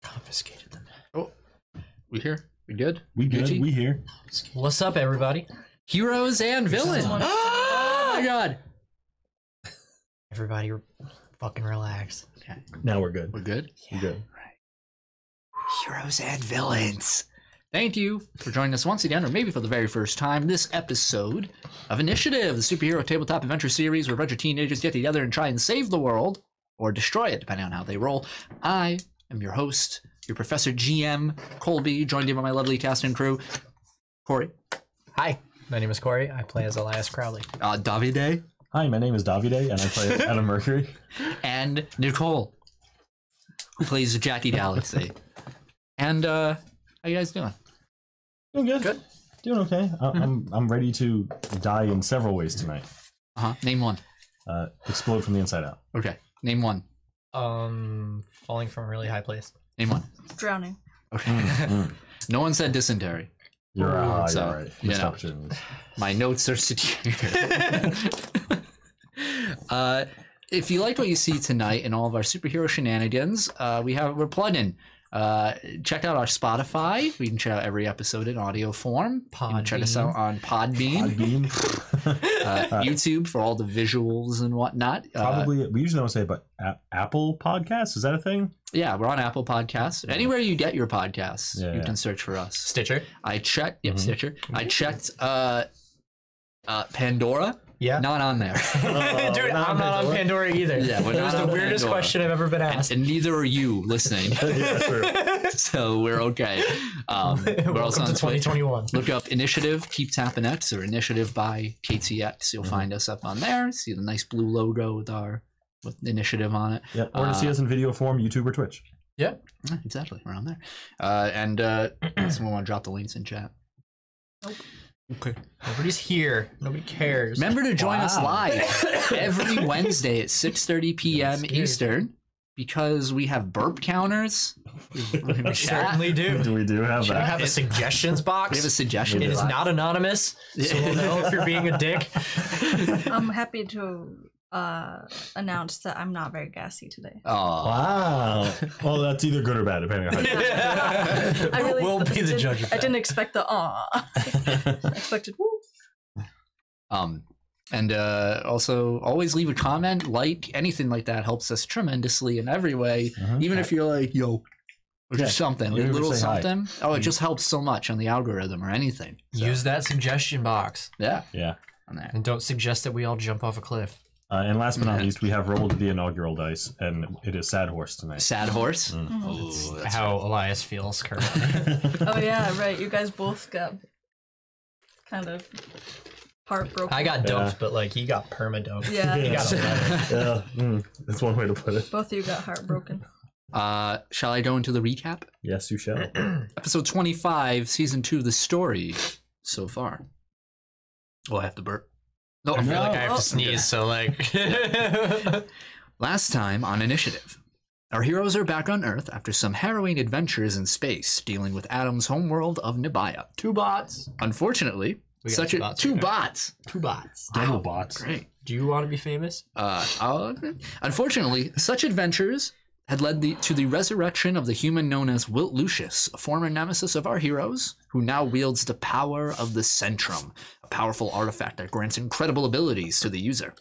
Confiscated them. Oh, we here? We good? We good? Gucci? We here? What's up, everybody? Heroes and villains. Oh my god. Everybody, fucking relax. Okay. Now we're good. We're good? We're good. Heroes and villains. Thank you for joining us once again, or maybe for the very first time, this episode of Initiative, the superhero tabletop adventure series where a bunch of teenagers get together and try and save the world, or destroy it, depending on how they roll. I am your host, your Professor GM, Colby, joined in by my lovely cast and crew, Cory. Hi, my name is Cory. I play as Elias Crowley. Davide. Hi, my name is Davide, and I play Adam Mercury. And Nicole, who plays Jackie Galaxy. And, how you guys doing? Doing good. Good. Doing okay. I'm ready to die in several ways tonight. Name one. Explode from the inside out. Okay. Name one. Falling from a really high place. Name one. Drowning. Okay. No one said dysentery. You're right. So, You're right. you know. My notes are secure. If you liked what you see tonight in all of our superhero shenanigans, we're plugged in. Check out our Spotify. We can check out every episode in audio form. You can check us out on Podbean. YouTube for all the visuals and whatnot. Probably, we usually don't say, but Apple Podcasts, is that a thing? Yeah, we're on Apple Podcasts. Anywhere you get your podcasts, you can search for us. Stitcher. I checked. Yep, Stitcher. I checked Pandora. Yeah. Not on there. Dude, I'm not on Pandora either. Yeah, it was the weirdest question I've ever been asked. And neither are you listening. Yeah, true. So we're okay. We're also Welcome to 2021. Look up Initiative, Keep Tappin X, or Initiative by KTX. You'll find us up on there. See the nice blue logo with Initiative on it. Yeah, or to see us in video form, YouTube or Twitch. Yeah. Exactly. We're on there. Someone want to drop the links in chat? Nope. Okay. Nobody's here. Nobody cares. Remember to join us live every Wednesday at 6:30 p.m. Eastern, because we have burp counters. We certainly do. We do have We that. have a suggestions box. We have a suggestion. It is not anonymous, so we'll know if you're being a dick. I'm happy to announce that I'm not very gassy today. Oh, Wow. Well, that's either good or bad, depending on how you I really We'll be the judge of I that. didn't expect the aw. I expected woo. And also always leave a comment, like anything like that helps us tremendously in every way. Even if you're like, yo, or just something, like a little something. Oh, it just helps so much on the algorithm or anything. So, Use that suggestion box. yeah, Yeah. on there. And don't suggest that we all jump off a cliff. And last but not least, we have rolled the inaugural dice, and it is Sad Horse tonight. Sad horse. Ooh, that's how Elias feels currently. Oh yeah, right. You guys both got kind of heartbroken. I got doped, but like he got perma-doped. Yeah. He got a letter. Yeah, that's one way to put it. Both of you got heartbroken. Shall I go into the recap? Yes, you shall. Episode 25, season 2, the story so far. Oh, I have to burp. No, I feel like I have Oh. to sneeze, so like... Last time on Initiative, our heroes are back on Earth after some harrowing adventures in space, dealing with Adam's homeworld of Nibaya. 2 bots. Unfortunately, We got two bots, two okay. bots. 2 bots. Double Wow, bots. Great. Do you want to be famous? Unfortunately, such adventures had led to the resurrection of the human known as Wilt Lucius, a former nemesis of our heroes, who now wields the power of the Centrum, a powerful artifact that grants incredible abilities to the user.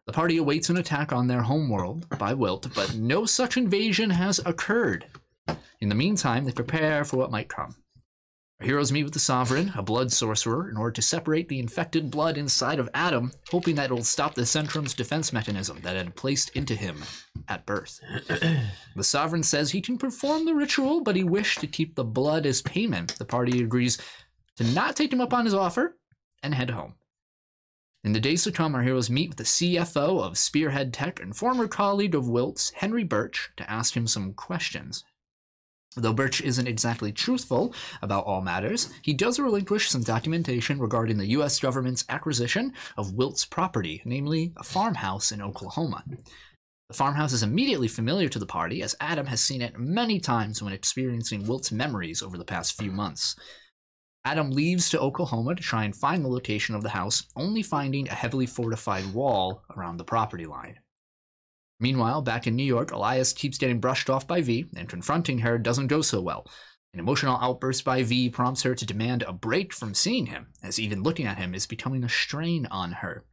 The party awaits an attack on their homeworld by Wilt, but no such invasion has occurred. In the meantime, they prepare for what might come. Our heroes meet with the Sovereign, a blood sorcerer, in order to separate the infected blood inside of Adam, hoping that it will stop the Centrum's defense mechanism that had placed into him at birth. The Sovereign says he can perform the ritual, but he wished to keep the blood as payment. The party agrees to not take him up on his offer and head home. In the days to come, our heroes meet with the CFO of Spearhead Tech and former colleague of Wilt's, Henry Birch, to ask him some questions. Though Birch isn't exactly truthful about all matters, he does relinquish some documentation regarding the U.S. government's acquisition of Wilt's property, namely a farmhouse in Oklahoma. The farmhouse is immediately familiar to the party, as Adam has seen it many times when experiencing Wilt's memories over the past few months. Adam leaves to Oklahoma to try and find the location of the house, only finding a heavily fortified wall around the property line. Meanwhile, back in New York, Elias keeps getting brushed off by V, and confronting her doesn't go so well. An emotional outburst by V prompts her to demand a break from seeing him, as even looking at him is becoming a strain on her.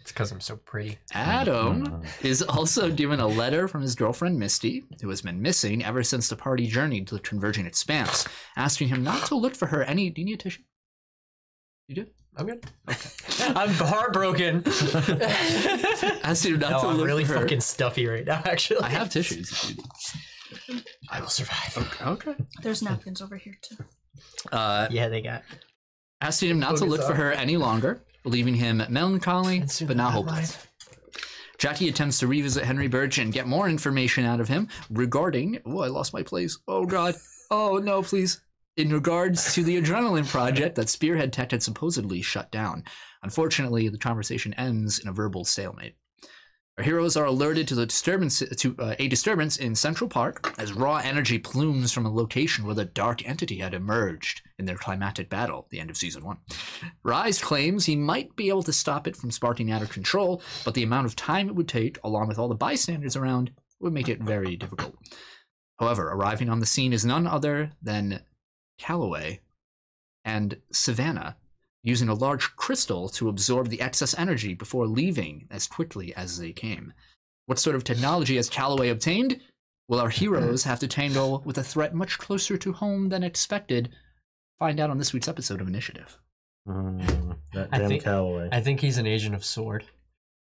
It's because I'm so pretty. Adam is also given a letter from his girlfriend Misty, who has been missing ever since the party journeyed to the Converging Expanse, asking him not to look for her any... Do you need a tissue? You do? I'm good. Okay. I'm heartbroken. Asking him not to I'm look really for her. fucking stuffy right now, actually. I have tissues. I will survive. Okay. There's napkins over here too. Yeah, they got. Asking him not to look for her any longer, leaving him melancholy, but not hopeless. Jackie attempts to revisit Henry Birch and get more information out of him regarding... Oh, I lost my place. Oh, God. Oh, no, please. In regards to the Adrenaline Project that Spearhead Tech had supposedly shut down. Unfortunately, the conversation ends in a verbal stalemate. Our heroes are alerted to a disturbance in Central Park as raw energy plumes from a location where the dark entity had emerged in their climatic battle at the end of Season 1. Rise claims he might be able to stop it from sparking out of control, but the amount of time it would take, along with all the bystanders around, would make it very difficult. However, arriving on the scene is none other than Calloway and Savannah, using a large crystal to absorb the excess energy before leaving as quickly as they came. What sort of technology has Calloway obtained? Will our heroes have to tangle with a threat much closer to home than expected? Find out on this week's episode of Initiative. That damn Calloway. I think he's an agent of S.W.O.R.D.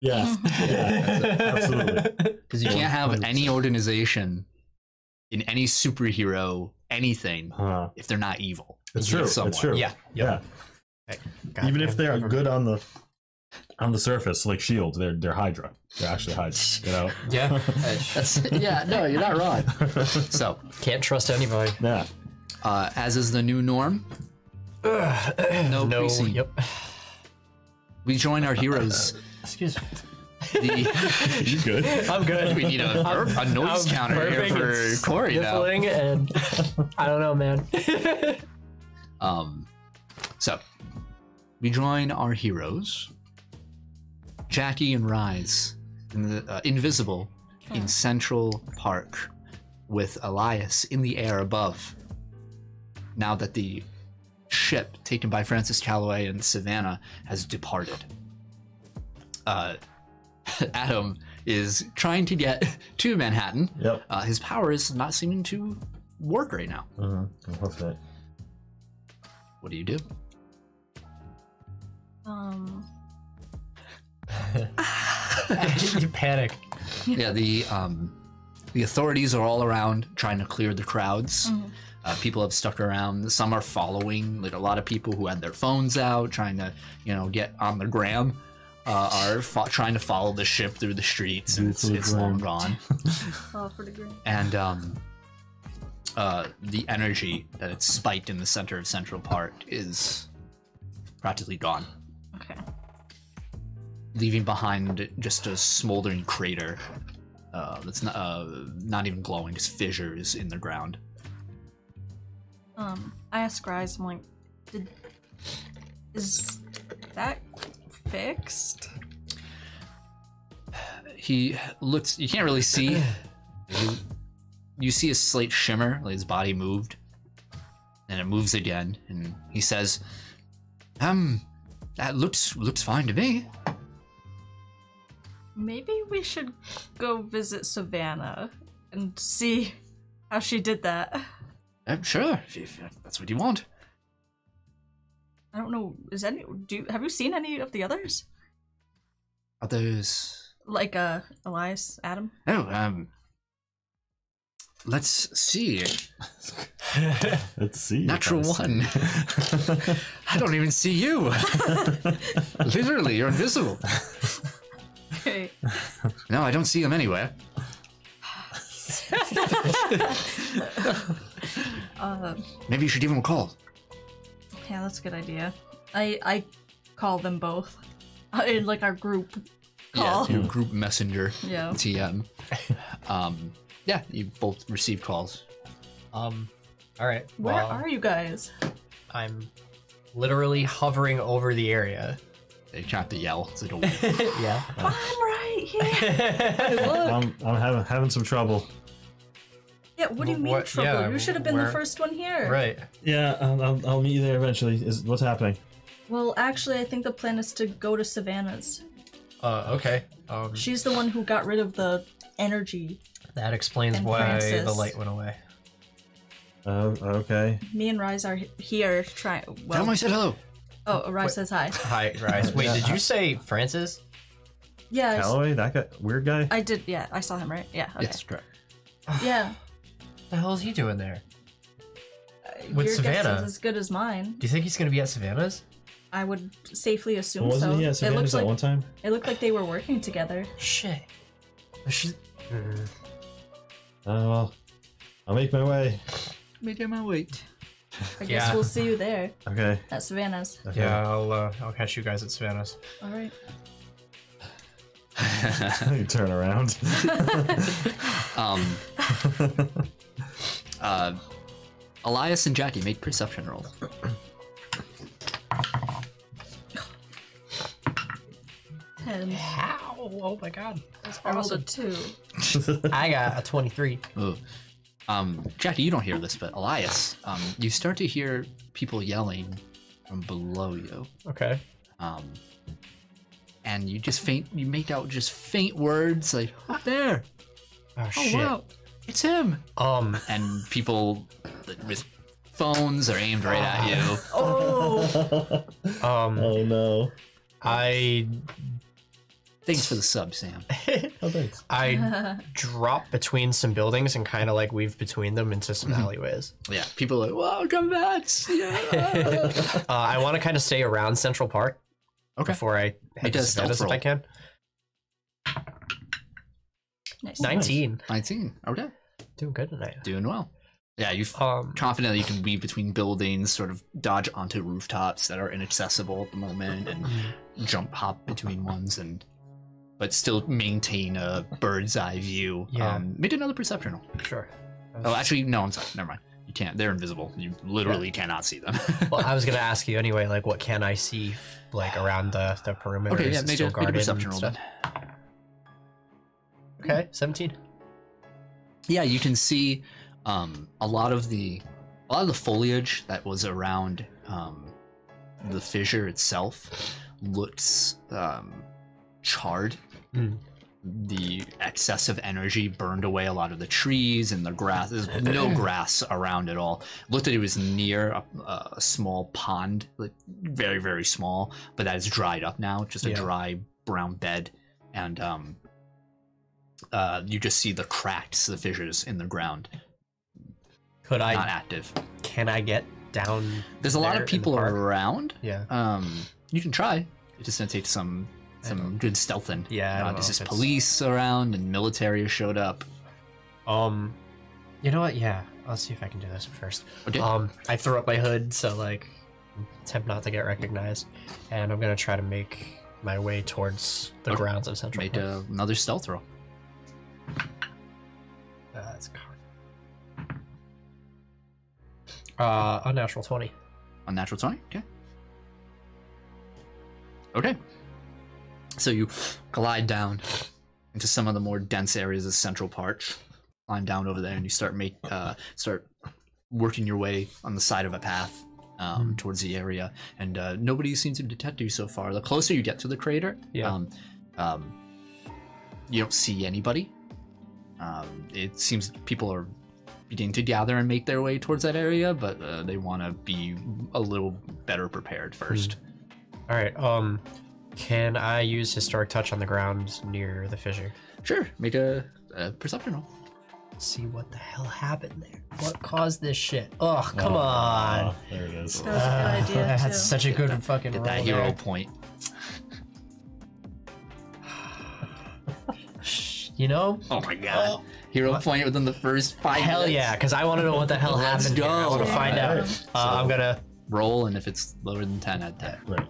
Yeah, yeah, absolutely. Because you can't have any organization in any superhero anything if they're not evil. It's true. It's true. Yeah. Yeah. Even if they're good on the surface, like Shield, they're Hydra. They're actually Hydra. You know? Yeah. Yeah. No, you're not wrong. So Can't trust anybody. Yeah. as is the new norm. No pre-scene. Yep. We join our heroes. Excuse me. You good? I'm good. We need a noise counter here for Cory now. Whiffling and I don't know, man. So we join our heroes, Jackie and Rise, in the invisible in Central Park, with Elias in the air above. Now that the ship taken by Francis Calloway and Savannah has departed, Adam is trying to get to Manhattan. Yep. His power is not seeming to work right now. Okay. What do you do? You panic. Yeah, the authorities are all around trying to clear the crowds. People have stuck around. Some are following. Like a lot of people who had their phones out, trying to, get on the gram, are trying to follow the ship through the streets. And it's long gone. Oh, for the green. And the energy that it's spiked in the center of Central Park is practically gone, Okay. leaving behind just a smoldering crater that's not even glowing, just fissures in the ground. I asked Rise, I'm like, is that fixed? He looks, you can't really see. You see a slight shimmer, like his body moved, and it moves again, and he says, that looks fine to me. Maybe we should go visit Savannah and see how she did that. Sure, if that's what you want. I don't know. Have you seen any of the others? Others? Like Elias, Adam? Oh, let's see. Let's see. Natural one. I don't even see you. Literally, you're invisible. Okay. No, I don't see them anywhere. Maybe you should give him a call. Yeah, that's a good idea. I call them both in like our group call. Yeah, your group messenger. Yeah. TM. Yeah, you both receive calls. All right. Where well, are you guys? I'm literally hovering over the area. They try to yell. So don't. Yeah. I'm right right here. Hey, look. I'm having some trouble. Yeah, what do you mean trouble? Yeah, you should have been the first one here. Right. Yeah, I'll meet you there eventually. What's happening? Well, actually, I think the plan is to go to Savannah's. Okay. She's the one who got rid of the energy. That explains And why Francis. the light went away. Okay. Me and Rise are here trying. Tell Well, him I said hello. oh, Rise says hi. Hi, Rise. Wait, did you say Francis? Yeah, Calloway, that guy, weird guy. I did. Yeah, I saw him. Right? Yeah. Okay. Yes, correct. Yeah. What the hell is he doing there? With Your Savannah? guess is as good as mine. Do you think he's gonna be at Savannah's? I would safely assume Wasn't so. he at It Savannah's looks at like one time? it looked like they were working together. Shit. She's... Well, I'll make my way. Make my wait. I guess Yeah. we'll see you there Okay. at Savannah's. Okay. Yeah, I'll catch you guys at Savannah's. All right. You turn around. Elias and Jackie, make perception rolls. And How? Oh my god. That's I rolled a 2. I got a 23. Ooh. Jackie, you don't hear this, but Elias, you start to hear people yelling from below you. Okay. And you make out just faint words like, up there. Oh, Oh, shit. wow. It's him. And people with phones are aimed right at you. Oh. Oh no. Thanks for the sub, Sam. Oh, thanks. I drop between some buildings and kind of like weave between them into some alleyways. Yeah, people are like, welcome back. Yeah. I want to kind of stay around Central Park before I head Make a to stealth Savannah's if I roll. can. Nice. 19. 19. Okay. Doing good tonight. Doing well. Yeah, you confident that you can weave between buildings, sort of dodge onto rooftops that are inaccessible at the moment, and jump hop between ones, but still maintain a bird's eye view. Yeah. Make another perception roll. Sure. Oh, actually, no, I'm sorry. Never mind. You can't. They're invisible. You literally cannot see them. Well, I was gonna ask you anyway. Like, what can I see, like around the perimeter? Okay, Is yeah, it make still a guarded perception and roll stuff? then. Okay, 17. Yeah, you can see a lot of the foliage that was around the fissure itself looks charred. The excessive energy burned away a lot of the trees and the grass. There's no grass around at all. Looked like it was near a small pond, like very, very small, but that is dried up now. Just a dry brown bed, and you just see the cracks, the fissures in the ground. Could I? Not active. Can I get down? There's a lot there of in the people park? around. Yeah. You can try. It's just gonna take some good stealthing. Yeah, I don't know There's if just it's- police around and military has showed up. You know what? Yeah, I'll see if I can do this first. Okay. I throw up my hood, so like, attempt not to get recognized, and I'm gonna try to make my way towards the Okay. grounds of Central Make Park. another stealth roll. That's unnatural 20. Unnatural 20. Okay. Okay. So you glide down into some of the more dense areas of Central Park. Climb down over there, and you start working your way on the side of a path towards the area. And nobody seems to detect you so far. The closer you get to the crater, you don't see anybody. It seems people are beginning to gather and make their way towards that area, but they want to be a little better prepared first. All right. Can I use historic touch on the ground near the fissure? Sure. Make a perception roll. See what the hell happened there. What caused this shit? Oh, come on. There it is. That was a good idea, I had too. such a good fucking Get roll that hero there. point. You know? Oh my god. Hero point within the first 5 Hell minutes. yeah, because I want to know what the hell Let's happened. Here. I go. want to find out. Alright. I'm gonna. Roll, and if it's lower than 10, add 10. Right.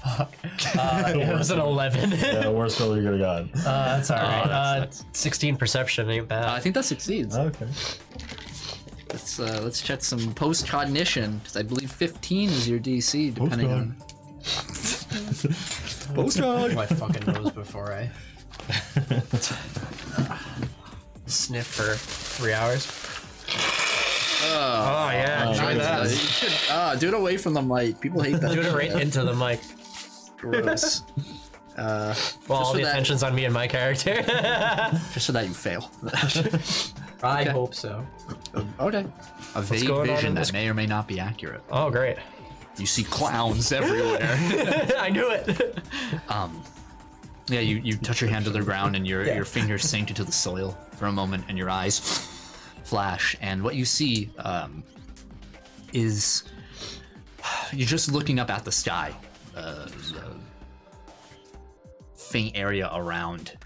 Fuck. It was an 11. Yeah, worst roll you could have gotten. That's all right. that's- 16 perception ain't bad. I think that succeeds. Okay. Let's check some post-cognition, because I believe 15 is your DC, depending on... Bow charge. My fucking nose before I sniff for 3 hours. Oh yeah, try that. Do it away from the mic. People hate that. Do it right into the mic. Gross. Well, all the attention's on me and my character. Just so that you fail. I hope so. Okay. A vague going on vision in that this- may or may not be accurate. Oh, great. You see clowns everywhere. I knew it. Yeah, you touch your hand to the ground and your fingers sink into the soil for a moment and your eyes flash. And what you see is you're just looking up at the sky. Faint area around.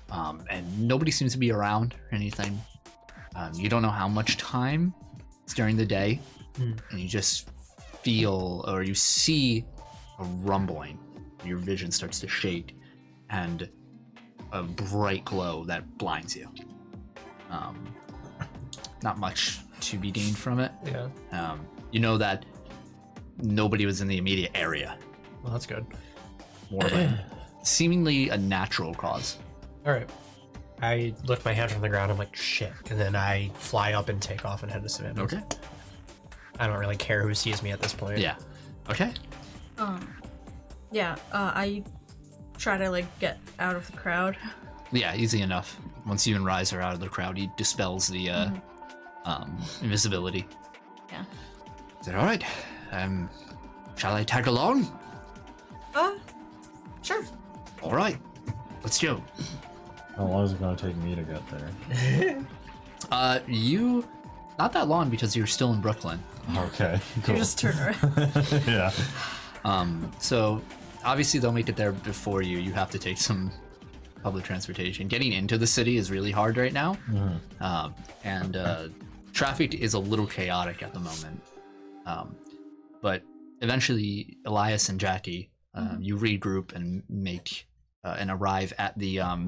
And nobody seems to be around or anything. You don't know how much time it's during the day. And you just feel or you see a rumbling. Your vision starts to shade. And a bright glow that blinds you. Not much to be gained from it. Yeah. You know that nobody was in the immediate area. Well, that's good. More of a, seemingly a natural cause. All right. I lift my hand from the ground. I'm like, shit. And then I fly up and take off and head to Savannah. Okay. I don't really care who sees me at this point. Yeah. Okay. Yeah, I try to like get out of the crowd. Yeah, easy enough. Once you and Rise are out of the crowd, he dispels the invisibility. Yeah. Is that all right? Shall I tag along? Sure. All right. Let's go. How long is it gonna take me to get there? You, not that long because you're still in Brooklyn. Okay, cool. You just turn around. Yeah. So obviously they'll make it there before you. You have to take some public transportation. Getting into the city is really hard right now. And traffic is a little chaotic at the moment. But eventually Elias and Jackie, you regroup and make and arrive at the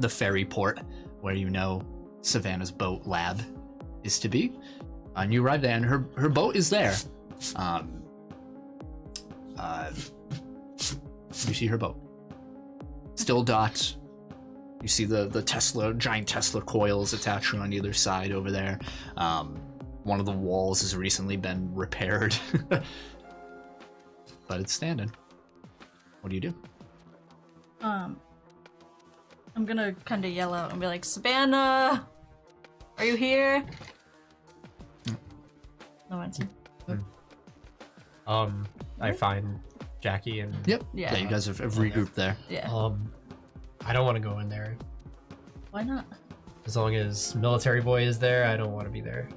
ferry port where you know Savannah's boat lab is to be. And you arrive there and her boat is there. You see her boat. Still docked. You see the giant Tesla coils attached on either side over there. One of the walls has recently been repaired. But it's standing. What do you do? I'm gonna kind of yell out and be like, Savannah, are you here? No answer. I find Jackie and Yep. Yeah. You guys have regrouped there. Yeah. I don't want to go in there. Why not? As long as Military Boy is there, I don't want to be there.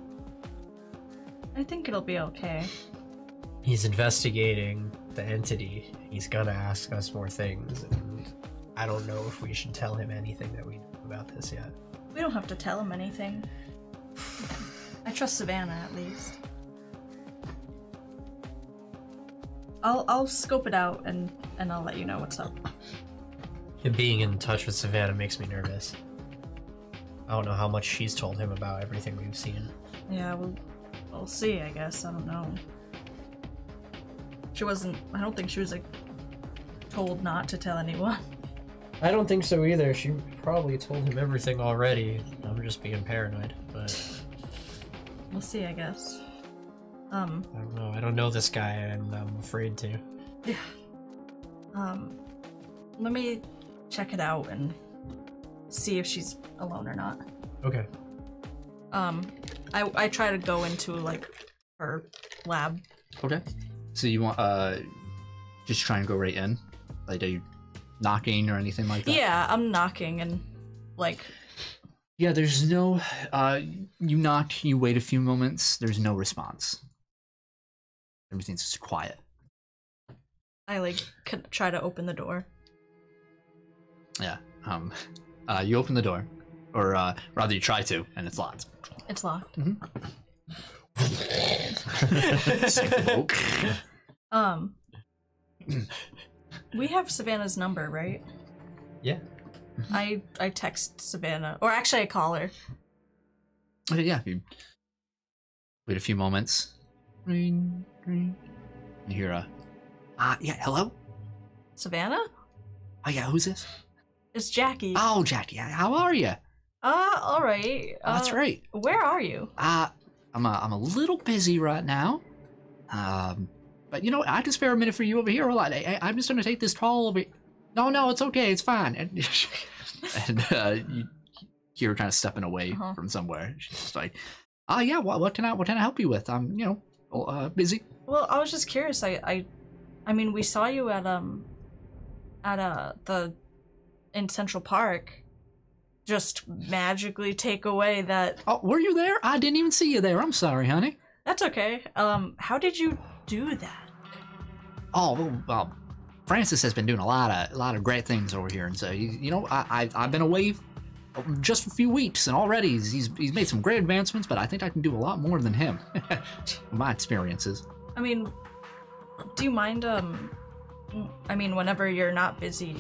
I think it'll be okay. He's investigating the entity. He's gonna ask us more things, and I don't know if we should tell him anything that we know about this yet. We don't have to tell him anything. I trust Savannah at least. I'll scope it out and I'll let you know what's up. Him being in touch with Savannah makes me nervous. I don't know how much she's told him about everything we've seen. Yeah, we'll see, I guess. I don't know. I don't think she was like told not to tell anyone. I don't think so either. She probably told him everything already. I'm just being paranoid, but We'll see, I guess. I don't know. I don't know this guy, and I'm afraid to. Yeah. Let me check it out and see if she's alone or not. Okay. I try to go into like her lab. Okay. So you want just try and go right in? Like, are you knocking or anything like that? Yeah, I'm knocking and like. Yeah, there's no you knock, you wait a few moments, there's no response. Everything's just quiet. I like try to open the door. Yeah. You open the door, or rather you try to, and it's locked. It's locked. We have Savannah's number, right? Yeah. I text Savannah, or actually I call her. Okay, yeah. You wait a few moments. Ring, ring. You hear yeah, hello? Savannah? Oh yeah, who's this? It's Jackie. Oh, Jackie, how are you? All right. That's right. Where are you? I'm a little busy right now. But you know, I can spare a minute for you over here. I'm just gonna take this call over. No, it's okay. It's fine. And you hear her kind of stepping away from somewhere. She's just like, yeah. What can I help you with? I'm busy. Well, I was just curious. I mean, we saw you at in Central Park. Just magically take away that. Oh, were you there? I didn't even see you there. I'm sorry, honey. That's okay. How did you do that? Oh, well, Francis has been doing a lot of great things over here, and so I've been away just for a few weeks, and already he's made some great advancements. But I think I can do a lot more than him. My experiences. I mean, do you mind? I mean, whenever you're not busy,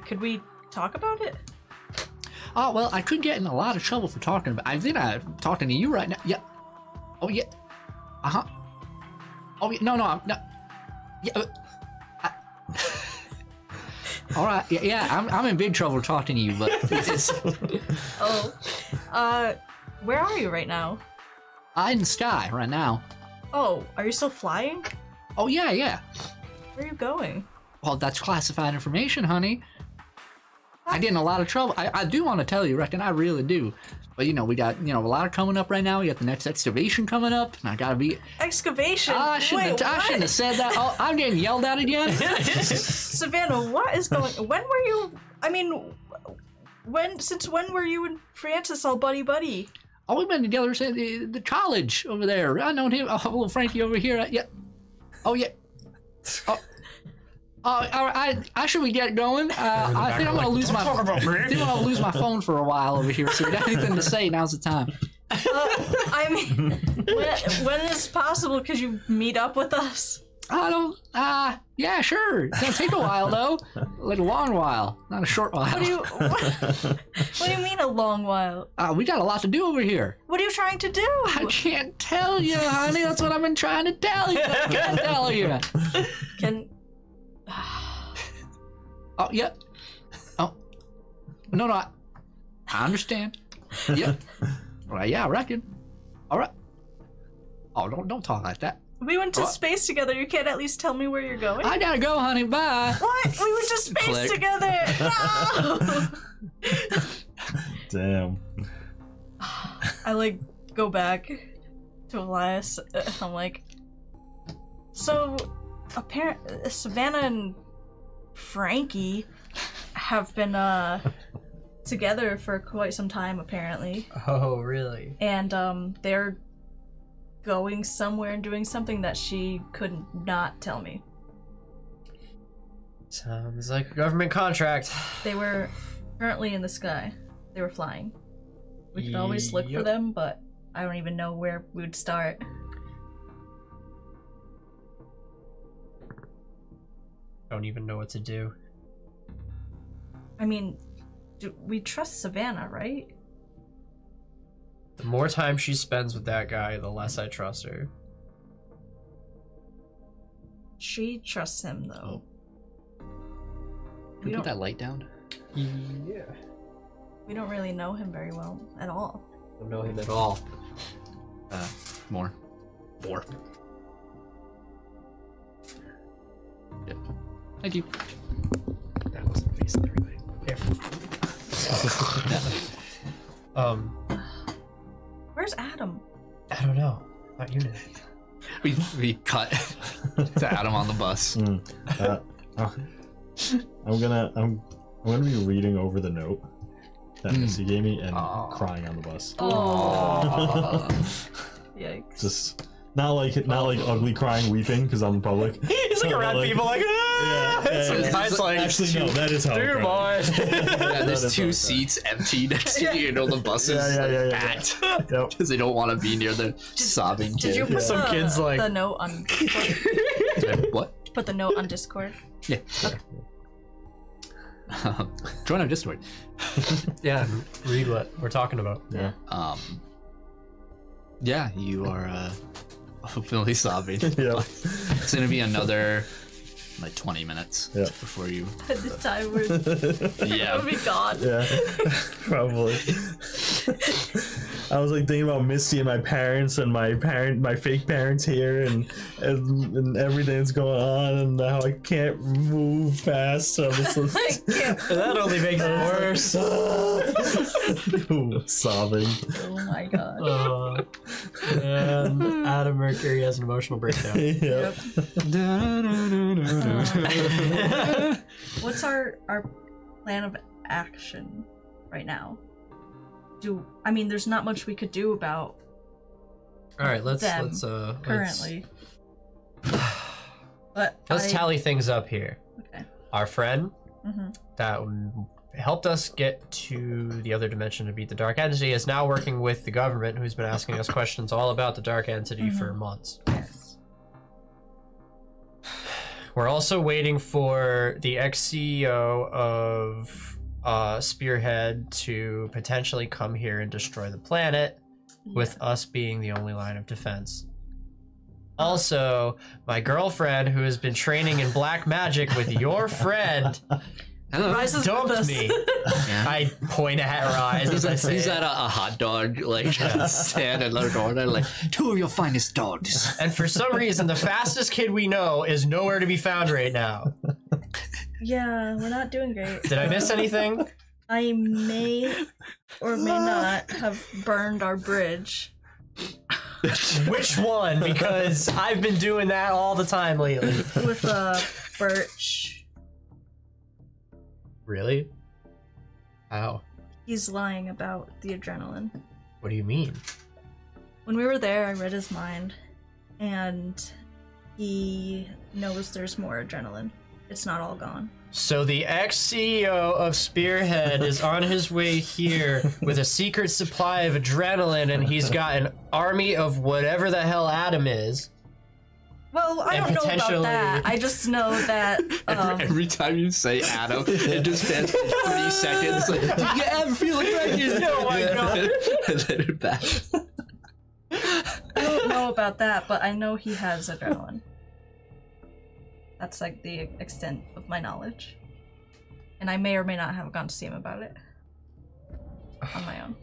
could we talk about it? Oh, well, I could get in a lot of trouble for talking about. I think I'm talking to you right now. Yeah. Oh yeah. Oh yeah. No, I'm no. Yeah. All right. Yeah. I'm in big trouble talking to you, but it's. Where are you right now? I'm in the sky right now. Oh, are you still flying? Oh yeah. Where are you going? Well, that's classified information, honey. I get in a lot of trouble. I do want to tell you, reckon I really do. But we got a lot coming up right now. We got the next excavation coming up, and I gotta be excavation. I shouldn't have said that. Oh, I'm getting yelled at again. Savannah, what is going? When were you? I mean, since when were you and Francis all buddy? Oh, we've been together since the college over there. I known him. Oh, little Frankie over here. Yeah. Oh yeah. Oh. All right, should we get going? I think I'm gonna lose my phone for a while over here. So if you got anything to say, now's the time. I mean, when is possible? Could you meet up with us? I don't. Yeah, sure. It's gonna take a while though, like a long while, not a short while. What do you mean a long while? We got a lot to do over here. What are you trying to do? I can't tell you, honey. That's what I've been trying to tell you. I can't tell you. Oh yeah. Oh no, I understand. Yeah. Right. Yeah, I reckon. All right. Oh, don't talk like that. We went to space together. You can't at least tell me where you're going? I gotta go, honey. Bye. What? We went to space together. No. Damn. I go back to Elias. I'm like, so apparently Savannah and Frankie have been together for quite some time, apparently. Oh, really? And they're going somewhere and doing something that she could not tell me. Sounds like a government contract. They were currently in the sky. They were flying. We could always look for them, but I don't even know where we would start. Don't even know what to do. I mean, we trust Savannah, right? The more time she spends with that guy, the less I trust her. She trusts him, though. Can you put that light down? Yeah. We don't really know him very well at all. Don't know him at all. More. Yep. Thank you. That wasn't facing everybody. Here. Where's Adam? I don't know. Not unit. We cut to Adam on the bus. I'm gonna be reading over the note that Missy gave me and crying on the bus. Oh. Yikes. Just not like ugly crying, weeping because I'm in public. He's like around people like, Sometimes like, actually no, that is how. Dear boy. Yeah, there's two seats empty next to you. The bus is packed because they don't want to be near the sobbing kid. Did you put some kids like the note on Discord? What? Put the note on Discord. Yeah. Okay. Join our Discord. Yeah, read what we're talking about. Yeah. Yeah, you are openly sobbing. Yeah. It's gonna be another like 20 minutes Yeah. before you. At the time we're Yeah. gonna be gone. Yeah, probably. I was like thinking about Misty and my parents and my fake parents here, and everything that's going on, and how I can't move fast. So That only makes it worse. Sobbing. Oh my god. And Adam Mercury has an emotional breakdown. Yep. What's our plan of action right now? I mean, there's not much we could do about All right, let's currently. But let's tally things up here. Okay. Our friend Mm-hmm. that helped us get to the other dimension to beat the dark entity is now working with the government, who's been asking us questions all about the dark entity for months. Yes. We're also waiting for the ex-CEO of Spearhead to potentially come here and destroy the planet, with us being the only line of defense. Also, my girlfriend, who has been training in black magic with your friend, Rises with dumped us. me. I point at her eyes as I say He's it. at a hot dog, like, stand and let order, like, 2 of your finest dogs. And for some reason, the fastest kid we know is nowhere to be found right now. Yeah, we're not doing great. Did I miss anything? I may or may not have burned our bridge. Which one? Because I've been doing that all the time lately. With Birch. Really? How? He's lying about the adrenaline. What do you mean? When we were there, I read his mind, and he knows there's more adrenaline. It's not all gone. So the ex-CEO of Spearhead is on his way here with a secret supply of adrenaline, and he's got an army of whatever the hell Adam is. Well, I And don't know potentially- about that. I just know that Every time you say Adam, it just spans 3 seconds. Like, do you ever feel like pregnant? Oh my God. And then it back. I don't know about that, but I know he has adrenaline. That's like the extent of my knowledge. And I may or may not have gone to see him about it. On my own.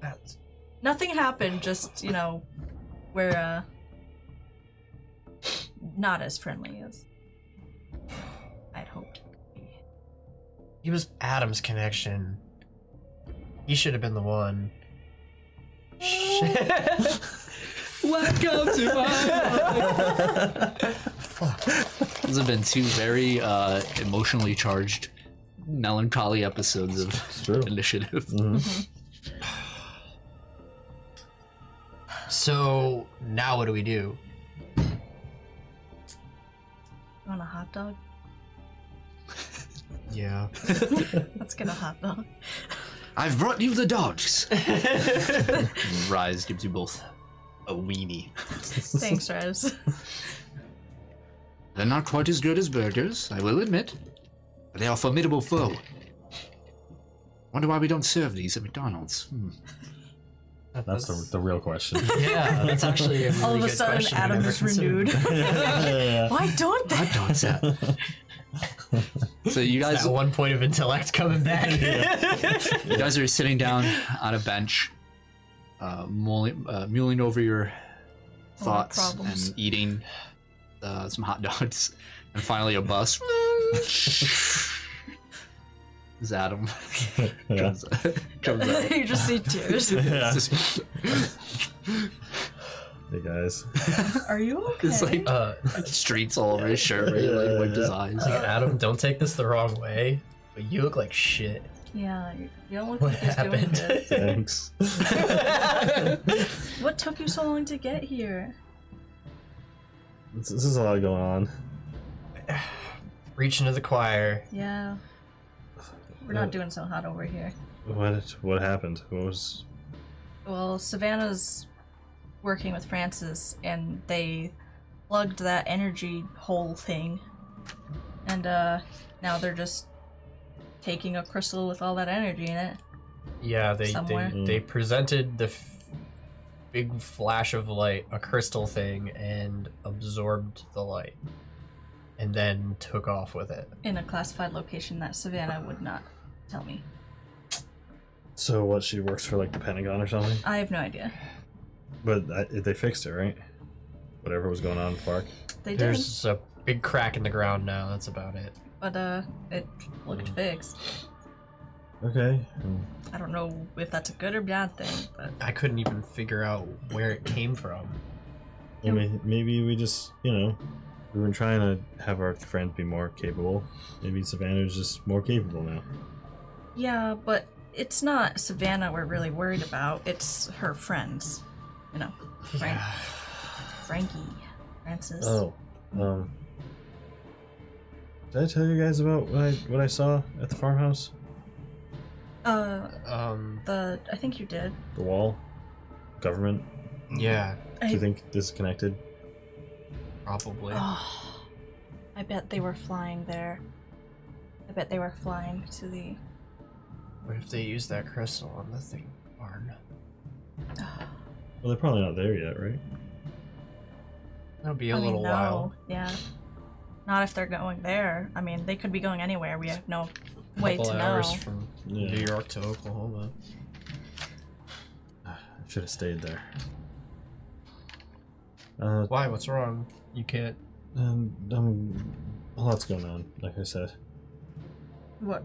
That's... Nothing happened, just, you know, we're not as friendly as I'd hoped. He was Adam's connection. He should have been the one. Shit. Welcome to my life. Those have been 2 very emotionally charged, melancholy episodes of True. Initiative. So now what do we do? You want a hot dog? Yeah. Let's get a hot dog. I've brought you the dogs. Rise gives you both a weenie. Thanks, Rez. They're not quite as good as burgers, I will admit, but they are a formidable foe. Wonder why we don't serve these at McDonald's. That's the real question. Yeah, that's actually a really All of a good sudden, question we Adam never is considered. renewed. Yeah. Why don't they? Hot dogs at. So you guys, That 1 point of intellect coming back. you guys are sitting down on a bench, mulling over your thoughts problems. and eating some hot dogs, and finally a bus. Is Adam Yeah. comes out. You just see tears. Yeah. Just- Hey guys. Are you okay? It's like streets all over his shirt where he like wiped his eyes. Adam, don't take this the wrong way, but you look like shit. Yeah, you don't look What like he's doing happened? good. Thanks. What took you so long to get here? This is a lot going on. Reach into the choir. Yeah. We're not doing so hot over here. What happened? What was? Well, Savannah's working with Francis, and they plugged that energy hole thing. And now they're just taking a crystal with all that energy in it. Yeah, Somewhere. they presented the big flash of light, a crystal thing, and absorbed the light. and then took off with it. In a classified location that Savannah would not tell me. So what? She works for like the Pentagon or something? I have no idea. But they fixed it, right? Whatever was going on in the park. They did, There's a big crack in the ground now. That's about it. but it looked fixed. Okay. I don't know if that's a good or bad thing, but I couldn't even figure out where it came from. I mean, maybe we just, we've been trying to have our friends be more capable. Maybe Savannah's just more capable now. yeah, but it's not Savannah we're really worried about. It's her friends, Frankie, Francis. Oh, did I tell you guys about what I saw at the farmhouse? I think you did. The wall? Government? Yeah, Do you think this is connected? probably. Oh, I bet they were flying there. I bet they were flying to the. What if they use that crystal on the thing barn? Well, they're probably not there yet, right? That'll be a little while. Yeah. Not if they're going there. I mean, they could be going anywhere. We have no way Couple to hours know. from Yeah. New York to Oklahoma. I should have stayed there. Why? What's wrong? You can't. A lot's going on, like I said. What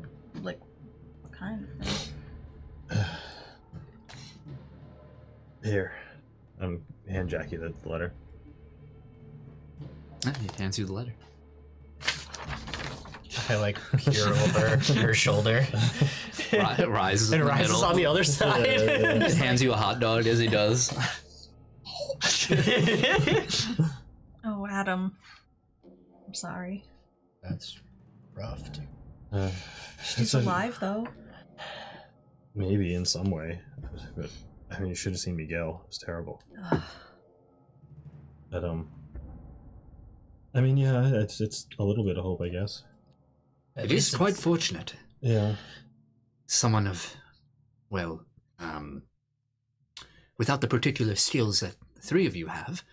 kind of thing? Here. Hand Jackie the letter. He hands you the letter. I peer over her shoulder. It rises. And in the rises middle. on the other side. Just hands you a hot dog as he does. Oh, Adam. I'm sorry. That's rough, dude. She's alive, though. Maybe in some way, but I mean, you should have seen Miguel. It was terrible. But I mean, yeah, it's a little bit of hope, I guess. At It least is quite it's- fortunate. Yeah. Someone of, well, without the particular skills that the three of you have,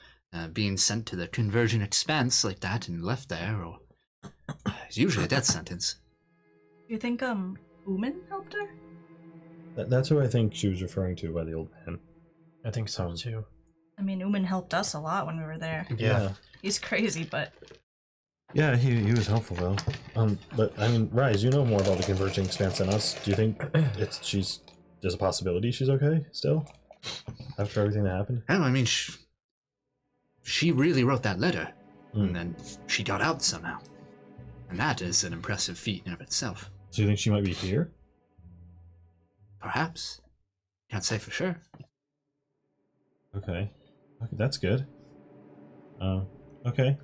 being sent to the conversion expanse like that and left there, or is usually a death sentence. You think, Uman helped her? That's who I think she was referring to by the old man. I think so too. I mean, Uman helped us a lot when we were there. Yeah. He's crazy, but Yeah, he was helpful though. But I mean, Rise, you know more about the converging expanse than us. Do you think there's a possibility she's okay still after everything that happened? Oh, I mean, she really wrote that letter, Mm. and then she got out somehow, and that is an impressive feat in of itself. So you think she might be here? Perhaps. Can't say for sure. Okay, that's good. Okay.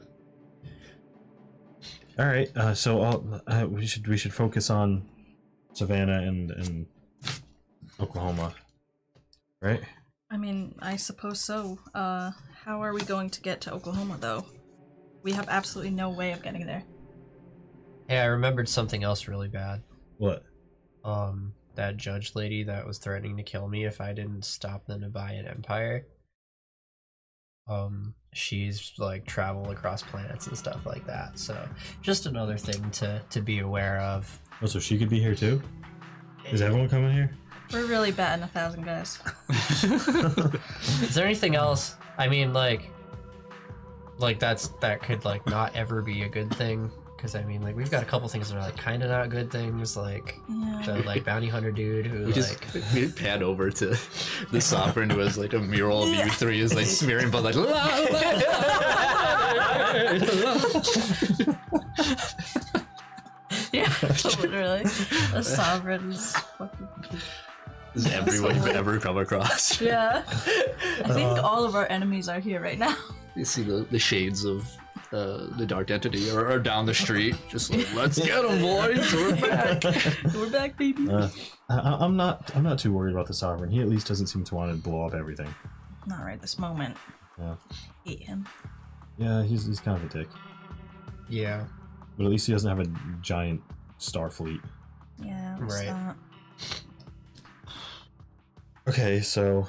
All right. So we should focus on Savannah and Oklahoma, right? I mean, I suppose so. How are we going to get to Oklahoma, though? We have absolutely no way of getting there. Hey, I remembered something else really bad. What? That judge lady that was threatening to kill me if I didn't stop the Nebayan Empire. She's traveled across planets and stuff like that. So just another thing to be aware of. Oh, so she could be here too? Is everyone coming here? We're really batting 1,000 guys. Is there anything else? I mean, that could not ever be a good thing. Because I mean, we've got a couple things that are kind of not good things, the bounty hunter dude who We pan over to the sovereign who has a mural of you three is smearing blood la, la. Yeah, literally. The sovereign's fucking. Is everyone you've ever come across. Yeah. I think all of our enemies are here right now. You see the shades of the dark entity are down the street, just let's get them, boys. We're back. We're back, baby. I'm not too worried about the sovereign. He at least doesn't seem to want to blow up everything. Not right this moment. Yeah. Hate him. Yeah, he's kind of a dick. yeah. But at least he doesn't have a giant star fleet. Yeah, Right. That. Okay, so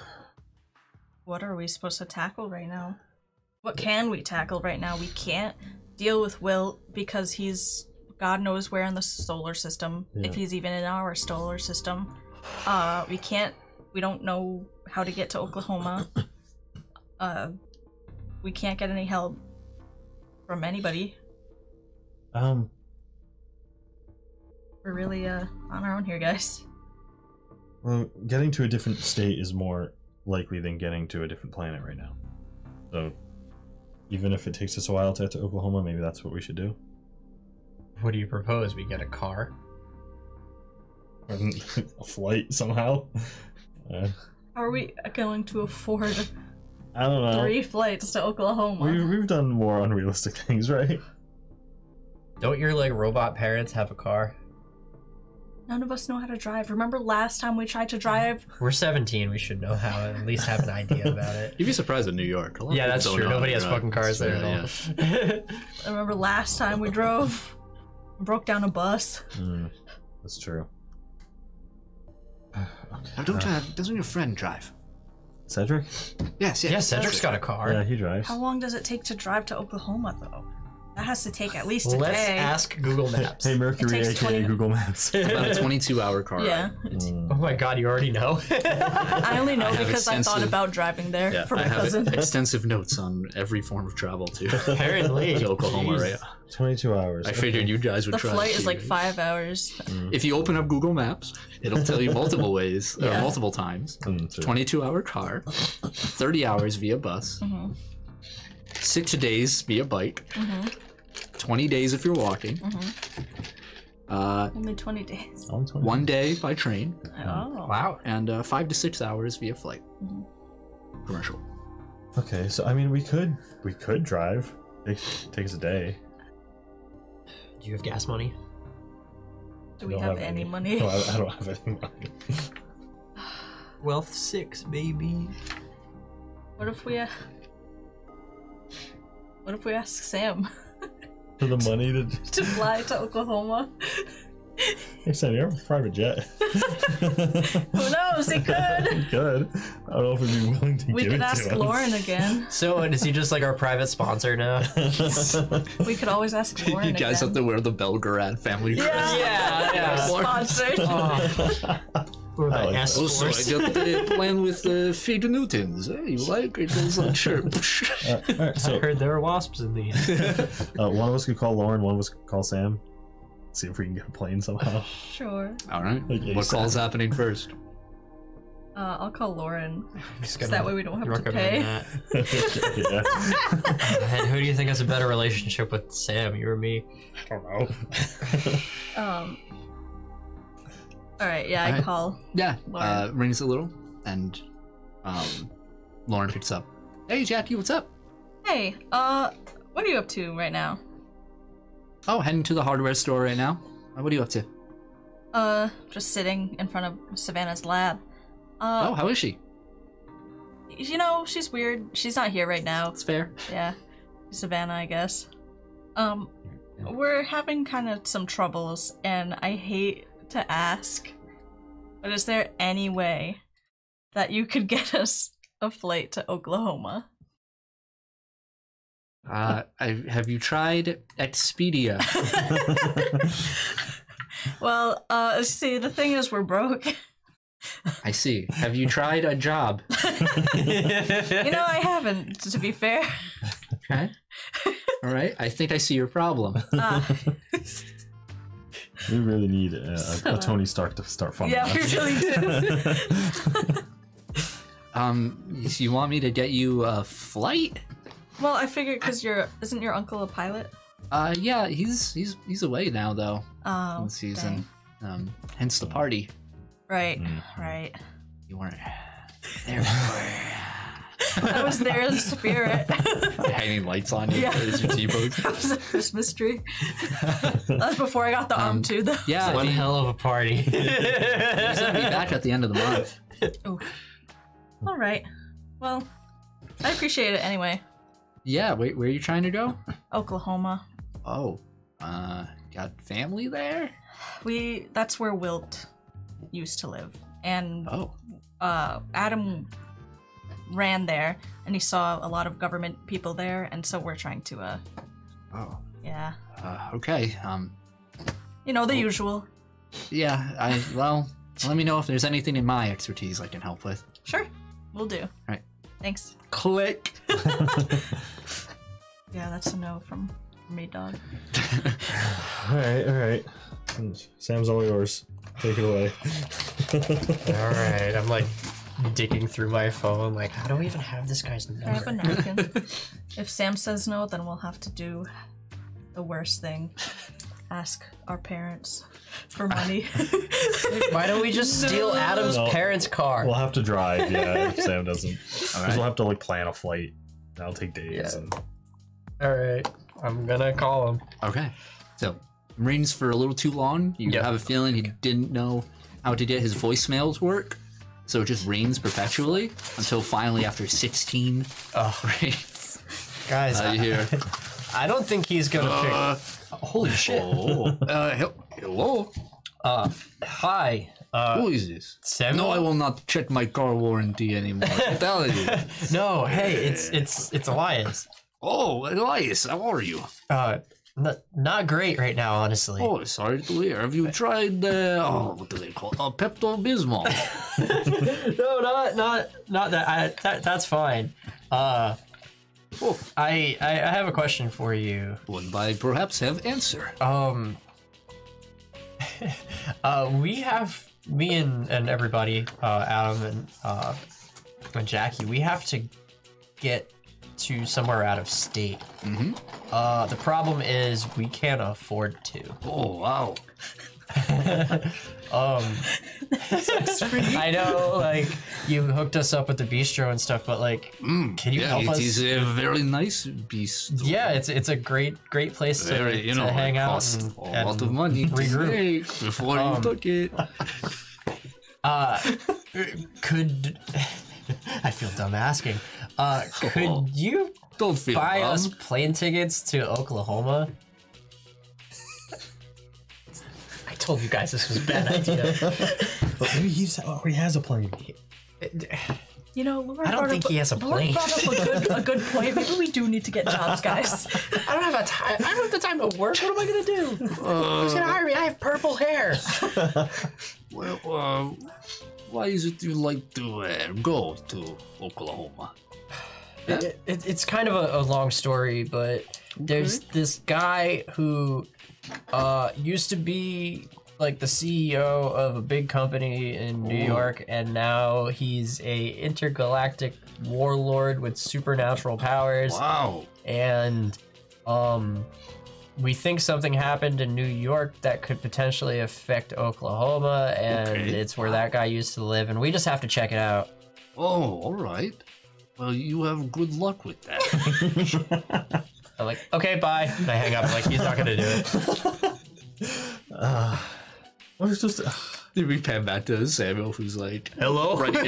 What are we supposed to tackle right now? What can we tackle right now? We can't deal with Wilt because he's God knows where in the solar system, if he's even in our solar system. We don't know how to get to Oklahoma. We can't get any help from anybody. We're really on our own here, guys. Well, getting to a different state is more likely than getting to a different planet right now. So, even if it takes us a while to get to Oklahoma, maybe that's what we should do. What do you propose? We get a car? A flight somehow? How are we going to afford I don't know. 3 flights to Oklahoma? We've done more unrealistic things, right? Don't your, like, robot parents have a car? None of us know how to drive. Remember last time we tried to drive? We're 17, we should know how, at least have an idea about it. You'd be surprised in New York. Yeah, that's true. Nobody has fucking cars there at all. Yeah. I remember last time we drove, broke down a bus. That's true. Okay. Doesn't your friend drive? Cedric? Yes. Yeah, Cedric's got a car. Yeah, he drives. How long does it take to drive to Oklahoma, though? That has to take at least a Let's day. ask Google Maps. Hey, Mercury, It takes aka 20 Google Maps. About a 22-hour car Yeah. ride. Oh my god, you already know? I only know I have because I thought extensive- about driving there Yeah, for I my have cousin. extensive notes on every form of travel to Apparently. to Oklahoma. Jeez. Right? 22 hours. I figured you guys would The try. flight to is like see. 5 hours. If you open up Google Maps, it'll tell you multiple ways, Yeah. multiple times. True. 22-hour car, 30 hours via bus, 6 days via bike, 20 days if you're walking, Only 20 days. 1 day by train, Oh. Wow. and 5 to 6 hours via flight. Commercial. Okay, so I mean, we could drive. It takes a day. Do you have gas money? Do we Don't have any money? No, I don't have any money. Wealth 6, baby. What if we ask Sam For the money to... to fly to Oklahoma? Hey, Sam, you have a private jet. Who knows? He could. Good. I don't know if we'd be willing to We give could it ask to us. Lauren again. So, is he just like our private sponsor now? We could always ask Lauren You guys again. have to wear the Belgrade family crest. Yeah. Sponsored. Or the I like that. S Also, I Force. got the plan with Fig Newtons. Hey, you like it? It's like, sure. Alright, I so heard there are wasps in these. one of us could call Lauren, one of us could call Sam. See if we can get a plane somehow. Sure. All right. Like What ASAP. call's happening first? I'll call Lauren. Just So gonna that way we don't have to recommend pay. that. Yeah. And who do you think has a better relationship with Sam, you or me? I don't know. All right. Yeah, I Alright. call. Yeah. Lauren. Rings a little, and Lauren picks up. Hey, Jackie, what's up? Hey. What are you up to right now? Oh, heading to the hardware store right now. What are you up to? Just sitting in front of Savannah's lab. Oh, how is she? You know, she's weird. She's not here right now. It's fair. Yeah. Savannah, I guess. We're having kind of some troubles, and I hate to ask, but is there any way that you could get us a flight to Oklahoma? Have you tried Expedia? Well, see, the thing is, we're broke. I see. Have you tried a job? You know, I haven't, to be fair. Okay. All right. I think I see your problem. We really need a Tony Stark to start funding. Yeah, we us. really do. You want me to get you a flight? Well, I figured because isn't your uncle a pilot? Yeah, he's away now though. Oh, This season. dang. Hence the party. Right, right. You weren't there. I was there in spirit. Hanging lights on you Yeah. as your T-pose. That was a Christmas tree. That's before I got the arm too, though. Yeah, One hell of a party. he's gonna be back at the end of the month. Ooh. All right. Well, I appreciate it anyway. Yeah, wait, where are you trying to go? Oklahoma. Oh, got family there? That's where Wilt used to live, and Oh, Adam ran there, and he saw a lot of government people there, and so we're trying to Oh. Yeah. Okay. You know, the usual. Yeah, well, let me know if there's anything in my expertise I can help with. Sure. We'll do. Right. Thanks. Click. Yeah, that's a no from me, dog. All right. Sam's all yours. Take it away. All right, I'm like digging through my phone, like, how do we even have this guy's I have a number? napkin. If Sam says no, then we'll have to do the worst thing. Ask our parents for money. Why don't we just steal Adam's No. parents' car? We'll have to drive, yeah, if Sam doesn't. Because right. we'll have to like plan a flight. That'll take days. Yeah. And... All right, I'm gonna call him. Okay. So, rings for a little too long. You Yep. have a feeling he didn't know how to get his voicemail to work. So it just rings perpetually until finally, after 16 rings, Guys, you hear, I don't think he's gonna pick. Holy shit! hello? Hi, Who is this? Sam. No, I will not check my car warranty anymore. I'm telling you. No, hey, it's Elias. Oh, Elias, how are you? Not great right now, honestly. Oh, sorry to hear. Have you tried, what do they call it? Pepto-Bismol. No, not that. That's fine. I have a question for you. Would I perhaps have answer? Me and everybody, Adam and Jackie, we have to get to somewhere out of state. Mm-hmm. The problem is we can't afford to. Oh, wow. I know, like, you hooked us up with the bistro and stuff, but like, can you help us? It is a very nice beast. Yeah, it's a great place to, Very, to hang it out cost and, a lot of money to regroup. make before you took it. Could I feel dumb asking? Could you Don't feel buy dumb. us plane tickets to Oklahoma? I told you guys this was a bad idea. But maybe he already has a plane. You know, Laura I don't brought think up, he has a Laura plane. brought up a good point. Maybe we do need to get jobs, guys. I don't have time. I don't have the time to work. What am I gonna do? Who's gonna hire me? I have purple hair. Well, why is it you like to go to Oklahoma? It's kind of a long story, but there's this guy who used to be like the CEO of a big company in New York, and now he's a intergalactic warlord with supernatural powers. Wow. And we think something happened in New York that could potentially affect Oklahoma, and it's where that guy used to live, and we just have to check it out. Oh, all right. Well, you have good luck with that. I'm like, okay, bye. And I hang up, like, he's not gonna do it. Well, it's just. We pan back to Samuel, who's like, Hello? right, right.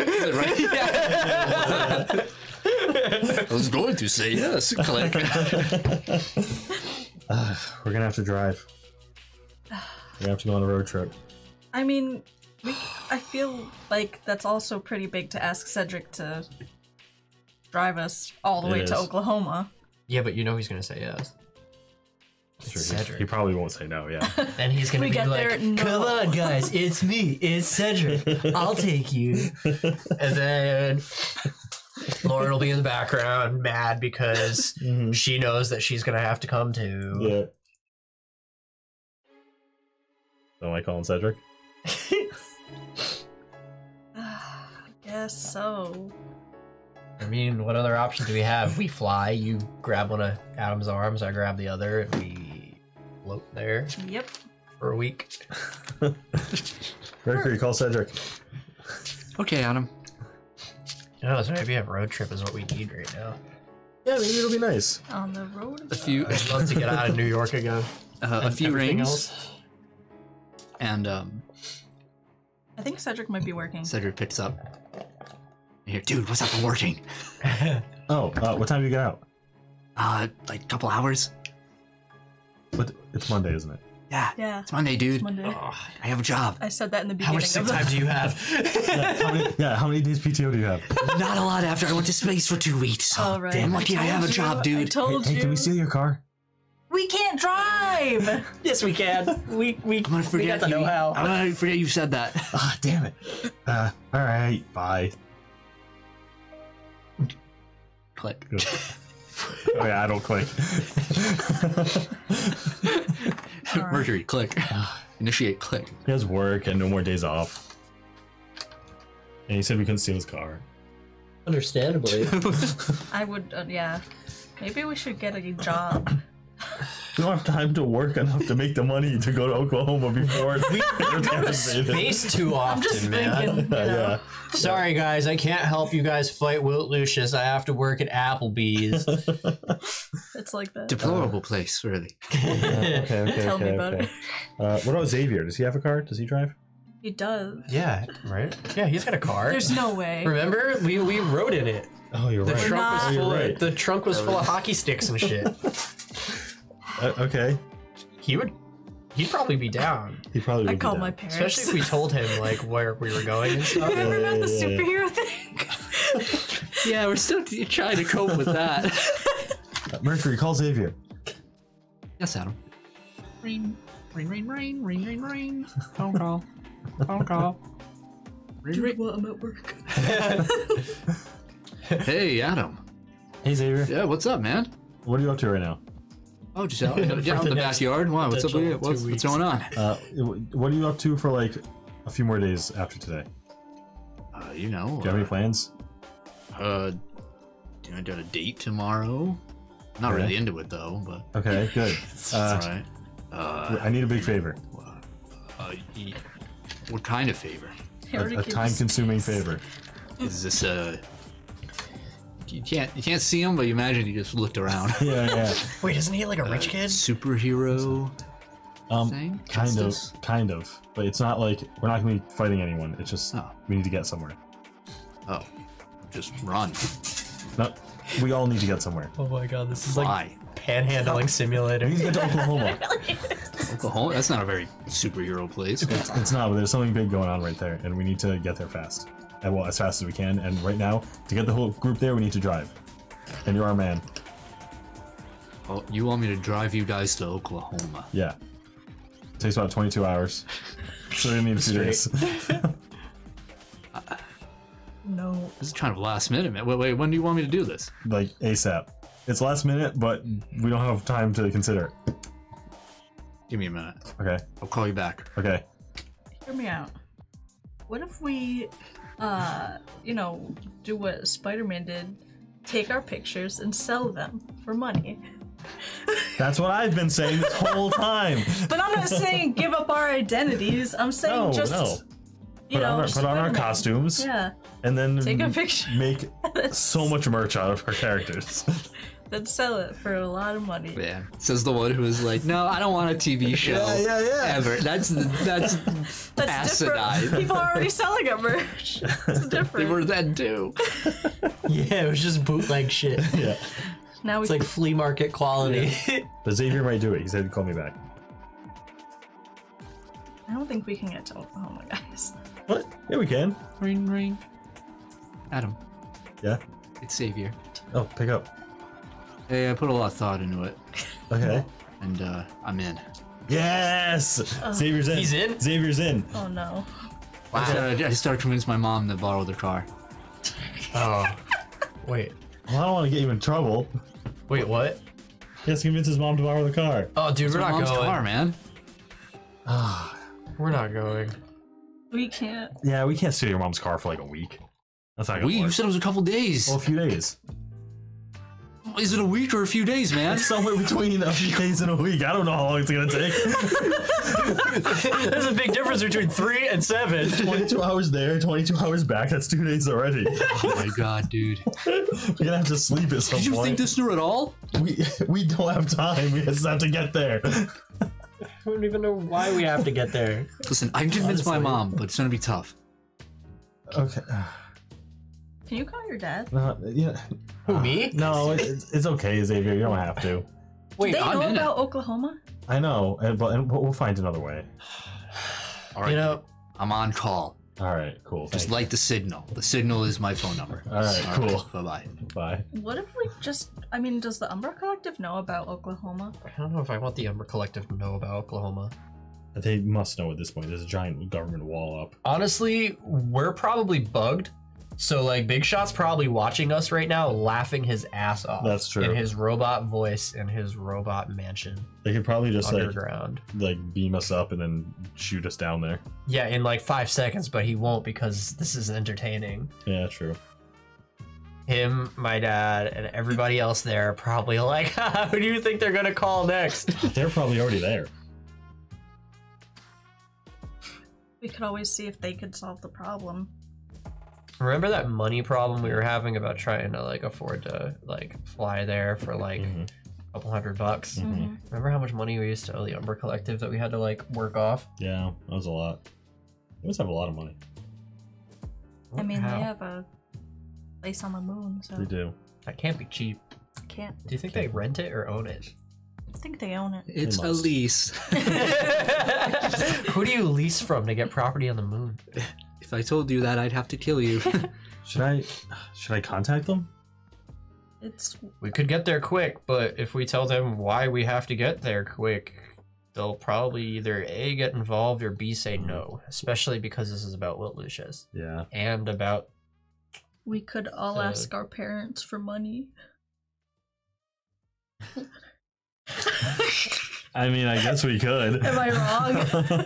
I was going to say yes. Click. We're gonna have to drive. We're gonna have to go on a road trip. I mean, I feel like that's also pretty big to ask Cedric to drive us all the way to is. Oklahoma. Yeah, but you know he's gonna say yes. Sure, Cedric. he probably won't say no, yeah. And he's gonna We be get like, there, no. come on, guys, it's me, it's Cedric. I'll take you. And then Lauren will be in the background, mad because she knows that she's gonna have to come too. Yeah. Don't I call him Cedric? I guess so. I mean, what other option do we have? We fly, you grab one of Adam's arms, I grab the other, and we float there Yep. for a week. Mercury, call Cedric. Okay, Adam. You know, so maybe a road trip is what we need right now. Yeah, maybe it'll be nice. On the road. A few, I'd love to get out of New York again. a few Everything rings, else. and I think Cedric might be working. Cedric picks up. Here, dude, what's up? I'm working. Oh, what time do you get out? Like a couple hours. But it's Monday, isn't it? Yeah. Yeah. It's Monday, dude. It's Monday. Oh, I have a job. I said that in the How beginning much sick of the time do you have? How many days PTO do you have? Not a lot after I went to space for 2 weeks. All right. I'm lucky I have a job, dude. I told Hey, you. can we steal your car? We can't drive. Yes, we can. We I'm gonna forget got the know-how. I'm gonna forget you said that. Ah, damn it. All right, bye. Click. Oh yeah, I don't click. Mercury, click. Initiate, click. He has work and no more days off. And he said we couldn't steal his car. Understandably. I would, yeah. Maybe we should get a job. We don't have time to work enough to make the money to go to Oklahoma before we go to Space too I'm just often, man. thinking, you know. Yeah. Sorry, guys, I can't help you guys fight Wilt Lucius. I have to work at Applebee's. It's like that. Deplorable place, really. Okay. Tell me about it. What about Xavier? Does he have a car? Does he drive? He does. Yeah, right? Yeah, he's got a car. There's no way. Remember? We rode in it. Oh, you're The right. trunk was Oh, full you're right. of, the trunk was full of hockey sticks and shit. Okay. He'd probably be down. He probably would I be called down. my parents. Especially if we told him like where we were going and stuff. Remember about the Yeah. superhero thing? Yeah, we're still trying to cope with that. Mercury, call Xavier. Yes, Adam. Ring, ring, ring, ring, ring, ring, ring. Phone call. Phone call. Ring, ring. Well, I'm at work. Hey, Adam. Hey, Xavier. Yeah, what's up, man? What are you up to right now? Oh, just out in For the the next backyard. Why? What's up with you? potential 2 What's weeks. going on? What are you up to for like a few more days after today? You know. Do you have any plans? I got a date tomorrow. Not Okay. really into it though, but Okay, good. it's alright. I need a big favor. What kind of favor? A time-consuming favor. Is this you can't see him, but you imagine he just looked around. Yeah. Wait, isn't he like a rich kid? Superhero thing? Justice? Kind of. But it's not like we're not gonna be fighting anyone. It's just Oh. we need to get somewhere. Oh, just run. No, we all need to get somewhere. Oh my god, this is Why? like panhandling simulator. We need to get to Oklahoma. Oklahoma? That's not a very superhero place. It's not, but there's something big going on right there, and we need to get there fast. And well, as fast as we can. And right now, to get the whole group there, we need to drive. And you're our man. Oh, you want me to drive you guys to Oklahoma? Yeah. Takes about 22 hours. So we need a few days. No. This is kind of last minute, man. Wait, when do you want me to do this? Like ASAP. It's last minute, but we don't have time to consider it. Give me a minute. Okay. I'll call you back. Okay. Hear me out. What if we, do what Spider-Man did? Take our pictures and sell them for money. That's what I've been saying this whole time. But I'm not saying give up our identities. I'm saying No, just, no. you Put on know, our Spider-Man. costumes. Yeah. And then Take a picture. make so much merch out of our characters. Then sell it for a lot of money. Yeah, says the one who is like, no, I don't want a TV show. Yeah. Ever. That's That's asinine. different. People are already selling it merch. It's different. They were then too. Yeah, it was just bootleg shit. Yeah. Now we It's like flea market quality. But Xavier might do it. He said he'd call me back. I don't think we can get to Oklahoma, guys. What? Yeah, we can. Ring, ring. Adam, Yeah. it's Xavier. Oh, pick up. Hey, I put a lot of thought into it, Okay. and I'm in. Yes! Xavier's in. He's in? Xavier's in. Oh no. I started convincing my mom to borrow the car. Oh. Wait. Well, I don't want to get you in trouble. Wait, what? He has to convince his mom to borrow the car. Oh, dude, we're My not mom's going. car, man. We're not going. We can't. Yeah, we can't steal your mom's car for like a week. That's not gonna You work. said it was a couple days. Well, a few days. Is it a week or a few days, man? Somewhere between a few days and a week. I don't know how long it's gonna take. There's a big difference between 3 and 7. 22 hours there, 22 hours back. That's 2 days already. Oh my god, dude. We're gonna have to sleep at some Did you point. think this through at all? We don't have time. We just have to get there. I don't even know why we have to get there. Listen, I convinced my Honestly. mom, but it's gonna be tough. Okay. Can you call your dad? Yeah. Who, me? No, it's okay, Xavier. You don't have to. Wait, They I'm know in it. about Oklahoma? I know, but we'll find another way. All right, you know, I'm on call. All right, cool. Just like the signal. The signal is my phone number. All right, cool. Bye-bye. Bye. What if we just... I mean, does the Umbra Collective know about Oklahoma? I don't know if I want the Umber Collective to know about Oklahoma. They must know at this point. There's a giant government wall up. Honestly, we're probably bugged. So, like, Big Shot's probably watching us right now, laughing his ass off. That's true. In his robot voice in his robot mansion They could probably just underground. like beam us up and then shoot us down there. Yeah, in like 5 seconds, but he won't because this is entertaining. Yeah, true. Him, my dad, and everybody else there are probably like, who do you think they're gonna call next? They're probably already there. We could always see if they could solve the problem. Remember that money problem we were having about trying to like afford to like fly there for like a couple $100? Mm-hmm. Remember how much money we used to owe the Umber Collective that we had to like work off? Yeah, that was a lot. They must have a lot of money. I mean, How? they have a place on the moon, so They do. That can't be cheap. can't. Do you think they rent it or own it? I think they own it. It's a must. lease. Who do you lease from to get property on the moon? If I told you that, I'd have to kill you. Should I contact them? It's We could get there quick, but if we tell them why we have to get there quick, they'll probably either A, get involved, or B, say no. Especially because this is about Wilt Lucius. Yeah. And about... we could all ask our parents for money. I mean, I guess we could. Am I wrong?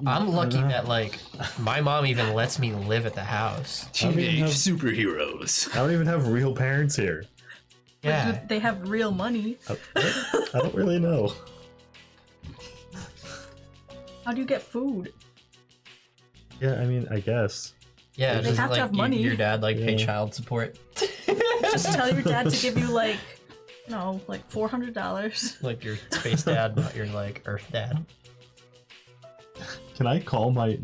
I'm lucky that, like, my mom even lets me live at the house. Teenage have- superheroes. I don't even have real parents here. Yeah. Do they have real money? I don't really know. How do you get food? Yeah, I mean, I guess. Yeah, They just have to like have money. your dad like pay Yeah. child support. Just tell your dad to give you like, no, like $400. Like your space dad, not your like Earth dad. Can I call my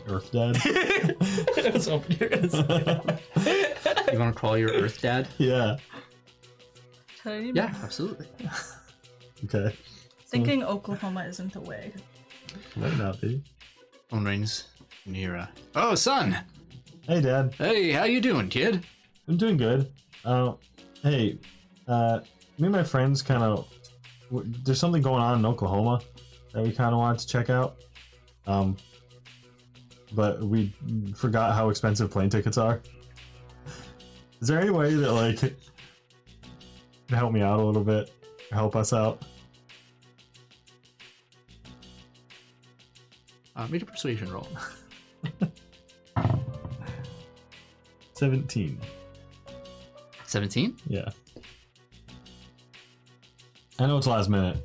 Earth Dad? I was hoping you were gonna say that. You want to call your Earth Dad? Yeah. Yeah, absolutely. Okay. Thinking Oklahoma isn't the way. Might not be. Phone rings. Nira. Oh, son. Hey, Dad. Hey, how you doing, kid? I'm doing good. Hey, me and my friends kind of... There's something going on in Oklahoma that we kind of wanted to check out. But we forgot how expensive plane tickets are. Is there any way that, like, can help me out a little bit? Help us out? Make a persuasion roll. 17. 17? Yeah. I know it's last minute.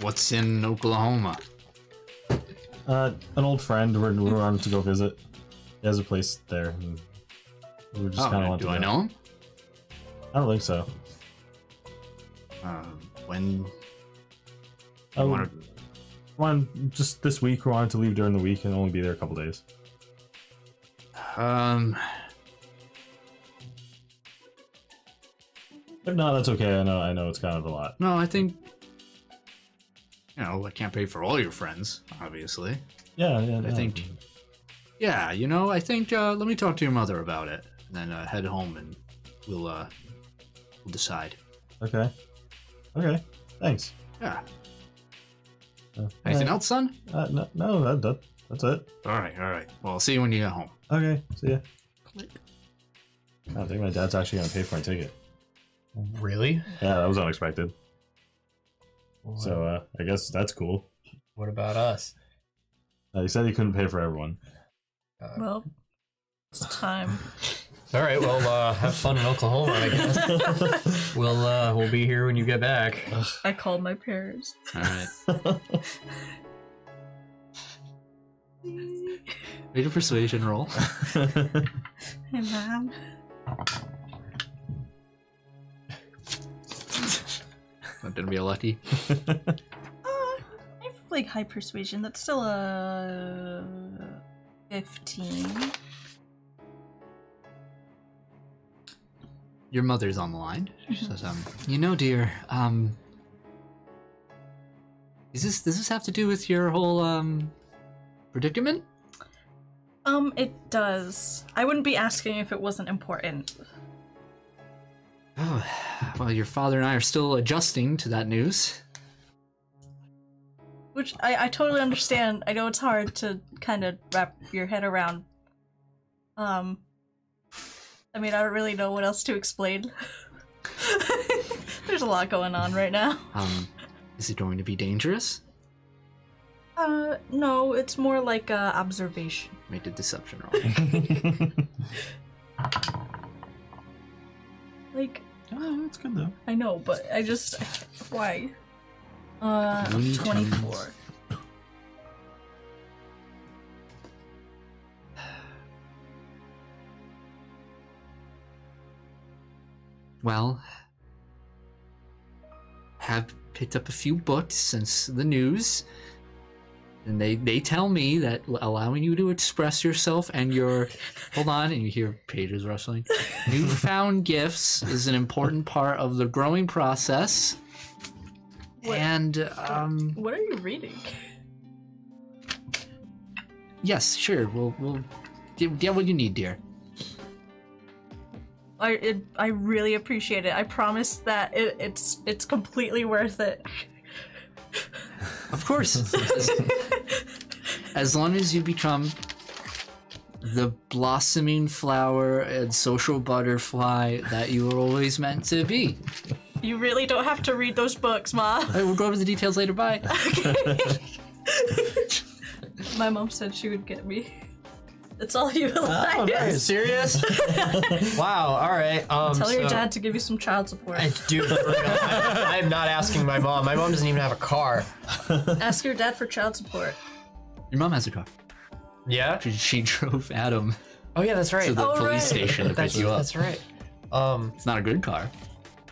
What's in Oklahoma? An old friend we wanted to go visit. He has a place there. And we just kind of want do to I go. know him? I don't think so. When? Oh, wanna- just this week. We wanted to leave during the week and only be there a couple days. If not, that's okay. I know it's kind of a lot. No, I think, I can't pay for all your friends, obviously. Yeah, I think, I think, let me talk to your mother about it, and then head home and we'll decide. Okay. Okay. Thanks. Yeah. Alright. Anything else, son? No, that's it. All right. Well, I'll see you when you get home. Okay. See ya. I think my dad's actually gonna pay for my ticket. Really? Yeah, that was unexpected. So I guess that's cool. What about us? He said he couldn't pay for everyone. Well, it's time. All right. Well, have fun in Oklahoma, I guess. We'll be here when you get back. I called my parents. All right. Make a persuasion roll. Hey, Mom. Not gonna be a lucky. I have like high persuasion. That's still a 15. Your mother's on the line. She says, dear, Does this have to do with your whole predicament? It does. I wouldn't be asking if it wasn't important. Oh, well, your father and I are still adjusting to that news. Which I totally understand. I know it's hard to kind of wrap your head around. I mean, I don't really know what else to explain. There's a lot going on right now. Is it going to be dangerous? No, it's more like observation. Made a deception roll. Like, Oh, that's good though. I know, but I just why? Looney 24. Tunes. Well, have picked up a few books since the news, and they tell me that allowing you to express yourself and your hold on, and you hear pages rustling, newfound gifts is an important part of the growing process. What? And What are you reading? yes, sure, we'll get what you need, dear. I really appreciate it. I promise that it's completely worth it. Of course. As long as you become the blossoming flower and social butterfly that you were always meant to be. You really don't have to read those books, Ma. Alright, we'll go over the details later. Bye. My mom said she would get me. It's all you. Oh, Elias. nice. Serious? Wow. All right. Tell your dad to give you some child support. Dude, for real, I'm not asking my mom. My mom doesn't even have a car. Ask your dad for child support. Your mom has a car. Yeah. She drove Adam Oh yeah, that's right. to the Oh, police right. station to pick That's you up. that's right. It's not a good car.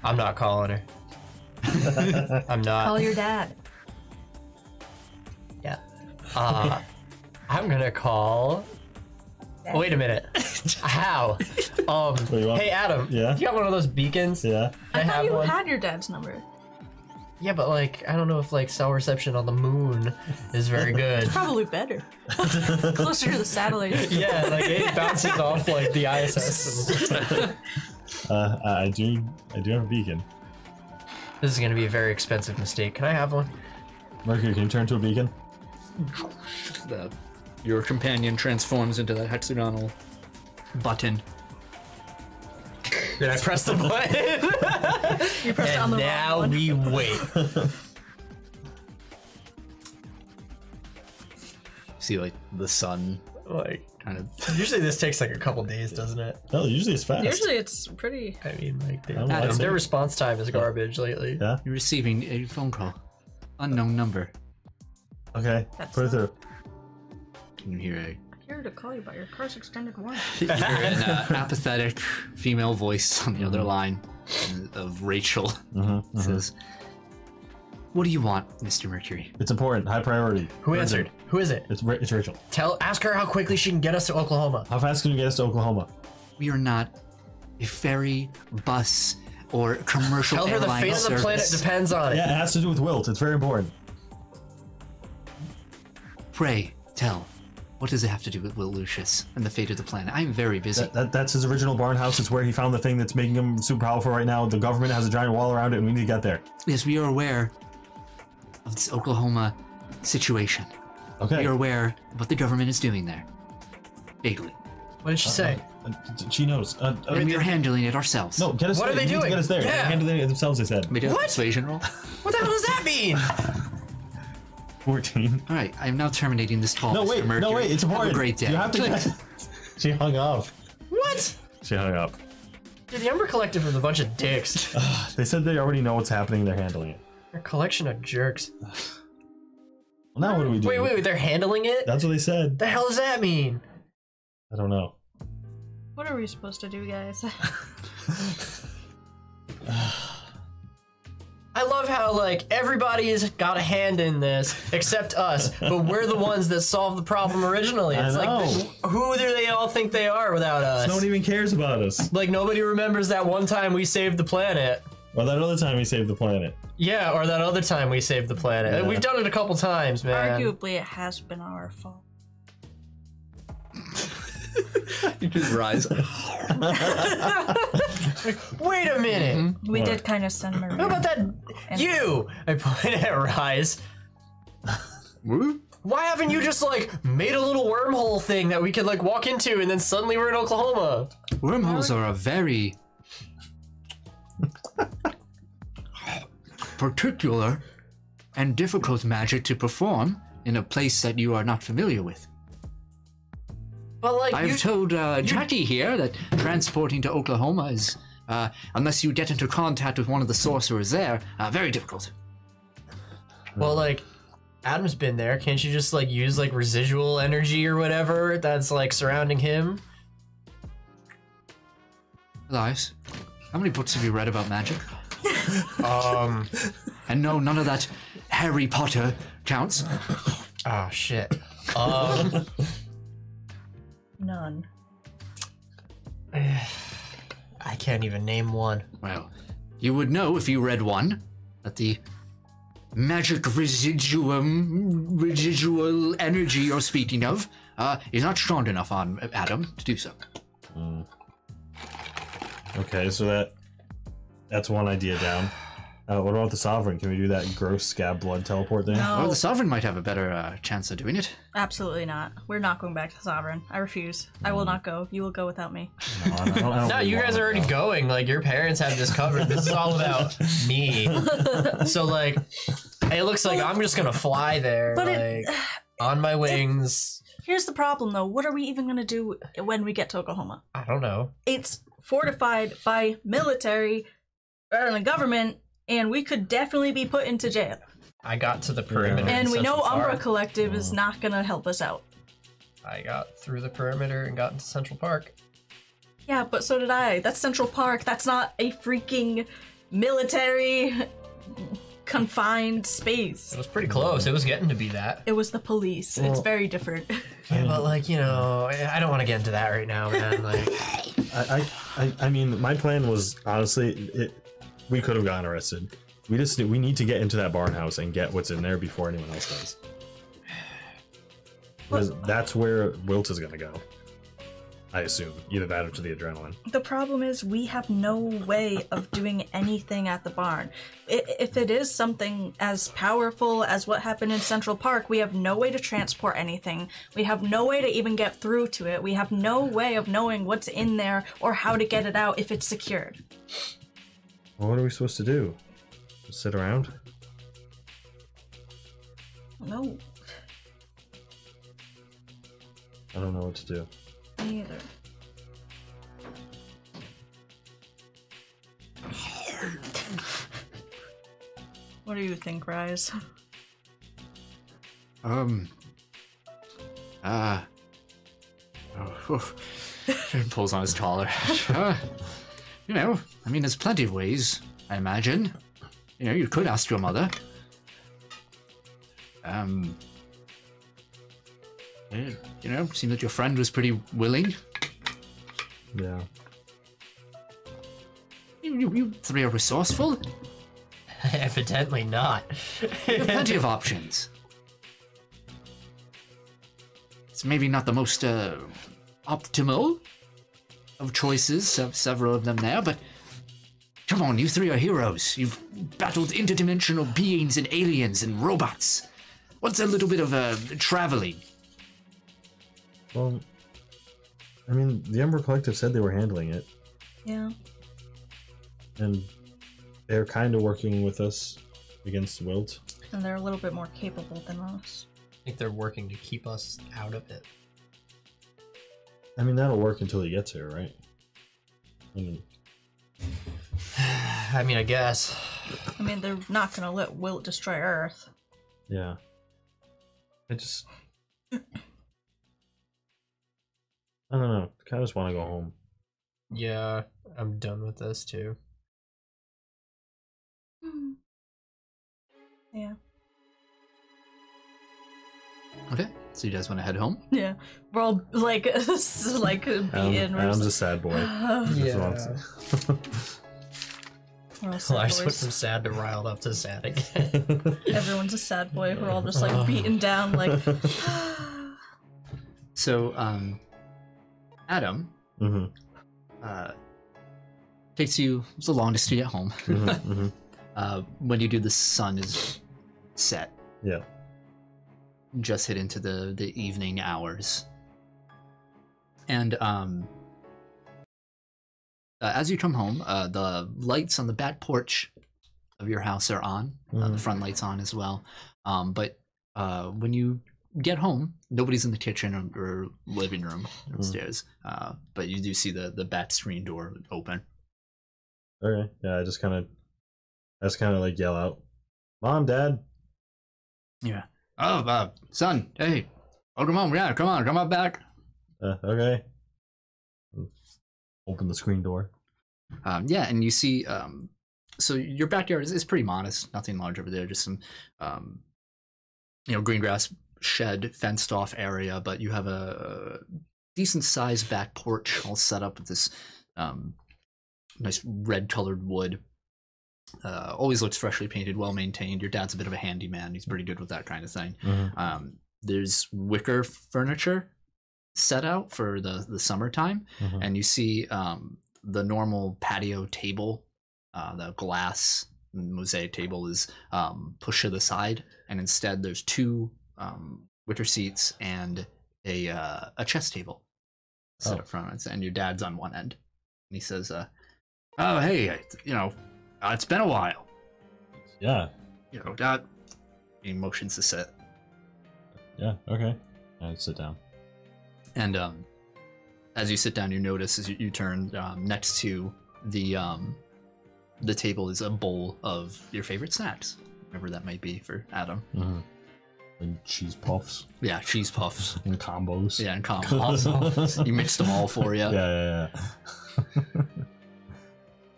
I'm not calling her. I'm not. Call your dad. Yeah. I'm gonna call. Oh, wait a minute. How? Wait, what? Hey Adam. Yeah? You got one of those beacons? Yeah. I thought have you one. had your dad's number. Yeah, but like, I don't know if like cell reception on the moon is very good. Probably better. Closer to the satellites. Yeah, like it bounces off like the ISS. I do have a beacon. This is gonna be a very expensive mistake. Can I have one? Mercury, can you turn to a beacon? Your companion transforms into that hexagonal button. Did I press the button? You pressed on And the now wrong one. we wait. See, like, the sun Like, kind of. usually this takes like a couple days, doesn't it? No, usually it's fast. Usually it's pretty. I mean, like, I don't know, I'd say- their response time is garbage lately. Yeah. You're receiving a phone call. Unknown number. Okay. That's Put it through. Can you hear a Here to call you about your car's extended warranty. You're an apathetic female voice on the other line of Rachel. Says, "What do you want, Mr. Mercury?" It's important. High priority. Who answered? Who is it? It's Rachel. Ask her how quickly she can get us to Oklahoma. How fast can you get us to Oklahoma? We are not a ferry, bus, or commercial Tell her the airline fate of the planet service. depends on it. Yeah, it has to do with Wilt. It's very important. Pray tell, what does it have to do with Will Lucius and the fate of the planet? I'm very busy. That's his original barn house. It's where he found the thing that's making him super powerful right now. The government has a giant wall around it, and we need to get there. Yes, we are aware of this Oklahoma situation. Okay. We are aware of what the government is doing there. Vaguely. What did she say? She knows. And we are handling it ourselves. No, get us What there. are they You need to doing? get us there. Yeah. They're handling it themselves, they said. We do a What? persuasion roll. What the hell does that mean? 14. All right, I am now terminating this call. No, Mr. wait. Mercury. No, wait. It's important. Have a great day. You have to get... She hung up. What? She hung up. Dude, the Umber Collective is a bunch of dicks. They said they already know what's happening. They're handling it. They're a collection of jerks. Well, now what do we do? Wait, they're handling it? That's what they said. The hell does that mean? I don't know. What are we supposed to do, guys? I love how, like, everybody's got a hand in this except us, but we're the ones that solved the problem originally. It's I know. like, who do they all think they are without us? No one even cares about us. Like, nobody remembers that one time we saved the planet. Well, that other time we saved the planet. Yeah, or that other time we saved the planet. Yeah. We've done it a couple times, man. Arguably, it has been our fault. You just rise. Wait a minute. We did kind of send Maria. How about that? You! I point at Rise. Why haven't you just, like, made a little wormhole thing that we could, like, walk into and then suddenly we're in Oklahoma? Wormholes are a very particular and difficult magic to perform in a place that you are not familiar with. But, like, I've told Jackie here that transporting to Oklahoma is, unless you get into contact with one of the sorcerers there, very difficult. Well, like, Adam's been there. Can't you just, like, use, like, residual energy or whatever that's, like, surrounding him? Elias, how many books have you read about magic? And no, none of that Harry Potter counts. Oh, shit. None. I can't even name one. Well, you would know if you read one that the magic residual energy you're speaking of is not strong enough on Adam to do so. Okay, so that's one idea down. What about the Sovereign? Can we do that gross scab blood teleport thing? No. Well, the Sovereign might have a better chance of doing it. Absolutely not. We're not going back to Sovereign. I refuse. I will not go. You will go without me. No, I don't No, really you guys wanna are already go. going. Like, your parents have this covered. This is all about me. So, like, it looks like I'm just gonna fly there, But like, on my wings. Here's the problem, though. What are we even going to do when we get to Oklahoma? I don't know. It's fortified by military and the government, and we could definitely be put into jail. I got to the perimeter. And in we know Central Umbra Park. Collective is not going to help us out. I got through the perimeter and got into Central Park. Yeah, but so did I. That's Central Park. That's not a freaking military confined space. It was pretty close. It was getting to be that. It was the police. It's very different. Yeah, but, like, you know, I don't want to get into that right now, man. Like, I mean, my plan was honestly, we could have gotten arrested. We need to get into that barn house and get what's in there before anyone else does. Because that's where Wilt is gonna go. I assume either that or to the adrenaline. The problem is we have no way of doing anything at the barn. If it is something as powerful as what happened in Central Park, we have no way to transport anything. We have no way to even get through to it. We have no way of knowing what's in there or how to get it out if it's secured. Well, what are we supposed to do? Just sit around? No, I don't know what to do. me either. What do you think, Rise? Pulls on his collar. You know, I mean, there's plenty of ways, I imagine. You know, you could ask your mother. You know, seemed that your friend was pretty willing. Yeah. You three are resourceful. evidently not. You have plenty of options. It's maybe not the most optimal of choices, several of them there, but come on, you three are heroes. You've battled interdimensional beings and aliens and robots. What's a little bit of traveling? Well, I mean, the Umbra Collective said they were handling it, Yeah. and they're kind of working with us against Wilt. And they're a little bit more capable than us. I think they're working to keep us out of it. I mean, that'll work until he gets here, right? I mean, I guess. I mean, they're not gonna let Wilt destroy Earth. Yeah. I just... I don't know. I kind of just want to go home. Yeah, I'm done with this too. Yeah. Okay, so you guys want to head home? Yeah. We're all like, like beaten. We're Adam's just a sad boy. That's what I'm saying. We're all sad Lives went boys. from sad to riled up to sad again. Everyone's a sad boy. We're all just like beaten down, like. So, Adam takes you the longest to get home. When you do, the sun is set. Yeah. Just hit into the evening hours. And as you come home, the lights on the back porch of your house are on. The front light's on as well. But when you get home, nobody's in the kitchen or living room upstairs. But you do see the back screen door open. Okay. Yeah, I just kind of like yell out, "Mom, Dad." Yeah. Oh, son, hey, welcome home. Yeah, come on back. Okay. Open the screen door. Yeah, and you see, so your backyard is pretty modest. Nothing large over there. Just some, green grass shed, fenced off area. But you have a decent sized back porch all set up with this nice red colored wood. Always looks freshly painted, well maintained. Your dad's a bit of a handyman. He's pretty good with that kind of thing. There's wicker furniture set out for the summertime, and you see the normal patio table, the glass mosaic table is pushed to the side, and instead there's two wicker seats and a chess table set up front, and your dad's on one end, and he says, "Oh, hey, it's been a while." Yeah. Dad. He motions to sit. Yeah. Okay. I sit down. And as you sit down, you notice as you turn next to the table is a bowl of your favorite snacks, whatever that might be for Adam. Like cheese puffs. Yeah, cheese puffs. In combos. Yeah, in combos. You mixed them all for you. Yeah.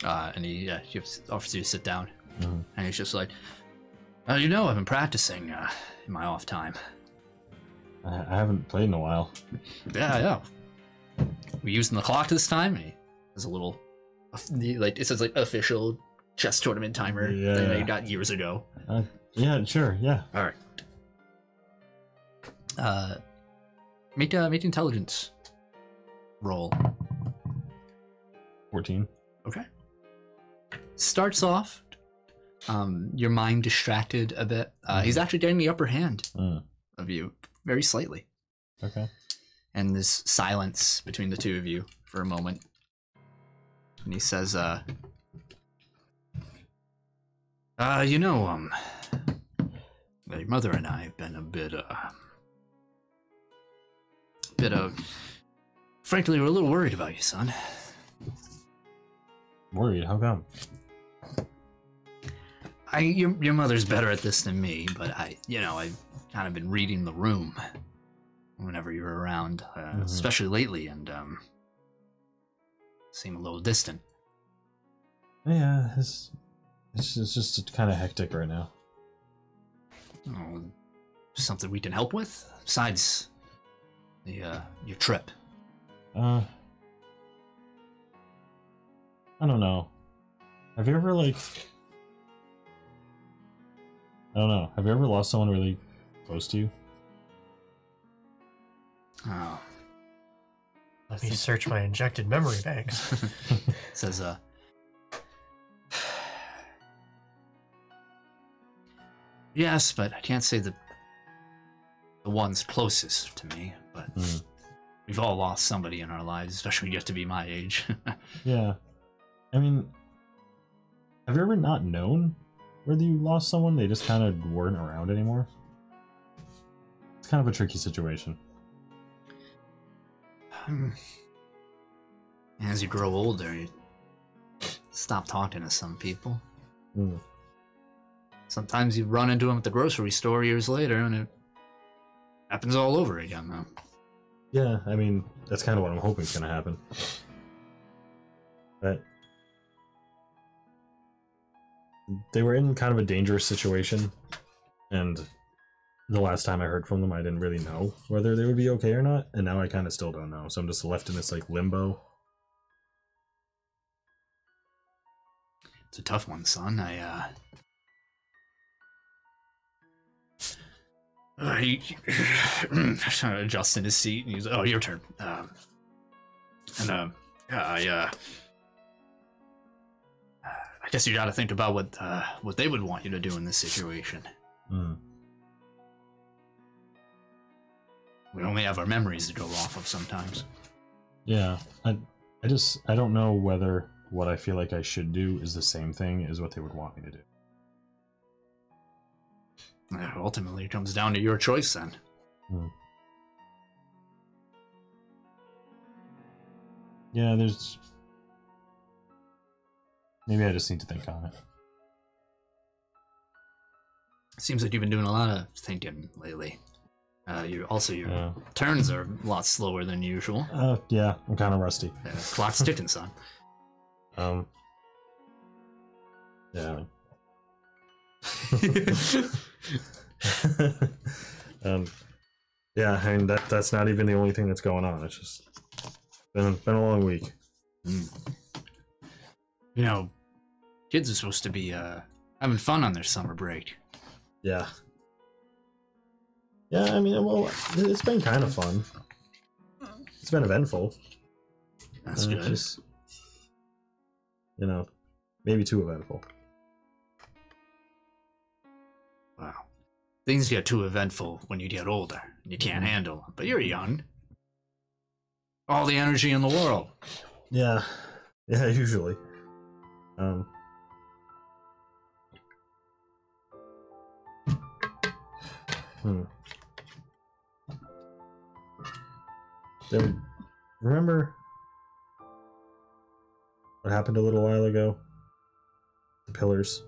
And he offers you to sit down. And he's just like, I've been practicing in my off time. I haven't played in a while. Yeah. We're using the clock this time. And he has a little, it says like official chess tournament timer that you got years ago. Yeah, sure, yeah. All right. Make intelligence roll. 14. Okay. Starts off, your mind distracted a bit. He's actually getting the upper hand of you, very slightly. Okay. And there's silence between the two of you for a moment. And he says, your mother and I have been a bit frankly, we're a little worried about you, son. Worried? How come? Your mother's better at this than me, but I've kind of been reading the room whenever you're around, especially lately, and seem a little distant. Yeah, it's just kind of hectic right now. Oh, something we can help with besides your trip? I don't know. Have you ever Have you ever lost someone really close to you? Oh. Let me search my injected memory banks. Says, yes, but I can't say the one's closest to me, but we've all lost somebody in our lives, especially when you get to be my age. Yeah. I mean, have you ever not known whether you lost someone? They just kind of weren't around anymore? It's kind of a tricky situation. As you grow older, you stop talking to some people. Sometimes you run into them at the grocery store years later, and it happens all over again, though. Yeah, I mean, that's kind of what I'm hoping is going to happen. But they were in kind of a dangerous situation, and the last time I heard from them, I didn't really know whether they would be okay or not, and now I kind of still don't know, so I'm just left in this, limbo. It's a tough one, son. He trying to adjust in his seat, and he's like, "Oh, your turn." I guess you got to think about what they would want you to do in this situation. We only have our memories to go off of sometimes. Yeah, I don't know whether what I feel like I should do is the same thing as what they would want me to do. Ultimately, it comes down to your choice then. Yeah, there's... Maybe I just need to think on it. Seems like you've been doing a lot of thinking lately. Your turns are a lot slower than usual. Yeah, I'm kind of rusty. Clock's ticking, son. Yeah. Yeah, I mean that's not even the only thing that's going on. It's just been a long week. You know, kids are supposed to be having fun on their summer break. Yeah. Yeah, I mean, well, it's been kind of fun. It's been eventful. That's good. Just, you know, maybe too eventful. Wow. Things get too eventful when you get older. You can't handle them. But you're young. All the energy in the world. Yeah. Yeah, usually. Remember what happened a little while ago? The pillars.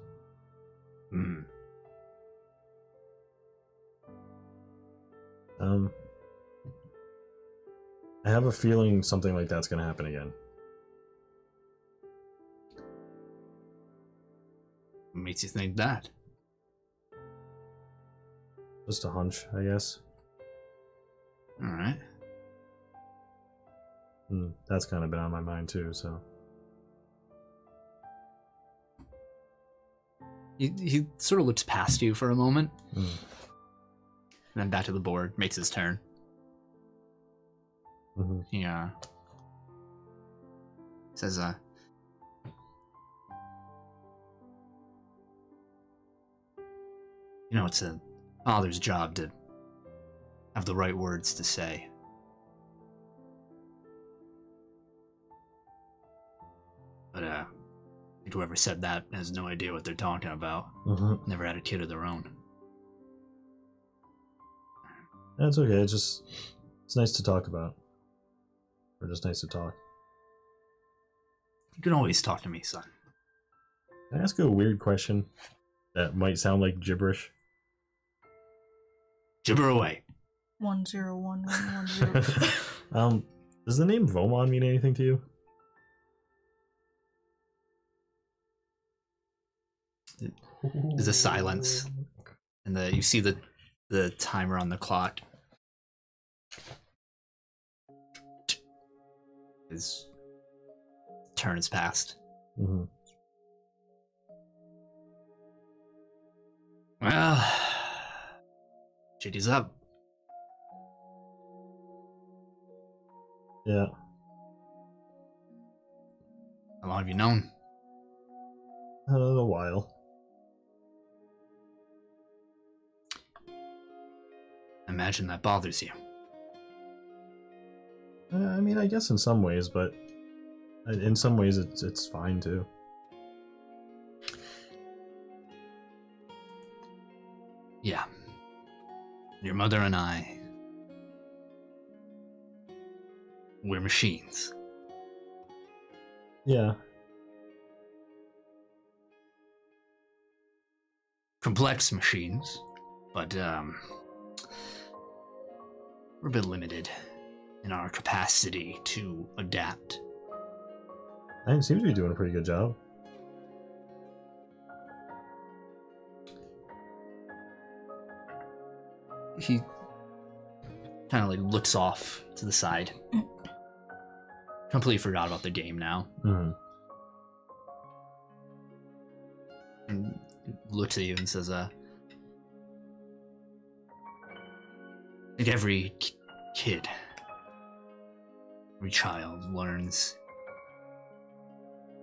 I have a feeling something like that's going to happen again. What makes you think that? Just a hunch, I guess. Alright. That's kind of been on my mind too, so. He sort of looks past you for a moment. And then back to the board, makes his turn. Yeah. Says, you know, it's a father's job to have the right words to say. But, whoever said that has no idea what they're talking about. Never had a kid of their own. That's okay, it's nice to talk about. Or just nice to talk. You can always talk to me, son. Can I ask you a weird question that might sound like gibberish? Gibber away. 101110. Does the name Vomon mean anything to you? There's a silence, and you see the timer on the clock. His turn is passed. Well, JD's up. Yeah. How long have you known? A while. Imagine that bothers you. I mean, I guess in some ways, but in some ways it's fine too. Yeah. Your mother and I, we're machines. Yeah. Complex machines, but we're a bit limited in our capacity to adapt. I seem to be doing a pretty good job. He kind of like looks off to the side. Completely forgot about the game now. looks at you and says, I think every kid, every child learns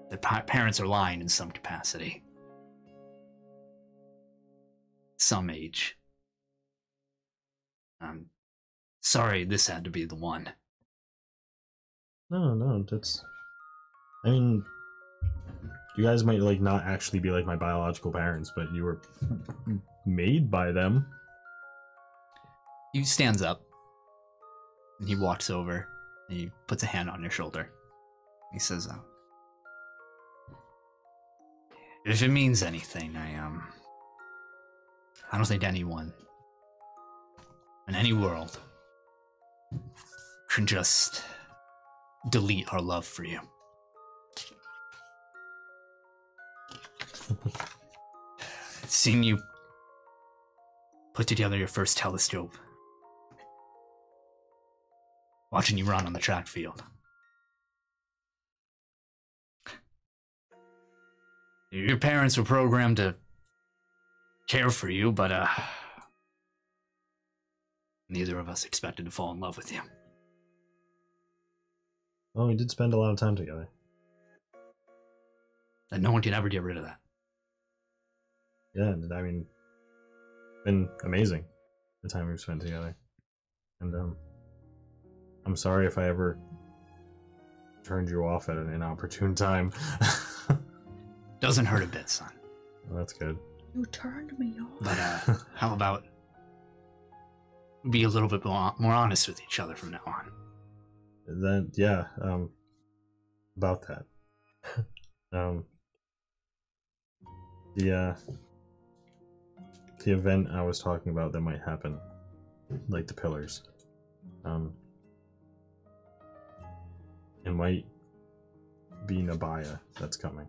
that parents are lying in some capacity. Some age. I'm sorry this had to be the one. No, that's... I mean, you guys might, like, not actually be like my biological parents, but you were made by them. He stands up, and he walks over, and he puts a hand on your shoulder. He says, if it means anything, I don't think anyone in any world can just delete our love for you. Seeing you put together your first telescope, watching you run on the track field. Your parents were programmed to care for you, but neither of us expected to fall in love with you. Well, we did spend a lot of time together. And no one can ever get rid of that. Yeah, I mean, it's been amazing, the time we've spent together. And, I'm sorry if I ever turned you off at an inopportune time. Doesn't hurt a bit, son. Well, that's good. You turned me off. But, how about be a little bit more honest with each other from now on? That, yeah, about that. The event I was talking about that might happen, like the pillars, it might be Nabaya that's coming.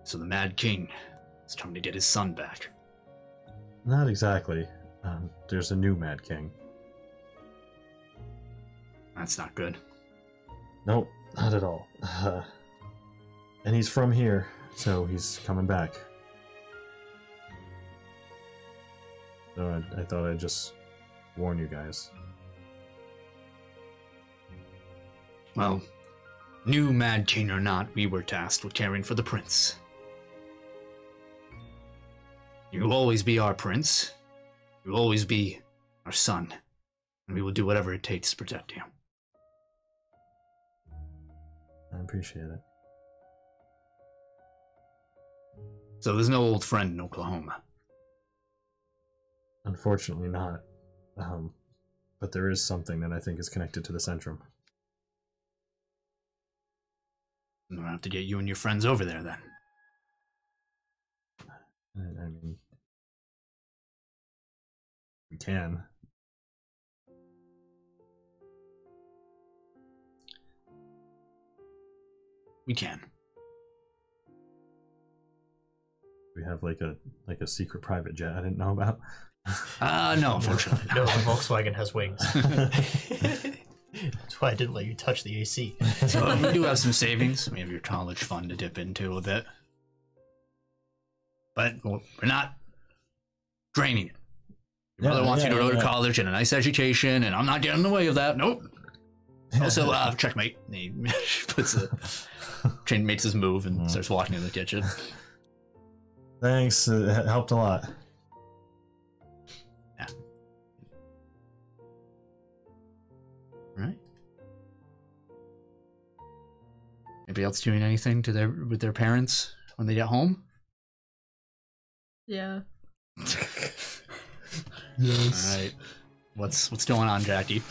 So the Mad King is coming to get his son back. Not exactly. There's a new Mad King. That's not good. Nope, not at all. And he's from here, so he's coming back. So I thought I'd just warn you guys. Well, new Mad King or not, we were tasked with caring for the prince. You will always be our prince. You will always be our son. And we will do whatever it takes to protect you. I appreciate it. So there's no old friend in Oklahoma. Unfortunately not. But there is something that I think is connected to the Centrum. We'll have to get you and your friends over there then. I mean, we can. We can. We have like a secret private jet I didn't know about. No, unfortunately. No, the Volkswagen has wings. That's why I didn't let you touch the AC. So we do have some savings. We have your college fund to dip into a bit. But we're not draining it. Your mother wants you to go to college and a nice education, and I'm not getting in the way of that. Nope. Also, checkmate. He makes his move and starts walking in the kitchen. Thanks, it helped a lot. Yeah. Right. Anybody else doing anything with their parents when they get home? Yeah. Yes. All right. What's going on, Jackie?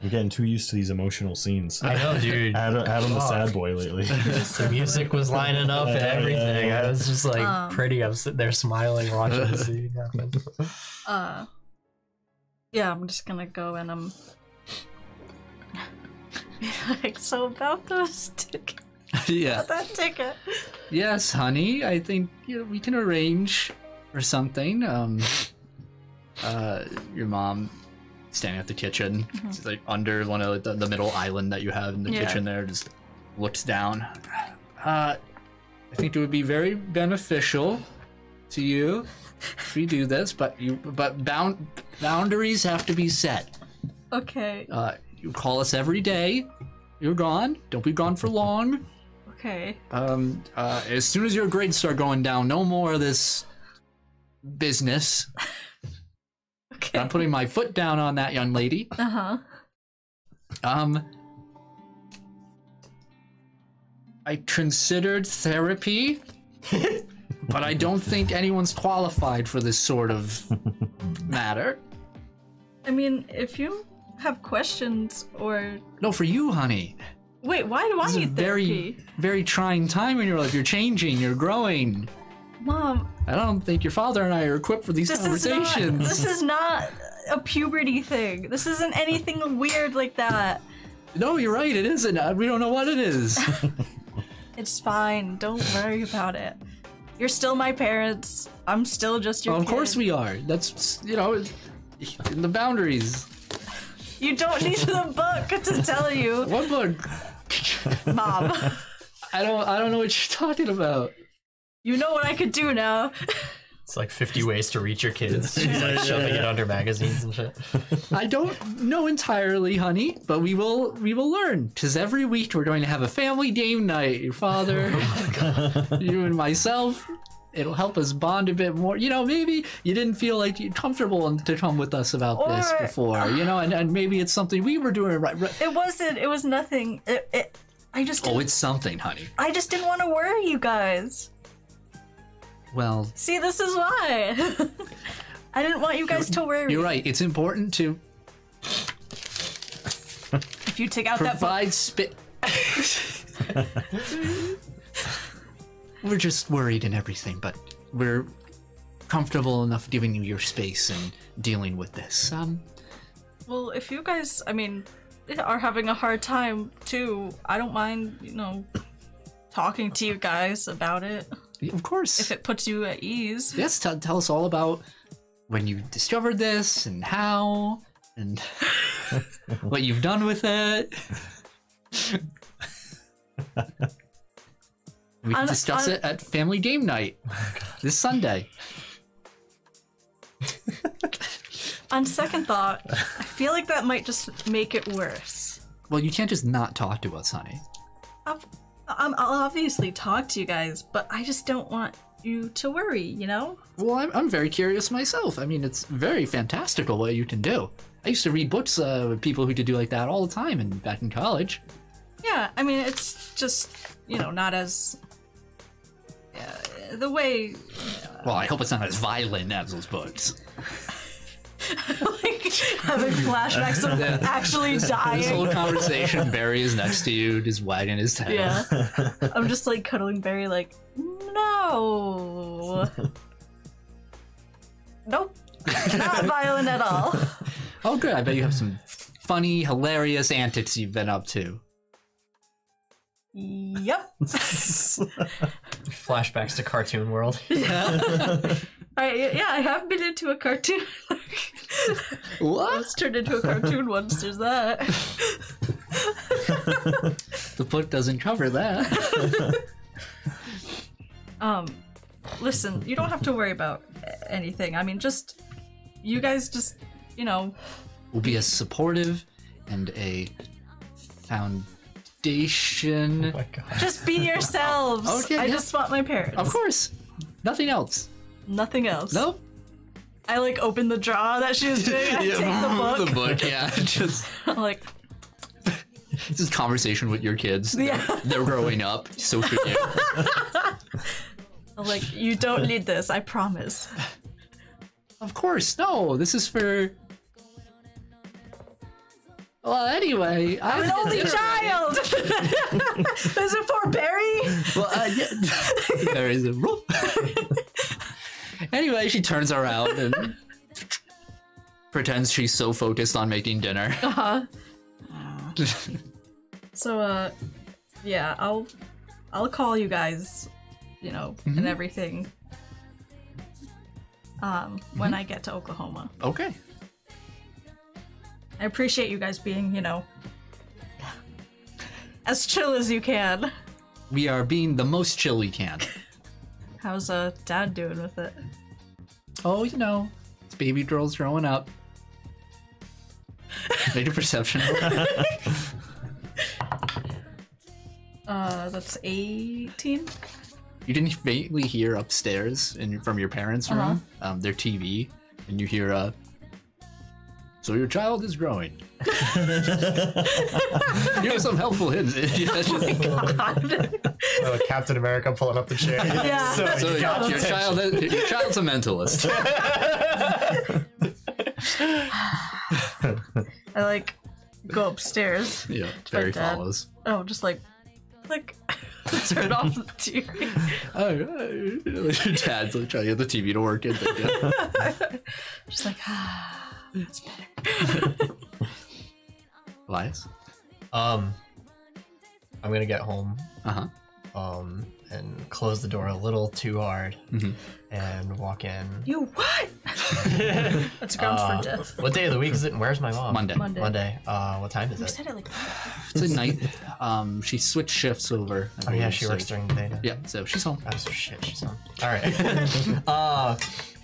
I'm getting too used to these emotional scenes. I know, dude. Adam the sad boy lately. The music was lining up and everything. I was just like pretty. I'm sitting there smiling, watching the scene happen. Yeah, I'm just gonna go and like, so about those tickets. Yeah. That ticket. Yes, honey. I think we can arrange for something. Your mom standing at the kitchen. She's like under one of the middle island that you have in the kitchen there, just looks down. I think it would be very beneficial to you if we do this, but boundaries have to be set. Okay. You call us every day. You're gone. Don't be gone for long. Okay. As soon as your grades start going down, no more of this business. Okay. I'm putting my foot down on that, young lady. I considered therapy, but I don't think anyone's qualified for this sort of matter. I mean, if you have questions or... No, for you, honey. Wait, why do I need therapy? Very trying time in your life. You're changing, you're growing. Mom... I don't think your father and I are equipped for these conversations. This is not a puberty thing. This isn't anything weird like that. No, you're right, it isn't. We don't know what it is. It's fine. Don't worry about it. You're still my parents. I'm still just your kid. Of course we are. That's, you know, in the boundaries. You don't need the book to tell you. What book? Mom. I don't know what you're talking about. You know what I could do now. It's like 50 ways to reach your kids. She's like shoving it under magazines and shit. I don't know entirely, honey, but we will learn. Because every week we're going to have a family game night. Your father, you and myself. It'll help us bond a bit more. You know, maybe you didn't feel like you're comfortable to come with us about this before. You know, and maybe it's something we were doing right. It wasn't. It was nothing. I just. Oh, it's something, honey. I just didn't want to worry you guys. Well, see, this is why. I didn't want you guys to worry. You're right. It's important to if you take out provide We're just worried and everything, but we're comfortable enough giving you your space and dealing with this. Well, if you guys, I mean, are having a hard time too, I don't mind, you know, talking to you guys about it. Of course. If it puts you at ease. Yes, tell us all about when you discovered this and how and what you've done with it. We can discuss it at family game night this Sunday. On second thought, I feel like that might just make it worse. Well, you can't just not talk to us, honey. I'll obviously talk to you guys, but I just don't want you to worry, you know? Well, I'm very curious myself. I mean, it's very fantastical what you can do. I used to read books with people who could do like that all the time back in college. Yeah, I mean, it's just, you know, not as... the way... Well, I hope it's not as violent as those books. Like, having flashbacks of actually dying. This whole conversation, Barry is next to you, just wagging his tail. Yeah. I'm just like cuddling Barry like, no. Nope. Not violent at all. Oh, good. I bet you have some funny, hilarious antics you've been up to. Yep. Flashbacks to cartoon world. Yeah. I have been into a cartoon. What? I was turned into a cartoon once, there's that. The book doesn't cover that. Listen, you don't have to worry about anything. I mean, just, you guys just, you know. We'll be as supportive and a foundation. Oh my God. Just be yourselves. Okay, I yeah. just want my parents. Of course. Nothing else. Nothing else. Nope. I like open the draw that she was doing. I take the book. The book, yeah. Just I'm like, just conversation with your kids. Yeah. They're growing up. So should you. I'm like, you don't need this. I promise. Of course. No. This is for. Well, anyway, I'm an only child. Is it for Barry? Well, yeah. Barry's a roof. Anyway, she turns around and pretends she's so focused on making dinner. So, yeah, I'll call you guys, you know, and everything. When I get to Oklahoma. Okay. I appreciate you guys being, you know, as chill as you can. We are being the most chill we can. How's Dad doing with it? Oh, you know, this baby girl's growing up. Make a perception. That's 18. You can faintly hear upstairs from your parents' room, their TV, and you hear, so your child is growing. Here are some helpful hints. Captain America pulling up the chair. Yeah. So your child's a mentalist. I like go upstairs. Yeah, Barry Dad. follows. Oh, just like turn off the TV. Your dad's like trying to get the TV to work. Just like, it's better. Elias? I'm gonna get home. And close the door a little too hard and walk in. You what? That's grounds for death. What day of the week is it and where's my mom? Monday. What time is You it? said it like It's a night. She switched shifts over. Oh yeah, she works during the day now. Yeah, so she's home. Oh so shit, she's home. Alright.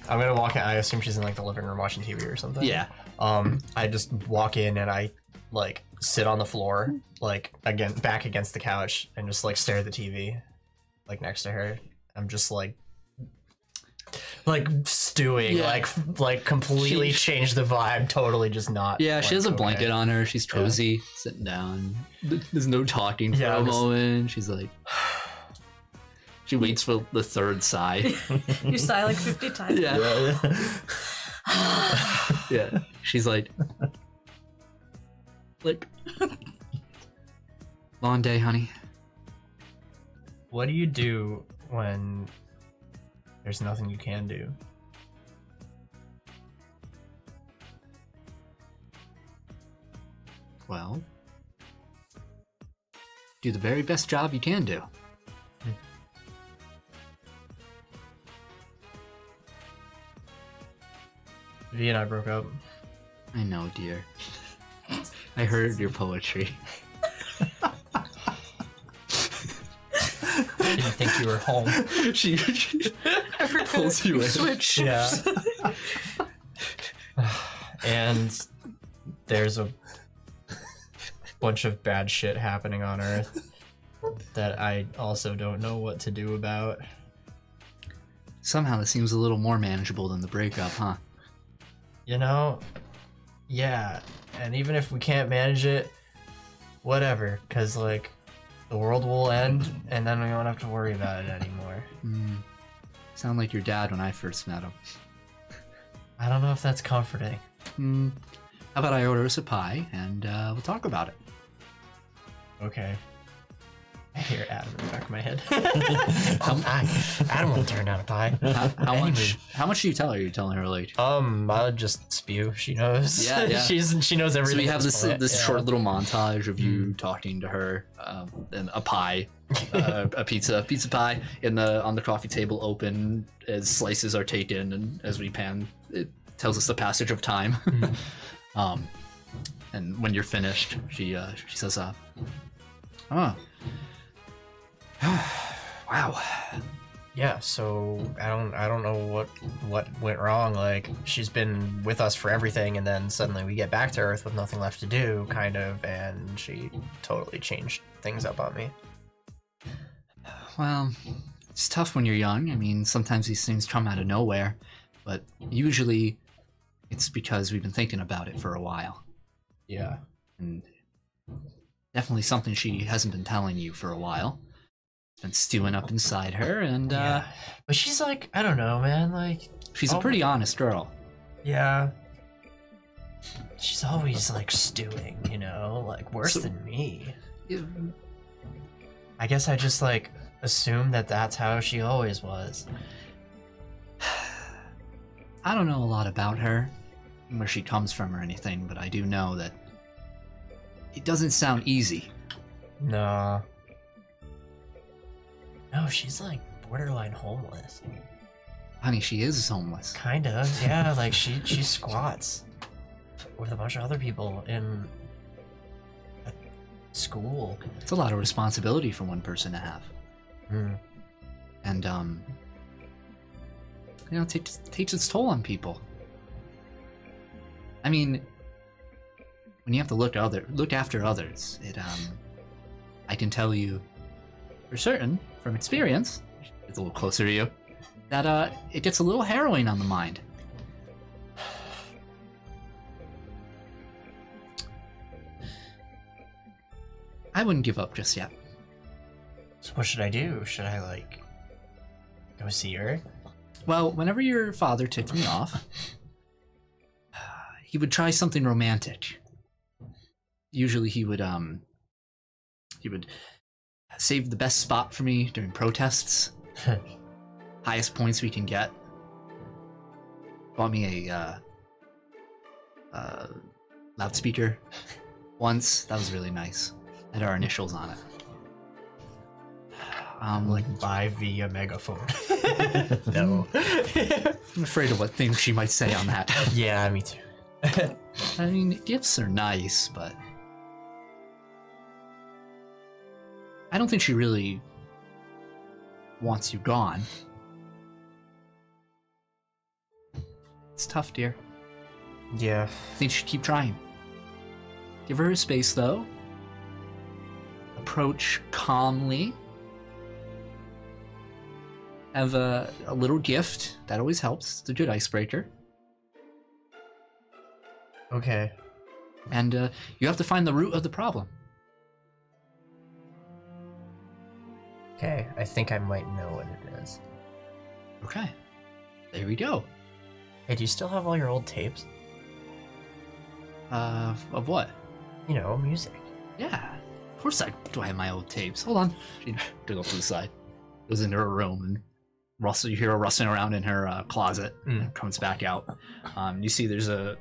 I'm gonna walk in. I assume she's in like the living room watching TV or something. Yeah. I just walk in and I like sit on the floor, like back against the couch and just like stare at the TV. Like next to her, I'm just like stewing, like completely changed the vibe. Totally, just not. Yeah, she has a okay. blanket on her. She's cozy, sitting down. There's no talking for a moment. She's like, she waits for the third sigh. you sigh like 50 times. Yeah. Yeah. She's like, long day, honey. What do you do when there's nothing you can do? Well, do the very best job you can do. V and I broke up. I know, dear. I heard your poetry. I didn't think you were home. she pulls you in. Switch. Yeah. And there's a bunch of bad shit happening on Earth that I also don't know what to do about. Somehow this seems a little more manageable than the breakup, huh? You know? Yeah. And even if we can't manage it, whatever. Because, like, the world will end, and then we won't have to worry about it anymore. Sound like your dad when I first met him. I don't know if that's comforting. How about I order us a pie, and we'll talk about it. Okay. I hear Adam in the back of my head. Adam will turn down a pie. How much do you tell her? Are you telling her like? I'll just spew. She knows. Yeah. she knows everything. So we have this short little montage of you Mm. talking to her, and a pie, a pizza pie on the coffee table open as slices are taken, and as we pan, it tells us the passage of time. And when you're finished, she says, "Oh, wow." Yeah, so I don't know what went wrong. Like, she's been with us for everything, and then suddenly we get back to Earth with nothing left to do, kind of, and she totally changed things up on me. Well, it's tough when you're young. I mean, sometimes these things come out of nowhere, but usually it's because we've been thinking about it for a while. Yeah. And definitely something she hasn't been telling you for a while. It's been stewing up inside her, and Yeah. But she's like, I don't know, man, like... she's a pretty honest girl. Yeah. She's always, like, stewing, you know? Like, worse than me. I guess I just, like, assumed that that's how she always was. I don't know a lot about her, where she comes from or anything, but I do know that it doesn't sound easy. No. No, she's, like, borderline homeless. Honey, she is homeless. Kind of, yeah, like, she squats. with a bunch of other people in a school. It's a lot of responsibility for one person to have. Hmm. And, you know, it takes its toll on people. I mean, when you have to look after others, I can tell you for certain, from experience, it's a little closer to you, that it gets a little harrowing on the mind. I wouldn't give up just yet. So what should I do? Should I, like, go see her? Well, whenever your father tipped me off, he would try something romantic. Usually he would save the best spot for me during protests. Highest points we can get. Bought me a loudspeaker once. That was really nice. Had our initials on it. Like buy via megaphone. No. I'm afraid of what things she might say on that. Yeah, me too. I mean, gifts are nice, but I don't think she really wants you gone. It's tough, dear. Yeah. I think you should keep trying. Give her a space, though. Approach calmly. Have a little gift. That always helps. It's a good icebreaker. Okay. And you have to find the root of the problem. Okay, I think I might know what it is. Okay. There we go. Hey, do you still have all your old tapes? Of what? You know, music. Yeah. Of course I have my old tapes. Hold on. She goes to the side. Goes into her room and you hear her rustling around in her closet and comes back out. You see there's a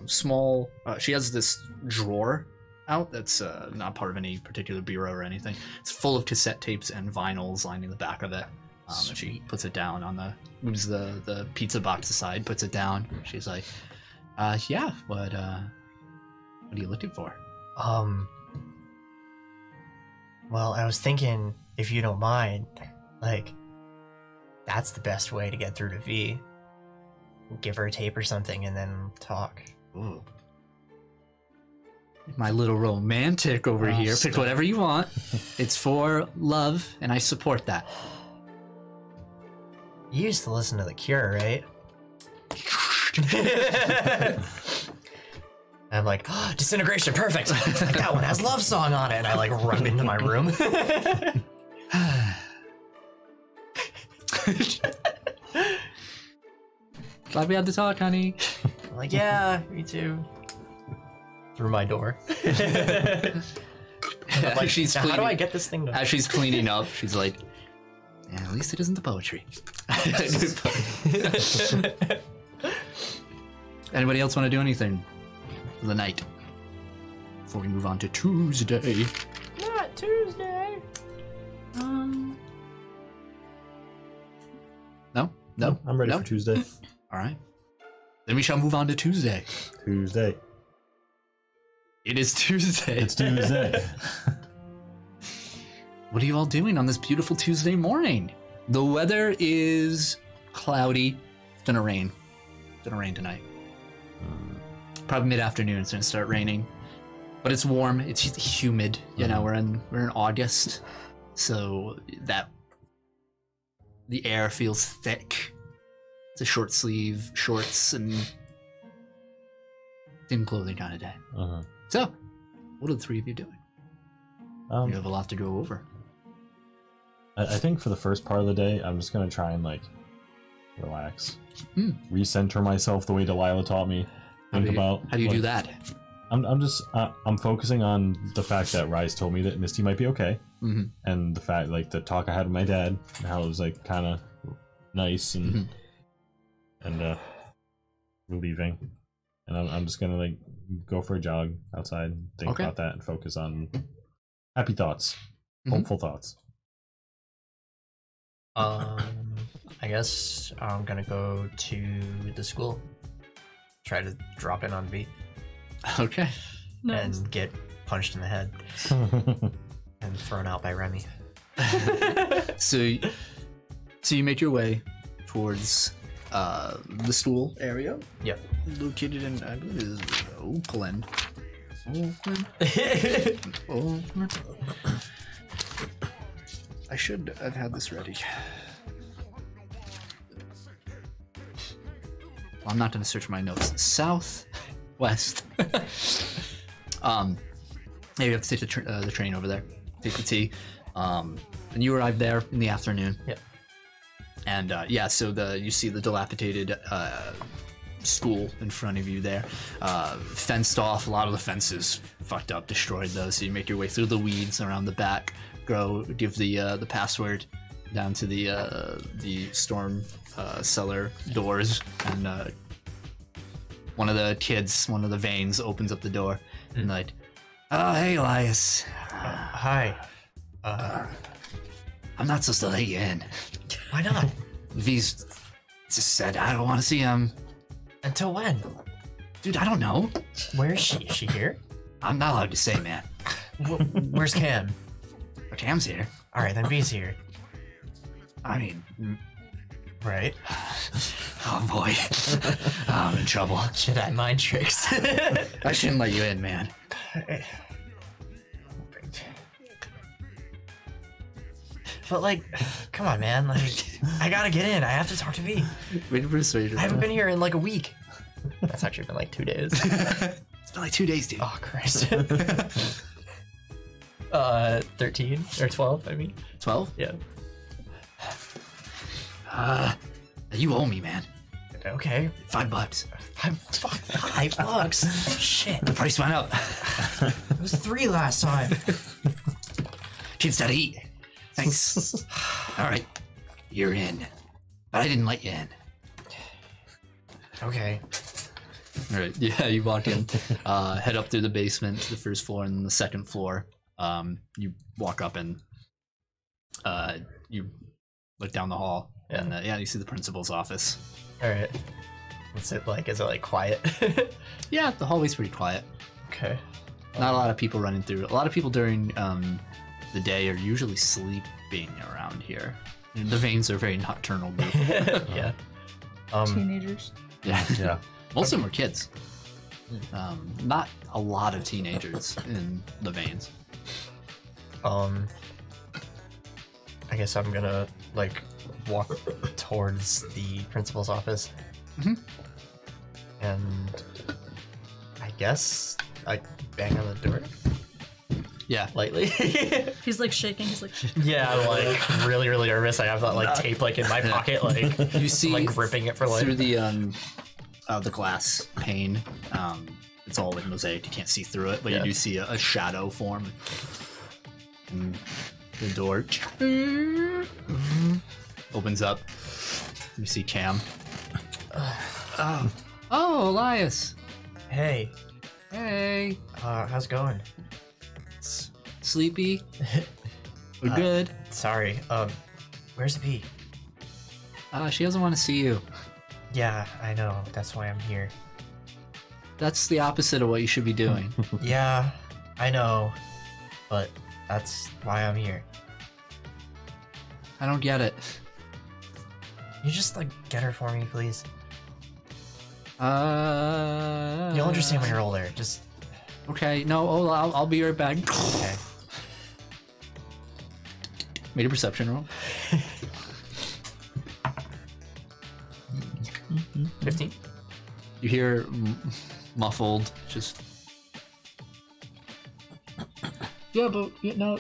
small... she has this drawer out that's not part of any particular bureau or anything. It's full of cassette tapes and vinyls lining the back of it. And she puts it down on moves the pizza box aside, puts it down. She's like, yeah, what are you looking for? Well, I was thinking, if you don't mind, like, that's the best way to get through to V. Give her a tape or something and then talk. Ooh. My little romantic over here. Pick whatever you want. It's for love, and I support that. You used to listen to The Cure, right? I'm like, oh, Disintegration, perfect! Like, that one has Love Song on it! And I, like, run into my room. Glad we had to talk, honey. I'm like, yeah, me too. Through my door. Like, she's how do I get this thing to... As she's cleaning up, she's like, yeah, at least it isn't the poetry. Anybody else want to do anything for the night? Before we move on to Tuesday. Not Tuesday. No? I'm ready for Tuesday. Alright. Then we shall move on to Tuesday. Tuesday. It is Tuesday. It's Tuesday. What are you all doing on this beautiful Tuesday morning? The weather is cloudy. It's gonna rain. It's gonna rain tonight. Probably mid-afternoon it's gonna start raining. But it's warm. It's humid. You know, we're in August, so that the air feels thick. It's a short sleeve, shorts, and thin clothing kind of day. So, what are the three of you doing? You have a lot to go over. I think for the first part of the day, I'm just gonna try and like relax, recenter myself the way Delilah taught me. How do you do that? I'm focusing on the fact that Rise told me that Misty might be okay, and the fact like the talk I had with my dad, and how it was like kind of nice and relieving, and I'm just gonna like go for a jog outside, and think about that, and focus on happy thoughts, hopeful thoughts. I guess I'm gonna go to the school. Try to drop in on V. Okay. Nice. and get punched in the head and thrown out by Remy. So you make your way towards the stool area. Yep. Located in, I believe it is Oakland. Oakland. I should have had this ready. Well, I'm not going to search my notes. Southwest. Yeah, you have to take the train over there. Take the T. And you arrived there in the afternoon. Yep. And yeah, so you see the dilapidated school in front of you there, fenced off. A lot of the fences fucked up, destroyed though. So you make your way through the weeds around the back. Give the password down to the storm cellar doors, and one of the kids, one of the veins, opens up the door and like, oh hey Elias, Hi. I'm not supposed to let you in. Why not? V's just said I don't want to see him. Until when? Dude, I don't know. Where is she? Is she here? I'm not allowed to say, man. Where's Cam? But Cam's here. All right, then V's here. I mean, Right. oh boy, I'm in trouble. Jedi mind tricks. I shouldn't let you in, man. But like, come on, man. Like, I gotta get in. I have to talk to V. Wait for persuasion. I haven't been here in like a week. That's actually been like 2 days. It's been like 2 days, dude. Oh Christ. 13 or 12. I mean, 12? yeah. You owe me, man. Okay. $5. $5. Shit. The price went up. It was 3 last time. Kids gotta eat. Thanks. All right, you're in, but I didn't let you in. Okay. All right, yeah, you walk in, head up through the basement to the first floor, and then the second floor. You walk up and you look down the hall, and yeah, you see the principal's office. All right. What's it like? Is it like quiet? Yeah, the hallway's pretty quiet. Okay. Not a lot of people running through. A lot of people during the day are usually sleeping around here. The veins are very nocturnal. Yeah. Teenagers. Yeah. Yeah. Most of them are kids. Not a lot of teenagers in the veins. I guess I'm gonna like walk towards the principal's office. Mhm. And I guess I bang on the door Yeah. lightly. He's like shaking. He's like, Yeah, I'm like really, really nervous. I have that like tape like in my pocket, like You see like gripping it for like through the glass pane. It's all like mosaic. You can't see through it, but Yeah. you do see a shadow form. And the door opens up. You see Cam. Oh, Elias. Hey, Hey. how's it going? Sleepy? We're good. Sorry, where's V? She doesn't want to see you. Yeah, I know. That's why I'm here. That's the opposite of what you should be doing. Yeah, I know. But that's why I'm here. I don't get it. You just like get her for me, please. You'll You'll understand when you're older. Just Okay, no, I'll be right back. okay. Made a perception roll. 15. You hear muffled, just. Yeah, but you know,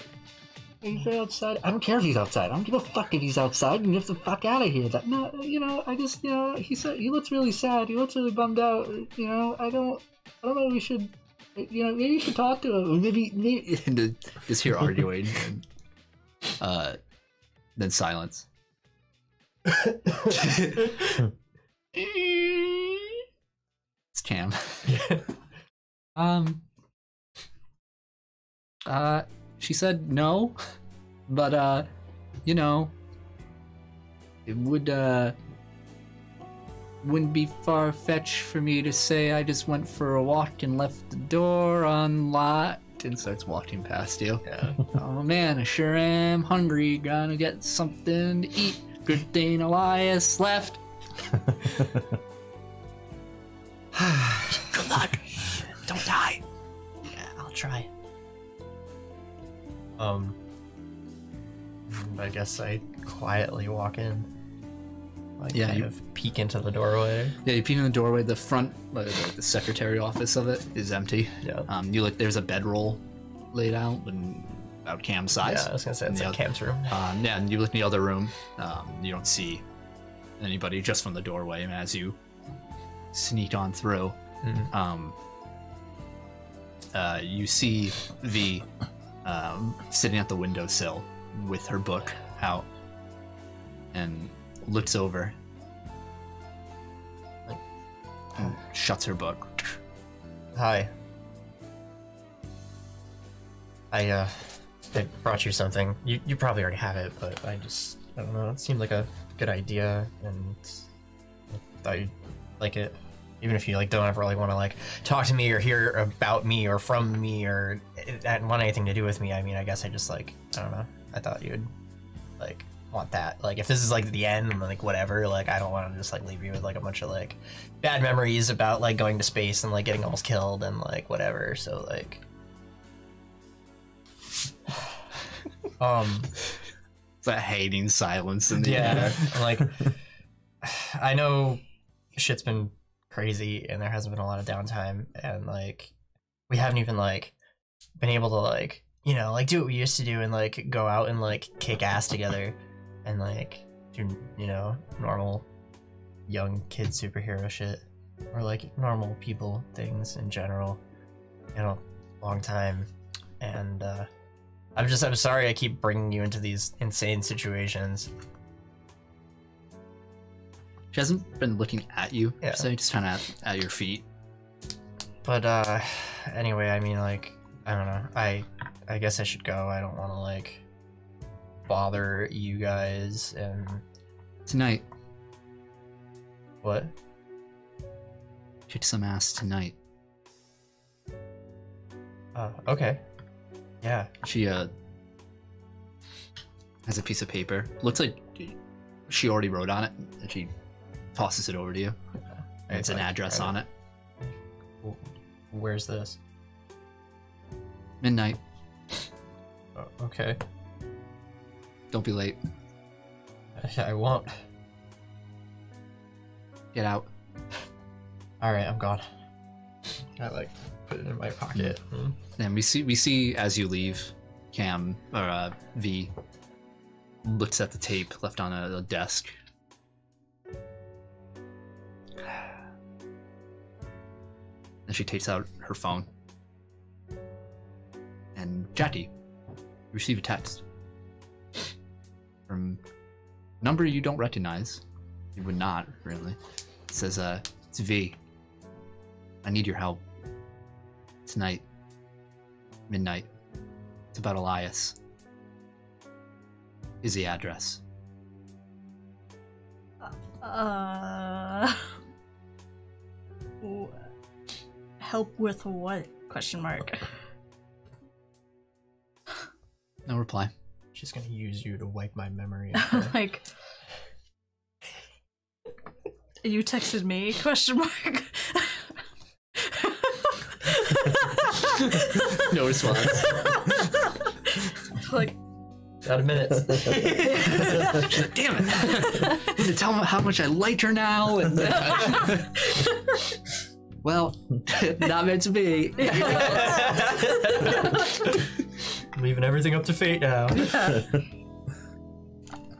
he's outside. I don't care if he's outside. I don't give a fuck if he's outside. And get the fuck out of here. No, you know, I just, you know, he said he looks really sad. He looks really bummed out. You know, I don't know. We should, you know, maybe you should talk to him. Maybe. And just hear arguing, and then silence. It's Cam. She said no, but you know, it would wouldn't be far-fetched for me to say I just went for a walk and left the door unlocked and starts walking past you. Yeah. Oh man, I sure am hungry. Gonna get something to eat. Good thing Elias left. Good luck. Don't die. Yeah, I'll try. I guess I quietly walk in. Like, Yeah, kind you- of peek into the doorway. Yeah, you peek in the doorway. The front, the secretary office of it is empty. Yeah. You look. There's a bedroll laid out and about Cam's size. Yeah, I was gonna say it's Yeah. like Cam's room. Yeah, and you look in the other room. You don't see anybody just from the doorway. And as you sneak on through, you see V sitting at the windowsill with her book out and looks over and shuts her book. Hi. I brought you something. You probably already have it, but I don't know. It seemed like a good idea, and I thought you'd like it. Even if you like don't ever really want to like talk to me or hear about me or from me or want anything to do with me. I mean, I guess I just like, I don't know. I thought you'd like want that. Like if this is like the end, like whatever, like I don't want to just like leave you with like a bunch of like bad memories about like going to space and like getting almost killed and like whatever. So like It's a hating silence in the yeah, air. like I know shit's been crazy and there hasn't been a lot of downtime and like we haven't even like been able to like, you know, like do what we used to do and like go out and like kick ass together and like do, you know, normal young kid superhero shit or like normal people things in general in a long time. And I'm sorry I keep bringing you into these insane situations. She hasn't been looking at you, Yeah. so just kind of at your feet. But anyway, I mean, like, I don't know. I guess I should go. I don't want to like bother you guys and Tonight, what? kick some ass tonight. Okay. Yeah. She has a piece of paper. Looks like she already wrote on it, and she tosses it over to you. And it's an address on it. Where's this? Midnight. Okay. Don't be late. I won't. Get out. All right, I'm gone. I like put it in my pocket. And we see as you leave, Cam or V looks at the tape left on a desk. And she takes out her phone. And Jackie, you receive a text from a number you don't recognize. You would not, really. It says, it's V. I need your help. Tonight. Midnight. It's about Elias. Is the address. Help with what? Question mark. No reply. She's gonna use you to wipe my memory. Like, you texted me? Question mark. No response. Like, Out of minutes. Damn it! I need to tell him how much I like her now. And well, not meant to be. Leaving everything up to fate now.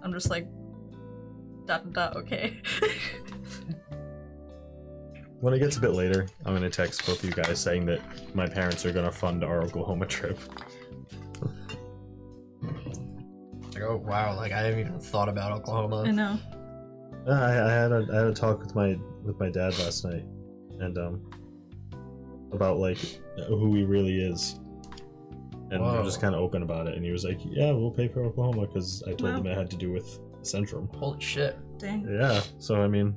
I'm just like, ... okay. When it gets a bit later, I'm gonna text both of you guys saying that my parents are gonna fund our Oklahoma trip. Like, oh wow, like I haven't even thought about I Oklahoma. know. I had a talk with my dad last night, and about like who he really is, and Whoa. we're just kind of open about it. And he was like, "Yeah, we'll pay for Oklahoma," because I told Wow. him it had to do with Centrum. Holy shit. Dang. Yeah, so I mean,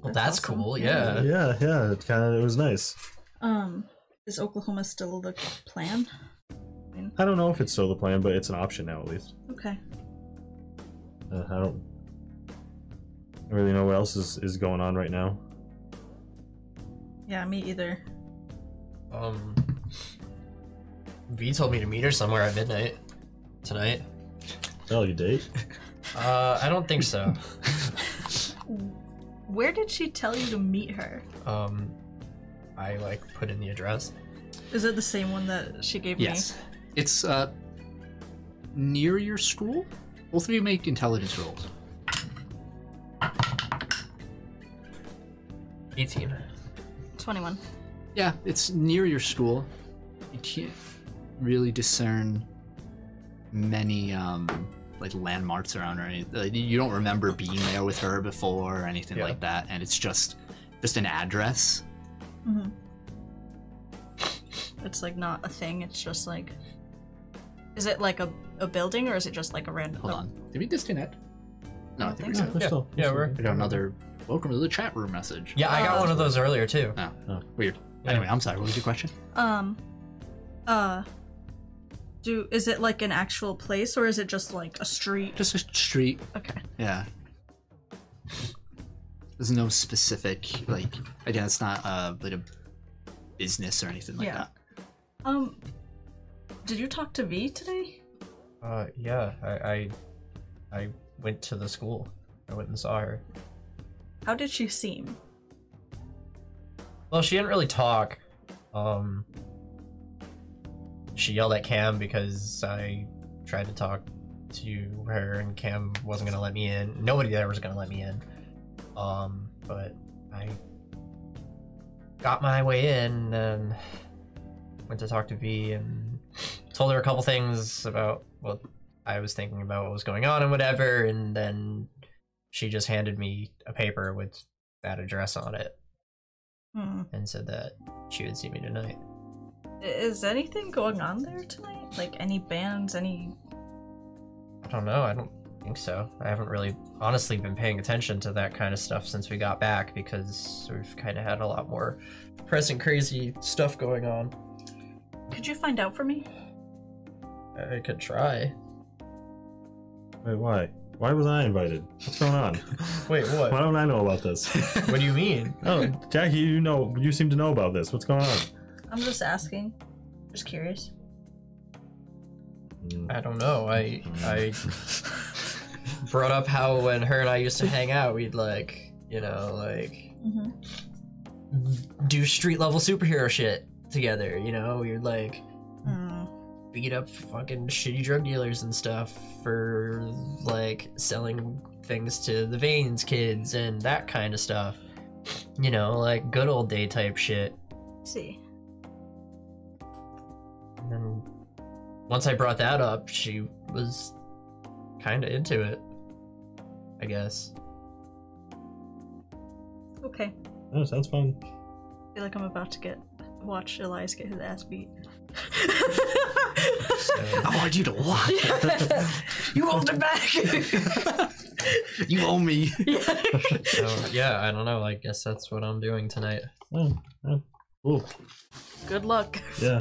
Well, that's awesome. cool. Yeah. Yeah, it was nice. Is Oklahoma still the plan? I don't know if it's still the plan, but it's an option now at least. Okay. I don't really know what else is going on right now. Yeah, me either. V told me to meet her somewhere at midnight tonight. Oh, you date? I don't think so. Where did she tell you to meet her? I like put in the address. Is it the same one that she gave Yes. It's near your school. Both of you make intelligence rolls. 18. me? 21. Yeah, it's near your school. You can't really discern many like landmarks around or anything. Like, you don't remember being there with her before or anything Yeah. like that, and it's just an address. Mm-hmm. It's like not a thing, it's just like... Is it like a building or is it just like a random... Hold on. Did we disconnect? No, I think we so. did. We're still- Yeah, still- we're- I got another welcome to the chat room message. Yeah, I got one of those earlier too. Oh, weird. Anyway, I'm sorry. What was your question? Is it like an actual place or is it just like a street? Just a street. Okay. Yeah. There's no specific, like, again, it's not like a business or anything like Yeah. that. Did you talk to V today? Yeah, I went to the school. I went and saw her. How did she seem? Well, she didn't really talk. She yelled at Cam because I tried to talk to her and Cam wasn't gonna let me in. Nobody there was gonna let me in. But I got my way in and went to talk to V and told her a couple things about what I was thinking about, what was going on and whatever, and then she just handed me a paper with that address on it and said that she would see me tonight. Is anything going on there tonight? Like any bands, any... I don't know, I don't think so. I haven't really honestly been paying attention to that kind of stuff since we got back because we've kind of had a lot more pressing crazy stuff going on. Could you find out for me? I could try. Wait, why? Why was I invited? What's going on? Wait, what? Why don't I know about this? What do you mean? Oh, Jackie, you seem to know about this. What's going on? I'm just asking. Just curious. I don't know. I brought up how when her and I used to hang out, we'd like, you know, like do street level superhero shit together, you know? We'd like beat up fucking shitty drug dealers and stuff for like selling things to the Veins kids and that kind of stuff. You know, like good old day type shit. See. And then once I brought that up, she was kind of into it, I guess. Okay. Oh, sounds fun. I feel like I'm about to watch Elias get his ass beat. I want you to watch. You hold it back! You owe me. So, yeah, I don't know. I guess that's what I'm doing tonight. Oh, cool. Good luck. Yeah.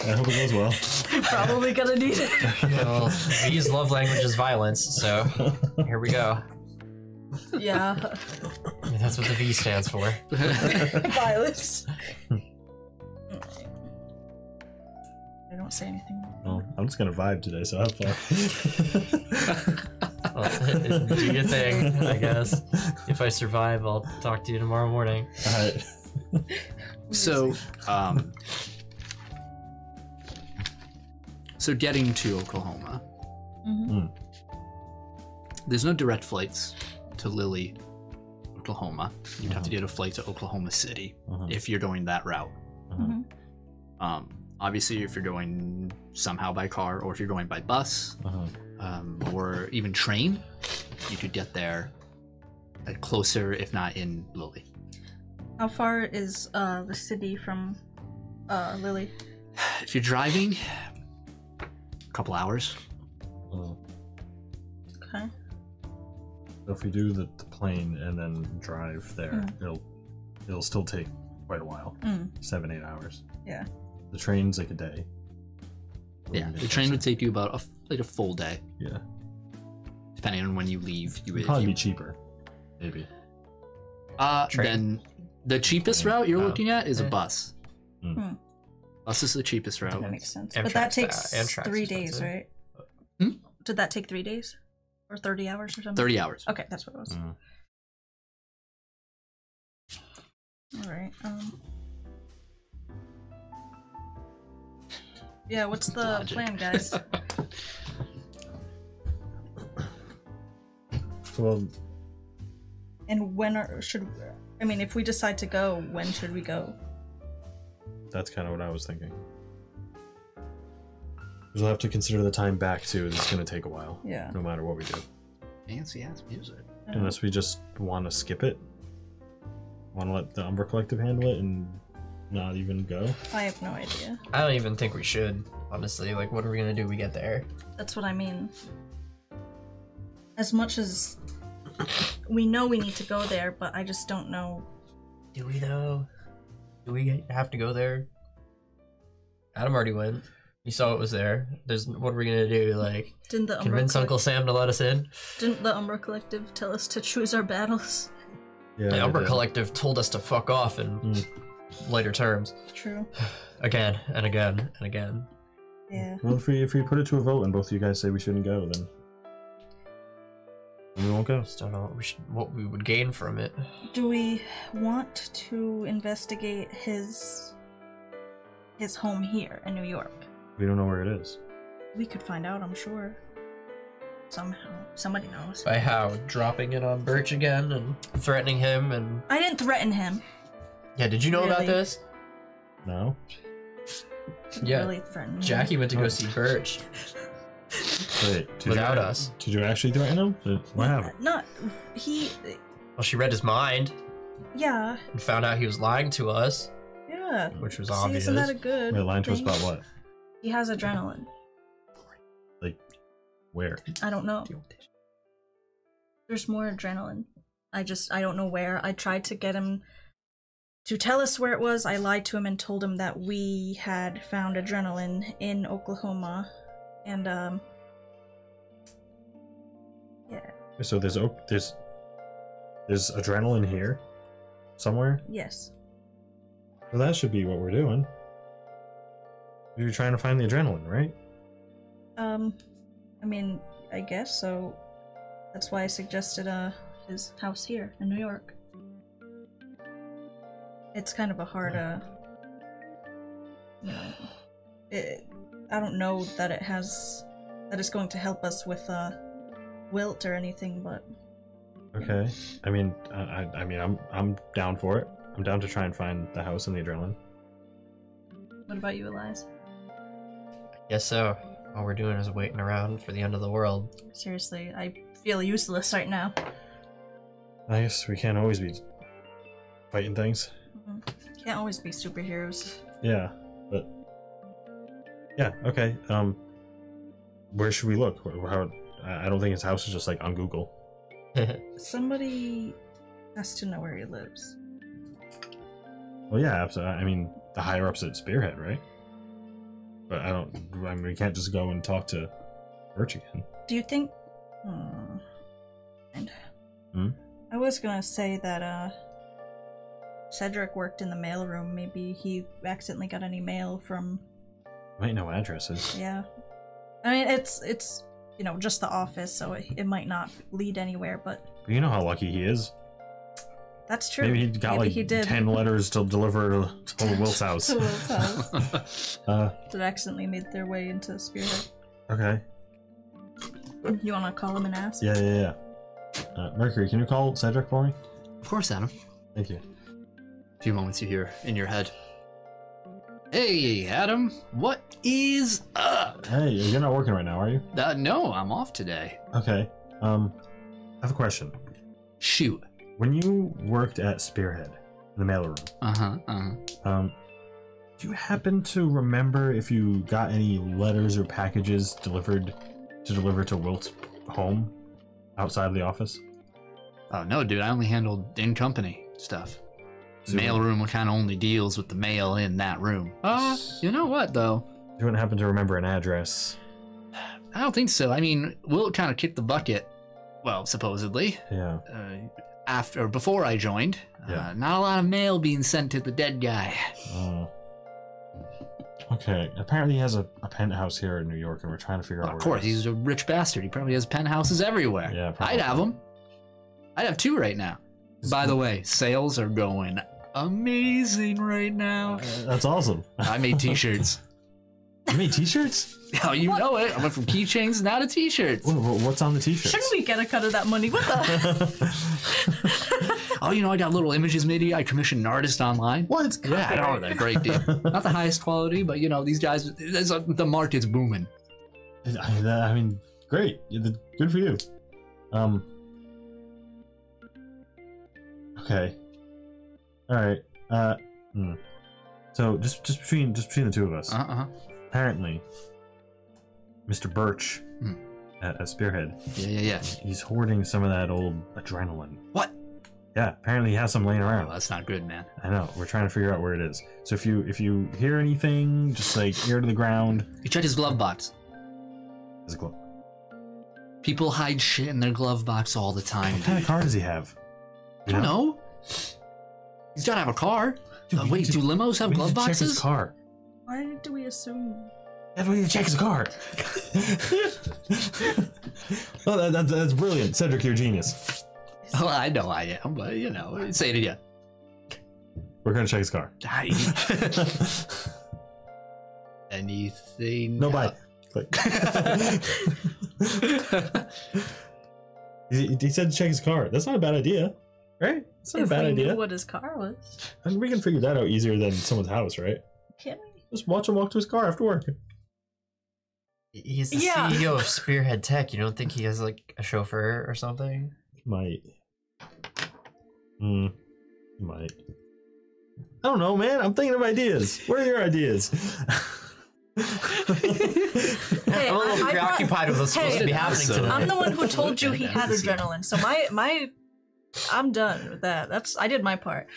I hope it goes well. Probably gonna need it. Well, V's love language is violence, so here we go. Yeah. That's what the V stands for. Violence. I don't say anything. Well, I'm just gonna vibe today, so have fun. Well, do your thing, I guess. If I survive, I'll talk to you tomorrow morning. Alright. So, so getting to Oklahoma, there's no direct flights to Lily, Oklahoma. You'd have to get a flight to Oklahoma City if you're going that route. Obviously, if you're going somehow by car, or if you're going by bus, or even train, you could get there closer, if not in Lily. How far is the city from Lily? If you're driving, a couple hours. Okay. So if we do the plane and then drive there, it'll still take quite a while. 7-8 hours. Yeah. The train's like a day. Yeah, the train would take you about a full day. Yeah. Depending on when you leave. You would probably be cheaper. Maybe. Then the cheapest route you're looking at is a bus. Mm. Bus is the cheapest route. That makes sense. Amtrak's But that takes Amtrak's 3 days, expensive. right? Did that take 3 days? Or 30 hours or something? 30 hours. Okay, that's what it was. Alright, yeah, what's the plan, guys? Well, And when I mean, if we decide to go, when should we go? that's kind of what I was thinking. We'll have to consider the time back too. It's going to take a while. Yeah. No matter what we do. Fancy ass music. Unless we just want to skip it. Want to let the Umbra Collective handle it and not even go. I have no idea. I don't even think we should, honestly. Like, what are we gonna do when we get there? That's what I mean. As much as we know we need to go there, but I just don't know. Do we though? Do we have to go there? Adam already went. You saw it was there. What are we gonna do? Like, Didn't the Umbra convince Uncle Sam to let us in? Didn't the Umbra Collective tell us to choose our battles? Yeah. The they Umbra did. Collective told us to fuck off in later terms. True. Again and again and again. Yeah. Well, if we put it to a vote and both of you guys say we shouldn't go, then we won't go. Just don't know what we would gain from it. Do we want to investigate his home here in New York? We don't know where it is. We could find out, I'm sure. Somehow. Somebody knows. By how? Dropping it on Birch again and threatening him and... I didn't threaten him. Yeah, did you know about Really? this? No? Yeah. Really threaten him. Jackie went to go see Birch Wait, without us. Did you actually threaten him? What happened? Not he. Well, she read his mind Yeah. and found out he was lying to us, Yeah. which was See, obvious. isn't that a good? Wait, lying to us thing? about what? He has adrenaline. Like, where? I don't know. There's more adrenaline. I don't know where. I tried to get him to tell us where it was. I lied to him and told him that we had found adrenaline in Oklahoma. And, yeah. So there's adrenaline here? Somewhere? Yes. Well, that should be what we're doing. You're trying to find the adrenaline, right? I mean, I guess so. That's why I suggested, his house here in New York. It's kind of a hard, you know, I don't know that it's going to help us with, wilt or anything, but... Okay. I mean, I'm down for it. I'm down to try and find the house and the adrenaline. What about you, Elias? Guess so. All we're doing is waiting around for the end of the world. Seriously, I feel useless right now. I guess we can't always be fighting things. Can't always be superheroes. Yeah, but yeah, okay. Where should we look? I don't think his house is just like on Google. Somebody has to know where he lives. Well, yeah, absolutely. I mean, the higher ups at Spearhead, right? But I mean, we can't just go and talk to Birch again. Do you think... I was gonna say that, Cedric worked in the mailroom. Maybe he accidentally got any mail from... Might know addresses. Yeah. I mean, it's you know, just the office, so it might not lead anywhere, but... But you know how lucky he is. That's true. Maybe he got he did. 10 letters to deliver to Wilt's house. To Wilt's house. That That accidentally made their way into Spearhead. Okay. You wanna call him and ask? Yeah. Mercury, can you call Cedric for me? Of course, Adam. Thank you. A few moments you hear in your head. Hey, Adam, what is up? Hey, you're not working right now, are you? No, I'm off today. Okay. I have a question. Shoot. When you worked at Spearhead, in the mailroom, do you happen to remember if you got any letters or packages deliver to Wilt's home outside of the office? Oh, no, dude. I only handled in-company stuff. Mailroom kind of only deals with the mail in that room. You know what, though? You wouldn't happen to remember an address? I don't think so. I mean, Wilt kind of kicked the bucket. Well, supposedly. Yeah. Before I joined. Yeah. Not a lot of mail being sent to the dead guy. Okay. Apparently he has a penthouse here in New York, and we're trying to figure out where Of course, it is. he's a rich bastard. He probably has penthouses everywhere. Yeah, probably. I'd have them. I'd have 2 right now. By the way, sales are going amazing right now. That's awesome. I made t-shirts. You made t-shirts? Oh, you know it. I went from keychains now to t-shirts. What's on the t-shirts? Shouldn't we get a cut of that money? What the? Oh, you know, I got little images made. I commissioned an artist online. What? Yeah, I know, they're great, dude. Not the highest quality, but, you know, these guys, the market's booming. I mean, great. Good for you. Okay. All right. So just between the two of us. Apparently, Mr. Birch at Spearhead. Yeah. He's hoarding some of that old adrenaline. What? Yeah. Apparently, he has some laying around. Oh, that's not good, man. I know. We're trying to figure out where it is. So if you hear anything, just like ear to the ground. You check his glove box. There's a glove. People hide shit in their glove box all the time. What kind of car does he have? I don't know. He's gotta have a car. Dude, Wait, do limos have glove Check his boxes? car. Why do we assume? Yeah, we need to check his car. Oh, that's brilliant, Cedric. You're a genius. Oh, I know I am, but you know, say it again. We're gonna check his car. Anything? No, bye. Click. He said to check his car. That's not a bad idea, right? It's not a bad idea. Knew what his car was. And we can figure that out easier than someone's house, right? Can we? Just watch him walk to his car after work. He's the CEO of Spearhead Tech. You don't think he has like a chauffeur or something? Might. Might. I don't know, man. I'm thinking of ideas. What are your ideas? Hey, I'm a little preoccupied with what's supposed to be happening tonight. I'm the one who told you he had adrenaline, so I'm done with that. I did my part.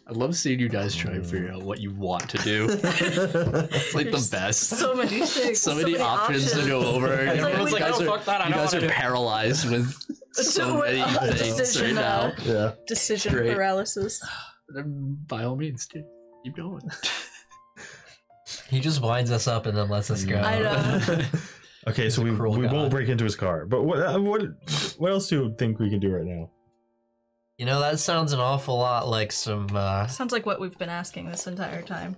I love seeing you guys try and figure out what you want to do. It's like the best. So many things. So many options to go over. Everyone's like, guys oh, fuck that. I you know guys what to are do. paralyzed with so many things right now. Yeah. Decision Great. paralysis. By all means, dude. Keep going. He just winds us up and then lets us go. I know. Okay, so we won't break into his car. But what else do you think we can do right now? You know, that sounds an awful lot like some Sounds like what we've been asking this entire time.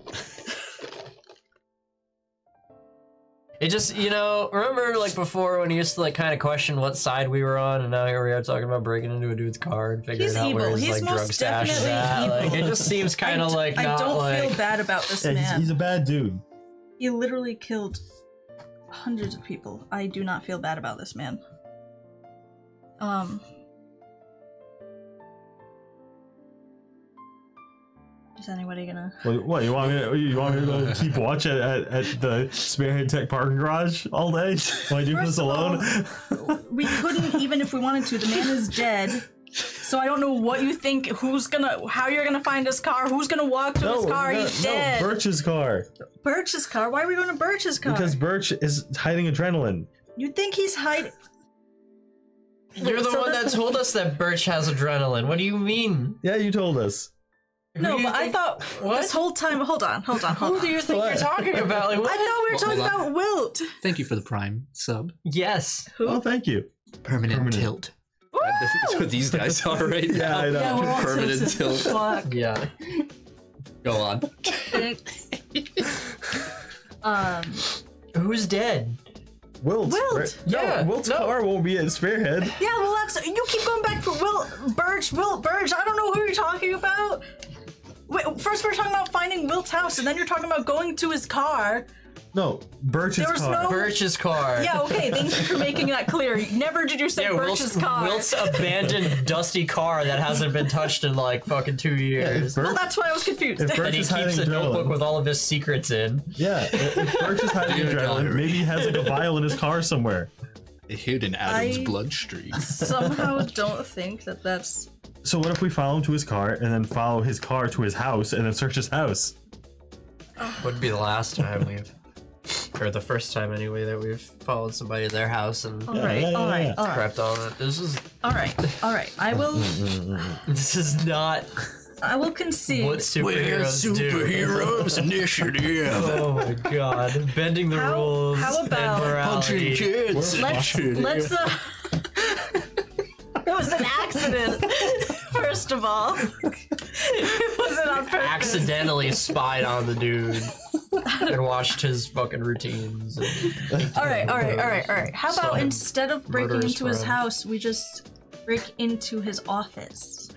It just, you know, remember like before when he used to like kind of question what side we were on, and now here we are talking about breaking into a dude's car and figuring He's out where evil. his He's like drug most stash is definitely at. evil. Like, it just seems kind of like I not don't like. feel bad about this Yeah, man. he's a bad dude. He literally killed hundreds of people. I do not feel bad about this man. Is anybody gonna? What you want me to go keep watch at the Spearhead Tech parking garage all day? While I do this alone? We couldn't even if we wanted to. The man is dead. So I don't know what you think. How you're gonna find his car? Who's gonna walk to his car? He's dead. Birch's car. Birch's car? Why are we going to Birch's car? Because Birch is hiding adrenaline. You think he's hiding? You're the one that told us that Birch has adrenaline. What do you mean? Yeah, you told us. No, but I thought this whole time. Hold on. Who do you think you're talking about? Like, what? I thought we were talking Hold on. about Wilt. Thank you for the Prime sub. Yes. Oh, thank you. Permanent tilt. That's what these guys are right now. I know. Yeah, we're all Permanent tilt. Fuck. Yeah. Go on. Who's dead? Wilt. Wilt. Right? Yeah, No, Wilt's no. car won't be at Spearhead. Yeah, well, you keep going back to Wilt Birch. I don't know who you're talking about. Wait, first we're talking about finding Wilt's house, and then you're talking about going to his car. No, Birch's There was car. no- Birch's car. Yeah, okay, thank you for making that clear. Never did you say Birch's car. Wilt's abandoned dusty car that hasn't been touched in like fucking 2 years. Well, that's why I was confused. If And Birch he is keeps hiding a notebook adrenaline. with all of his secrets in. Yeah, if Birch is hiding Dear adrenaline, diary. maybe he has like a vial in his car somewhere. hid in Adam's bloodstream. Somehow don't think that that's... So what if we follow him to his car and then follow his car to his house and then search his house? Wouldn't be the last time or the first time anyway, that we've followed somebody to their house and Alright. crept on it. This is Alright. I will... this is not I will concede. what superheroes do. Superheroes initiative. Oh my god. Bending the rules how about and morality. Punching kids. Let's it was an accident. First of all, it wasn't on purpose. Accidentally spied on the dude and watched his fucking routines. All right. How Saw about him instead of breaking murder his into his friend. house, we just break into his office?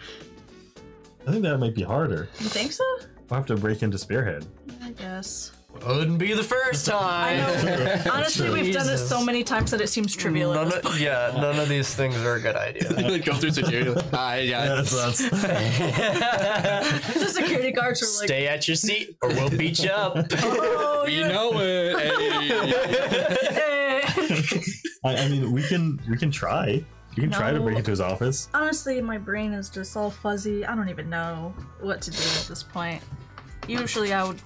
I think that might be harder. You think so? We'll have to break into Spearhead. I guess. Wouldn't be the first I time. know. Honestly, we've done it so many times that it seems trivial. At this point. None of these things are a good idea. Go through security. That's The security guards are like, Stay at your seat or we'll beat you up. "Oh, You know it. Hey. hey." I mean, we can try. You can try to No. break into his office. Honestly, my brain is just all fuzzy. I don't even know what to do at this point. Usually, I would.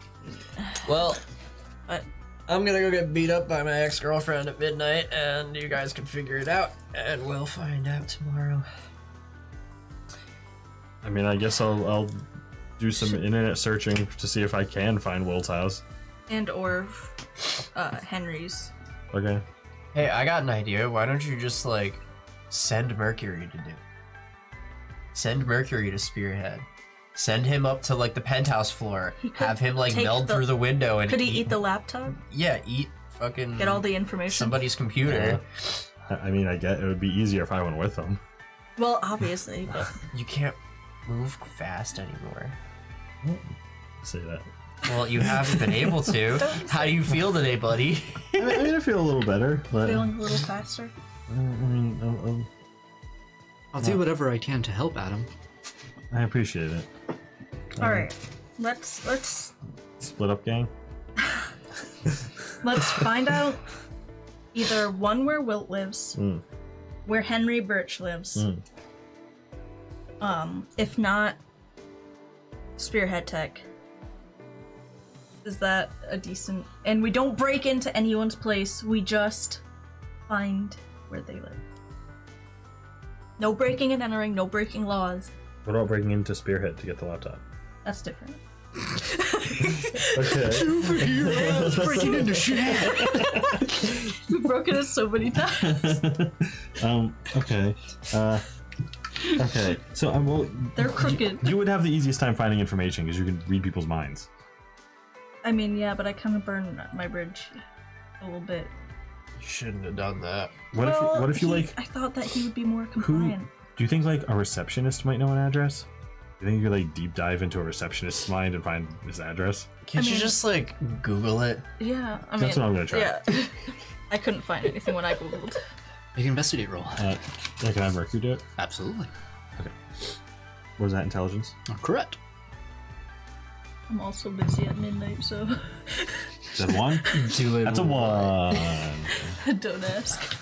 Well, But I'm gonna go get beat up by my ex-girlfriend at midnight, and you guys can figure it out, and we'll find out tomorrow. I mean, I guess I'll do some internet searching to see if I can find Wilt's house. or Henry's. Okay. Hey, I got an idea. Why don't you just, like, send Mercury to do it? Send Mercury to Spearhead. Send him up to, like, the penthouse floor. He could Have him, like, take meld the- through the window and Could he eat the laptop? Yeah, eat fucking... Get all the information? somebody's computer. I mean, I get it would be easier if I went with him. Well, obviously, but You can't move fast anymore. Say that. Well, you haven't been able to. How do you feel today, buddy? I mean, I feel a little better, but feeling a little faster. I mean, I'll do whatever I can to help Adam. I appreciate it. All right, let's Split up, gang. find out either one where Wilt lives, where Henry Birch lives. If not, Spearhead Tech. Is that a decent? And we don't break into anyone's place. We just find where they live. No breaking and entering. No breaking laws. What about breaking into Spearhead to get the laptop? That's different. Okay. Superheroes breaking into shit. We've broken it so many times. Okay. Okay. So well, They're crooked. you would have the easiest time finding information because you can read people's minds. I mean, yeah, but I kind of burned my bridge a little bit. You shouldn't have done that. What if you like? I thought that he would be more Who? compliant. Do you think like a receptionist might know an address? Do you think you could like deep dive into a receptionist's mind and find his address? Can't you mean- just, like, Google it? Yeah, I mean, That's what I'm gonna try. Yeah, I couldn't find anything when I googled. Make an investigate roll. Yeah, can I have Mercury do it? Absolutely. What was that, intelligence? Correct. I'm also busy at midnight, so Is that 1? Do it. That's a 1. don't ask.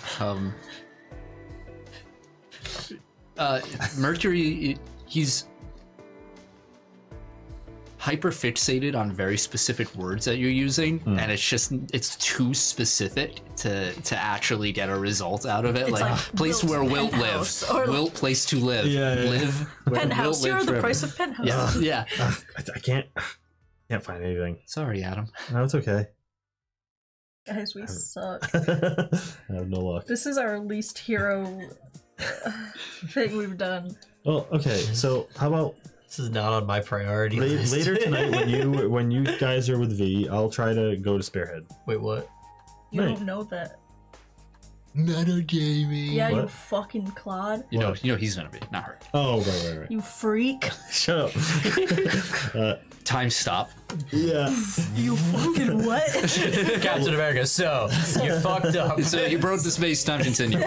Mercury, he's hyper fixated on very specific words that you're using, and it's too specific to actually get a result out of it. It's like place Wilt's where Wilt penthouse, live, or- Wilt place to live, Yeah. live where Penthouse. Wilt Here live are the forever. price of penthouse. Yeah. I can't find anything. Sorry, Adam. No, it's okay. Guys, we suck. I have no luck. This is our least hero thing we've done. Well, okay. So how about This is not on my priority list. later tonight when you guys are with V, I'll try to go to Spearhead. Wait, what? You Right. don't know that. Metagaming. Yeah, you What? fucking Claude. You know he's gonna be, not her. Oh, right. You freak. Shut up. Time stop. Yeah. You fucking what? Captain America, so, you fucked up. So you broke the space-time continuum.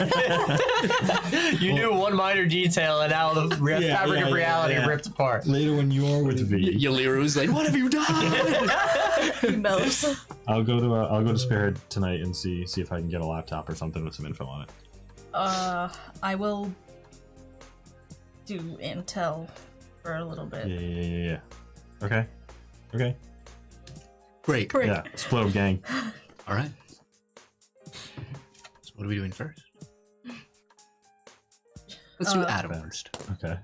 You knew one minor detail and now the fabric of reality ripped apart. Later when you're with V. Yaliru's like, what have you done? He melts. I'll go to Spearhead tonight and see if I can get a laptop or something with some info on it. I will do intel for a little bit. Yeah. Okay. Great. Yeah, explode, gang. All right. So what are we doing first? Let's do Adam first. Okay.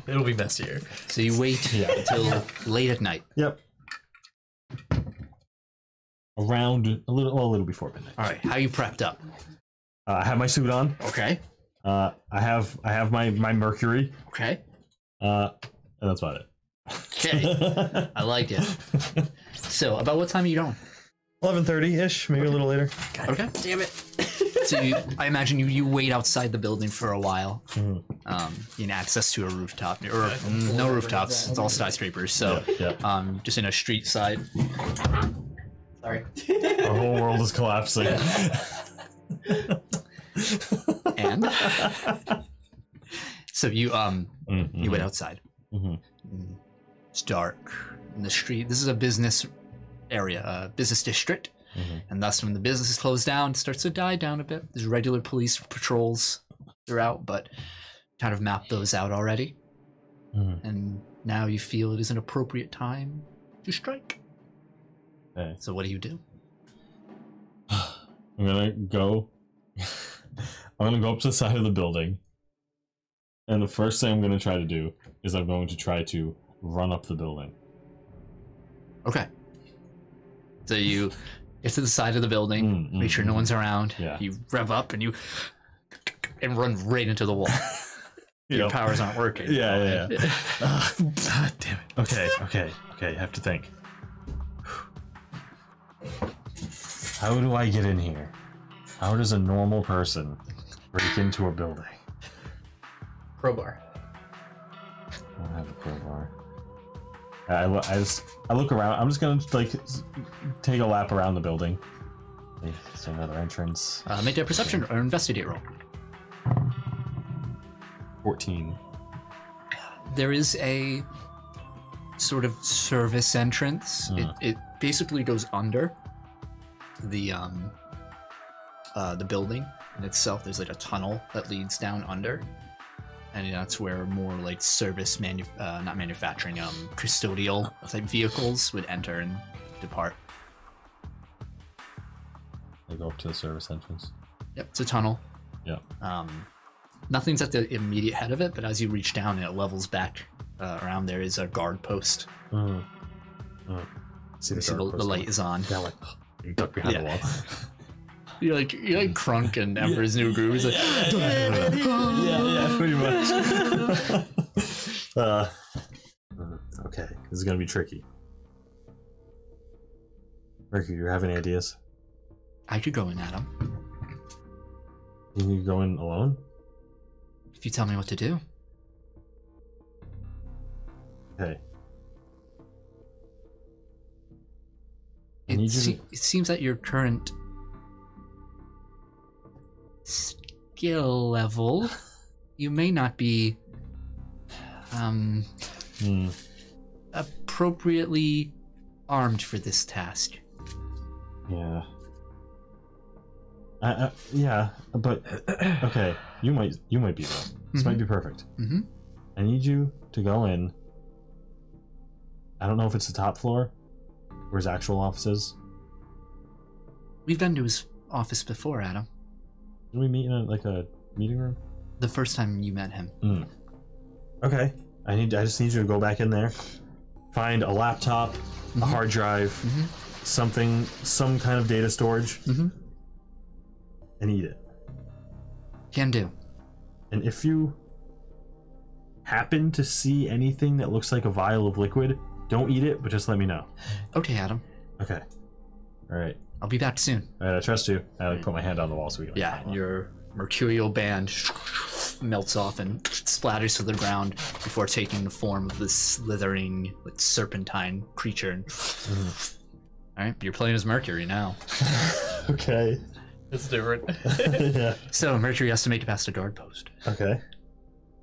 It'll be messier. So you wait until late at night. Yep. Around a little before midnight. All right. How you prepped up? I have my suit on. Okay. I have my mercury. Okay. And that's about it. Okay. I like it. So about what time are you going? 11:30-ish, maybe a little later. God okay. Damn it. So I imagine you wait outside the building for a while. You need access to a rooftop, or no rooftops. It's all skyscrapers. So just in a street side. Sorry. Our whole world is collapsing. And so you you went outside. It's dark in the street. This is a business area, a business district, and thus when the business is closed down, it starts to die down a bit. There's regular police patrols throughout, but kind of mapped those out already. And now you feel it is an appropriate time to strike. Okay. So what do you do? I'm gonna go up to the side of the building, and the first thing I'm gonna try to do is I'm going to try to run up the building. Okay. So you get to the side of the building, make sure no one's around. Yeah. You rev up and run right into the wall. Your powers aren't working. Yeah. God damn it. Okay. I have to think. How do I get in here? How does a normal person break into a building? Crowbar. I don't have a crowbar. I look around. I'm just gonna take a lap around the building. Is there another entrance? Make a perception or investigate roll. 14. There is a sort of service entrance. It basically goes under the building in itself. There's like a tunnel that leads down under. And that's where more like service, not manufacturing, custodial type vehicles would enter and depart. I go up to the service entrance. Yep, it's a tunnel. Yep. Nothing's at the immediate head of it, but as you reach down and it levels back around, there is a guard post. See the light is on. Yeah, like you duck behind the wall. You're like Crunk and Emperor's New Groove. He's like, yeah, pretty much. Okay, this is gonna be tricky. Mercury, you have any ideas? I could go in, Adam. Can you go in alone? If you tell me what to do. Okay. It seems that your current skill level, you may not be appropriately armed for this task. Yeah. Yeah, but okay, you might be though. This might be perfect. I need you to go in. I don't know if it's the top floor where his actual office is. We've been to his office before, Adam. Did we meet in a meeting room? The first time you met him. Okay. I just need you to go back in there, find a laptop, a hard drive, some kind of data storage, and eat it. Can do. And if you happen to see anything that looks like a vial of liquid, don't eat it, but just let me know. Okay, Adam. Okay. All right. I'll be back soon. All right, I trust you. I put my hand on the wall so we can. Your mercurial band melts off and splatters to the ground before taking the form of this slithering, serpentine creature. All right, you're playing as Mercury now. Okay. It's different. Yeah. So Mercury has to make it past the guard post. Okay.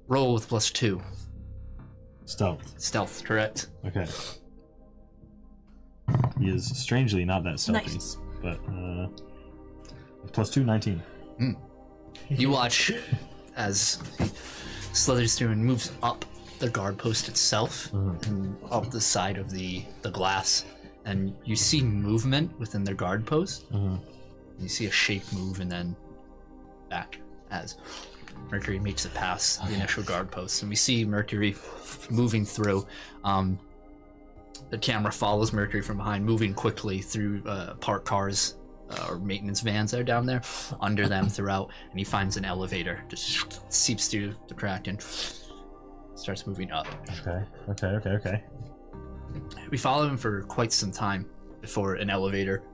Roll with +2. Stealth. Stealth, correct. Okay. He is strangely not that stealthy. Nice. But +2, 19. You watch as he slithers through and moves up the guard post itself and up the side of the glass, and you see movement within their guard post. You see a shape move and then back as Mercury makes it past the initial guard post, and we see Mercury moving through. The camera follows Mercury from behind, moving quickly through parked cars or maintenance vans that are down there, under them throughout, and he finds an elevator, just seeps through the crack and starts moving up. Okay. We follow him for quite some time before an elevator,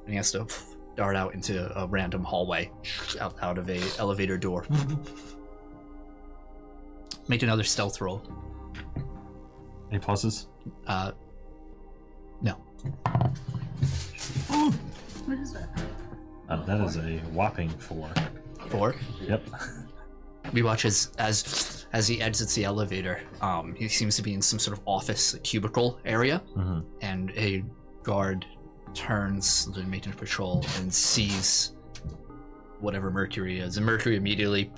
and he has to dart out into a random hallway out of a elevator door. Make another stealth roll. Any pluses? No. What is that? That is a whopping 4. 4. Yep. We watch as he exits the elevator. He seems to be in some sort of office cubicle area, and a guard turns the maintenance patrol and sees whatever Mercury is, and Mercury immediately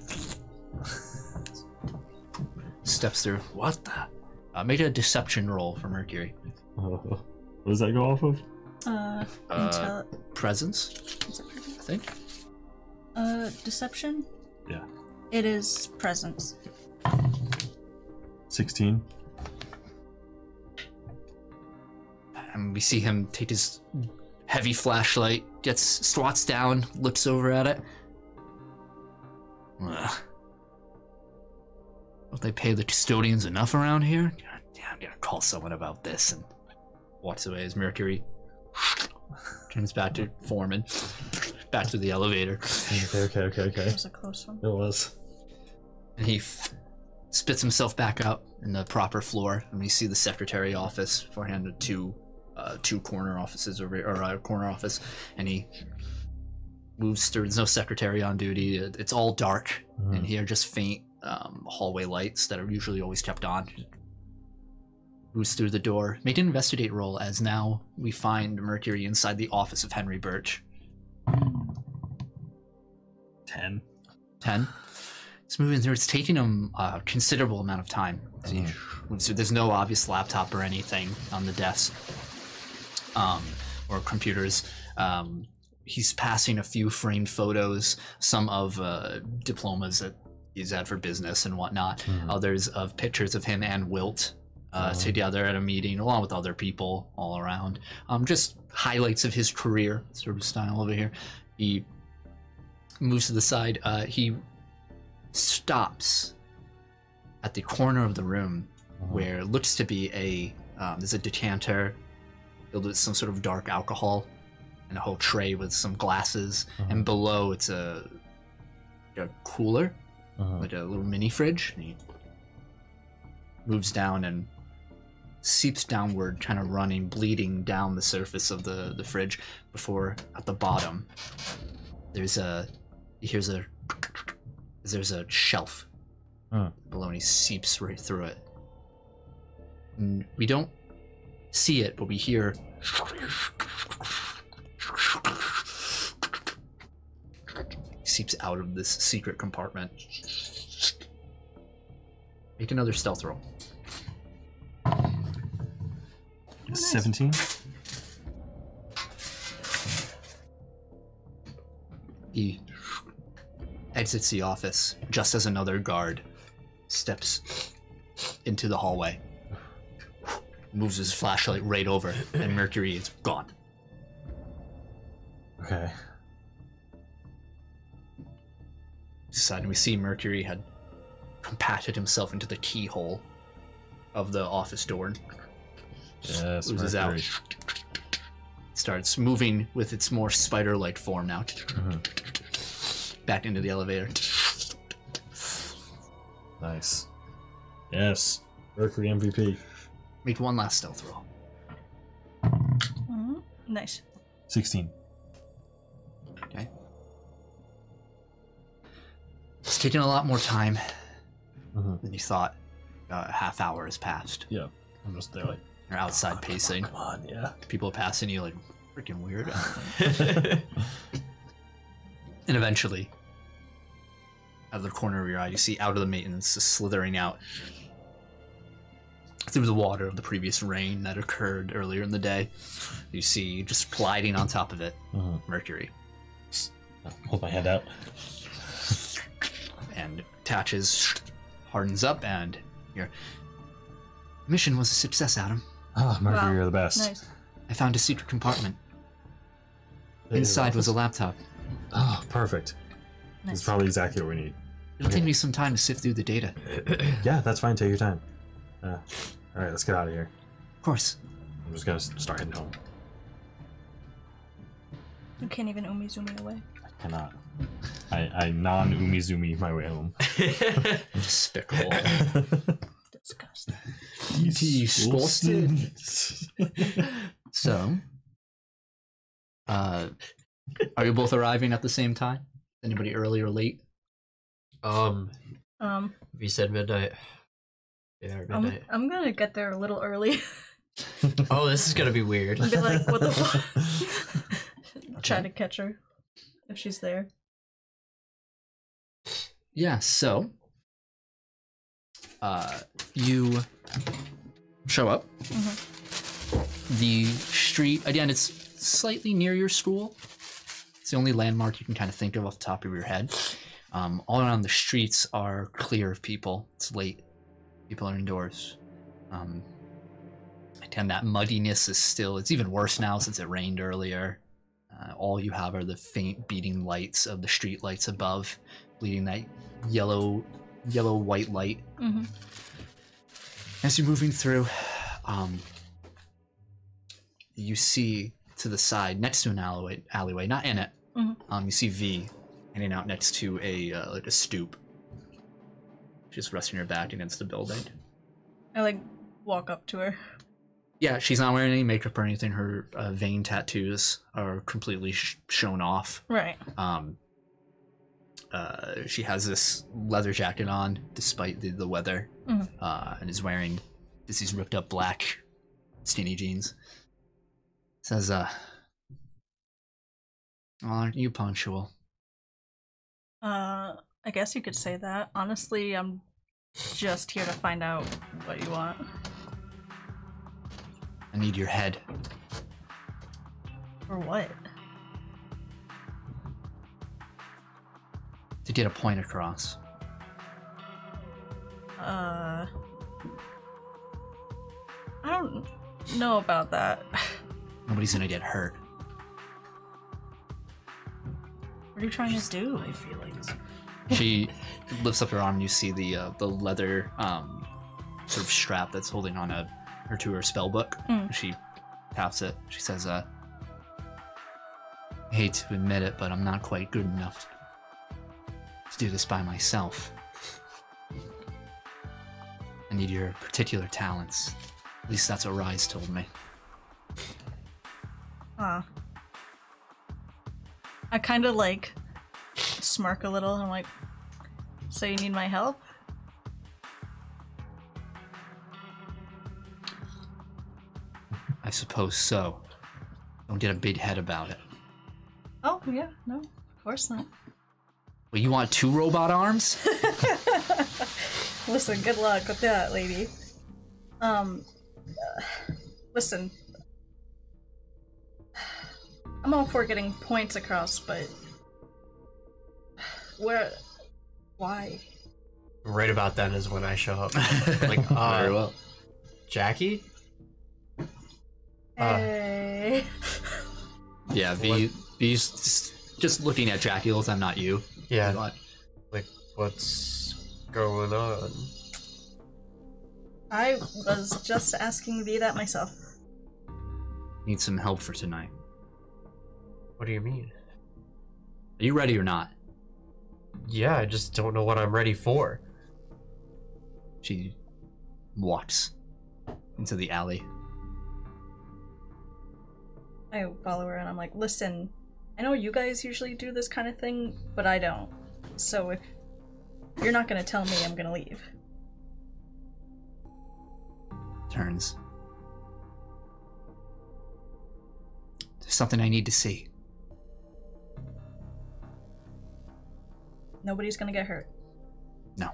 steps through. What the? Make a deception roll for Mercury. What does that go off of? Presence, Is it presence? I think. Deception? Yeah. It is presence. 16. And we see him take his heavy flashlight, squats down, looks over at it. Don't they pay the custodians enough around here? God damn, I'm gonna call someone about this, and walks away as Mercury turns back to Foreman, back to the elevator. Okay. That was a close one. It was. And he spits himself back up in the proper floor, and we see the secretary office beforehand, two corner offices or corner office, and he moves through. There's no secretary on duty. It's all dark, and here just faint hallway lights that are usually always kept on. Moves through the door. Make an investigate roll, as now we find Mercury inside the office of Henry Birch. 10. 10. It's moving through. It's taking him a considerable amount of time. He moves through. There's no obvious laptop or anything on the desk, or computers. He's passing a few framed photos, some of diplomas that he's had for business and whatnot. Others of pictures of him and Wilt together at a meeting, along with other people all around. Just highlights of his career sort of style over here. He moves to the side. He stops at the corner of the room where it looks to be there's a decanter filled with some sort of dark alcohol and a whole tray with some glasses, and below it's a cooler, like a little mini fridge. And he moves down and seeps downward, kind of running, bleeding down the surface of the fridge, before at the bottom there's a shelf below, and he seeps right through it. And we don't see it, but we hear seeps out of this secret compartment. Make another stealth roll. 17. He exits the office just as another guard steps into the hallway, moves his flashlight right over, and Mercury is gone. Okay. Suddenly we see Mercury had compacted himself into the keyhole of the office door and Yes, oozes out. Starts moving with its more spider-like form now. Back into the elevator. Nice. Yes. Mercury MVP. Make one last stealth roll. Nice. 16. Okay. It's taking a lot more time than you thought. A half hour has passed. Yeah. I'm just there like You're outside pacing. Come on, yeah. People are passing you like freaking weird. And eventually, out of the corner of your eye, you see out of the maintenance is slithering out through the water of the previous rain that occurred earlier in the day. You see, just gliding on top of it, Mercury. Hold my hand out. And attaches, hardens up, and your mission was a success, Adam. Oh, Mercury, Wow. you're the best. Nice. I found a secret compartment. Inside was a laptop. Oh, perfect. Nice. It's probably exactly what we need. It'll take me some time to sift through the data. Yeah, that's fine. Take your time. All right, let's get out of here. Of course. I'm just gonna start heading home. You can't even umizumi away. I cannot. I non-umizumi my way home. Despicable. Disgusting. Disgusting. So, are you both arriving at the same time? Anybody early or late? We said midnight. Yeah, or midnight. I'm gonna get there a little early. Oh, this is gonna be weird. And be like, what the fuck? Try to catch her if she's there. Yeah, so you show up. The street, again, it's slightly near your school. It's the only landmark you can kind of think of off the top of your head. All around the streets are clear of people. It's late. People are indoors. Again, that muddiness is still, it's even worse now since it rained earlier. All you have are the faint beating lights of the street lights above, bleeding that yellow-white light. As you're moving through, you see to the side, next to an alleyway, not in it, you see V hanging out next to like a stoop. Just resting her back against the building. I like walk up to her. Yeah, she's not wearing any makeup or anything. Her vein tattoos are completely shown off. Right. She has this leather jacket on, despite the weather, and is wearing these ripped up black skinny jeans. Says, aren't you punctual? I guess you could say that. Honestly, I'm just here to find out what you want. I need your head. For what? To get a point across. I don't know about that. Nobody's gonna get hurt. What are you trying to do? My feelings. She lifts up her arm and you see the leather sort of strap that's holding on her to her spell book. She taps it. She says, I hate to admit it, but I'm not quite good enough to do this by myself. I need your particular talents. At least that's what Rise told me. I kind of like smirk a little. I'm like, so you need my help? I suppose so. Don't get a big head about it. Oh, yeah, no, of course not. Well, you want 2 robot arms? Listen, good luck with that, lady. Listen. I'm all for getting points across, but... Why? Right about then is when I show up. Like, Very well. Jackie? Hey. Yeah, V's just looking at Jackie the whole time, not you. Yeah. What? Like, what's going on? I was just asking V that myself. Need some help for tonight. What do you mean? Are you ready or not? Yeah, I just don't know what I'm ready for. She walks into the alley. I follow her and I'm like, listen, I know you guys usually do this kind of thing, but I don't. So if you're not gonna tell me, I'm gonna leave. Turns. Something I need to see. Nobody's gonna get hurt. No.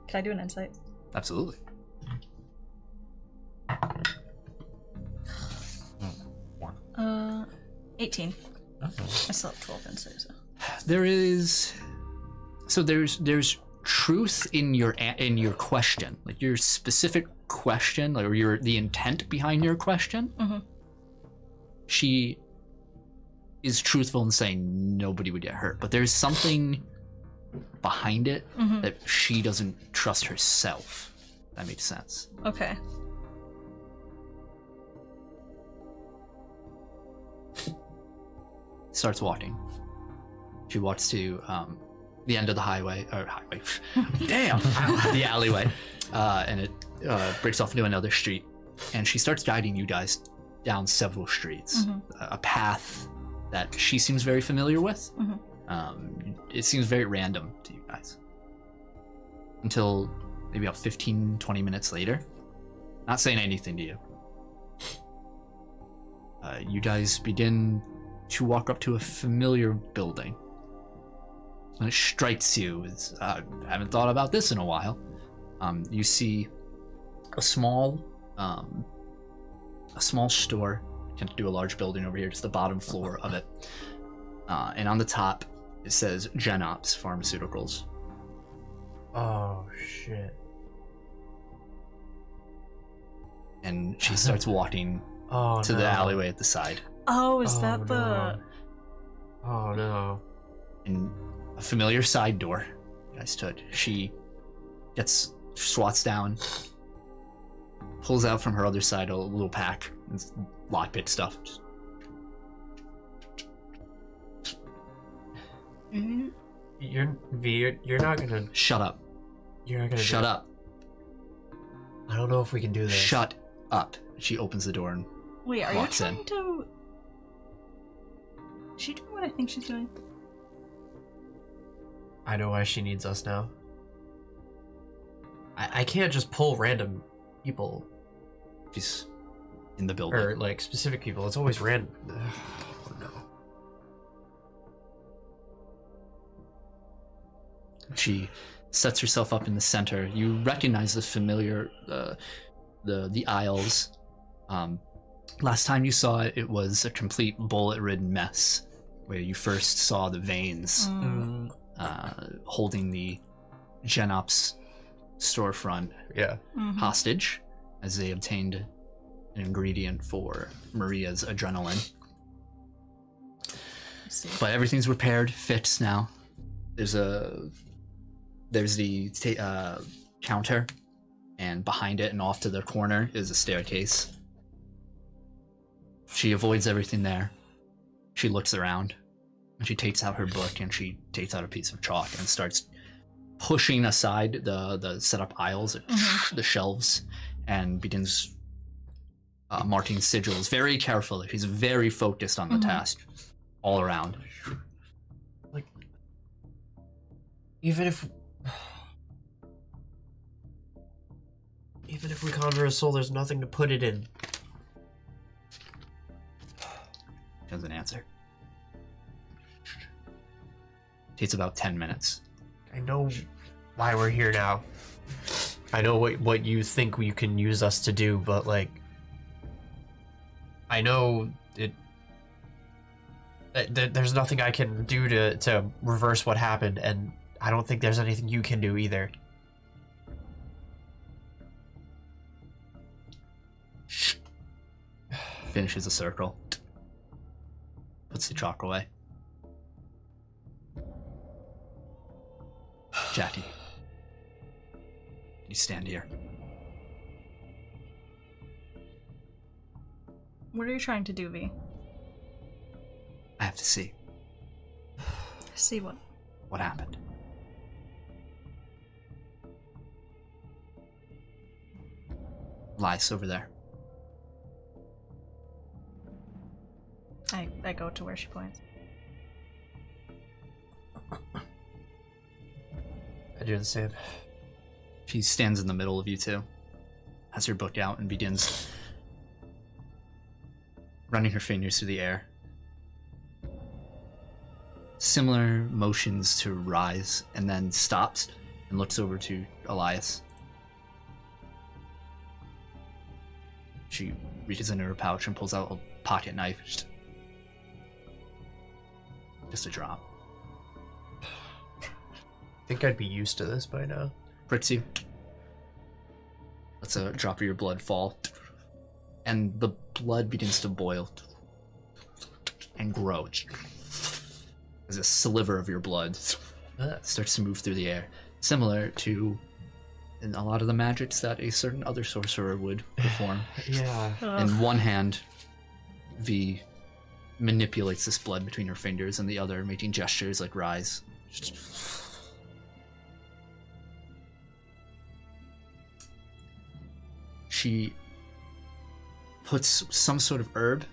Can I do an insight? Absolutely. 18. I still have 12 insight, so. There's truth in your question, like your specific question, or the intent behind your question. Mm-hmm. She is truthful in saying nobody would get hurt, but there's something behind it that she doesn't trust herself. That makes sense. Okay. Starts walking. She walks to the end of the highway. Damn! The alleyway. And it breaks off into another street. And she starts guiding you guys down several streets. A path that she seems very familiar with. It seems very random to you guys. Until maybe about 15, 20 minutes later. Not saying anything to you. You guys begin to walk up to a familiar building. And it strikes you as, I haven't thought about this in a while. You see a small store. Can't do a large building over here, just the bottom floor of it. And on the top, it says Genops Pharmaceuticals. Oh, shit. And she starts walking to the alleyway at the side. Oh, is that the... No. Oh, no. And a familiar side door you guys took. She swats down, pulls out from her other side a little pack. It's lockpick stuff. You're not gonna... Shut up. You're not gonna Shut up. I don't know if we can do this. Shut up. She opens the door and Wait, are you walks trying in. to... Is she doing what I think she's doing? I know why she needs us now. I can't just pull random people. She's in the building. Or, like, specific people. It's always random. Oh, no. She sets herself up in the center. You recognize the familiar, the aisles. Last time you saw it, it was a complete bullet-ridden mess, where you first saw the veins holding the Genops storefront hostage, as they obtained an ingredient for Maria's adrenaline. But everything's repaired, fixed now. There's the counter, and behind it and off to the corner is a staircase. She avoids everything there. She looks around, and she takes out her book, and she takes out a piece of chalk and starts pushing aside the set up aisles, the shelves, and begins marking sigils very carefully. She's very focused on the task all around. Like, even if we conjure a soul, there's nothing to put it in. Doesn't answer. Takes about 10 minutes. I know why we're here now. I know what you think you can use us to do, but, like, I know there's nothing I can do to reverse what happened, and I don't think there's anything you can do either. Finishes a circle. Puts the chalk away. Jackie, you stand here. What are you trying to do, V? I have to see See what? what happened. Lies over there. I go to where she points. I do the same. She stands in the middle of you two, has her book out, and begins running her fingers through the air. Similar motions to Rise, and then stops and looks over to Elias. She reaches into her pouch and pulls out a pocket knife. Just a drop. I think I'd be used to this by now. Pricks you. Lets a drop of your blood fall. And the blood begins to boil and grow. As a sliver of your blood starts to move through the air. Similar to in a lot of the magics that a certain other sorcerer would perform. Yeah. In one hand, V manipulates this blood between her fingers, and the other making gestures like Rise. She puts some sort of herb.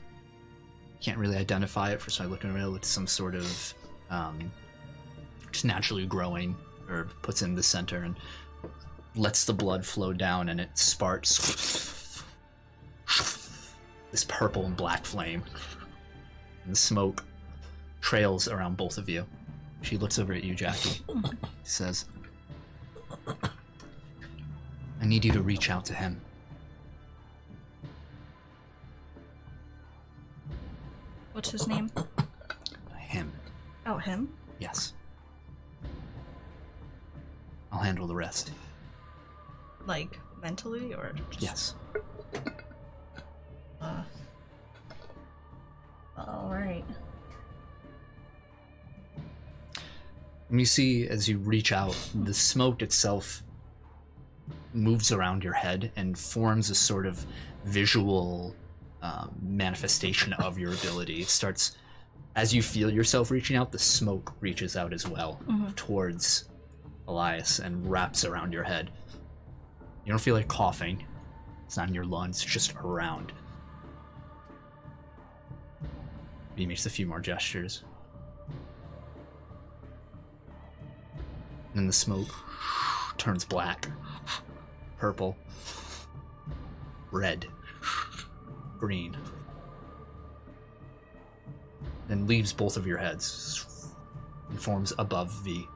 Can't really identify it, so I look around with some sort of just naturally growing herb. Puts in the center and lets the blood flow down, and it sparks this purple and black flame. And the smoke trails around both of you. She looks over at you, Jackie. She says, I need you to reach out to him. What's his name? Him. Oh, him? Yes. I'll handle the rest. Like, mentally, or just... Yes. Alright. And you see, as you reach out, the smoke itself moves around your head and forms a sort of visual manifestation of your ability. It starts, as you feel yourself reaching out, the smoke reaches out as well towards Elias and wraps around your head. You don't feel like coughing. It's not in your lungs, it's just around. He makes a few more gestures. And then the smoke turns black, purple, red, green. Then leaves both of your heads and forms above V.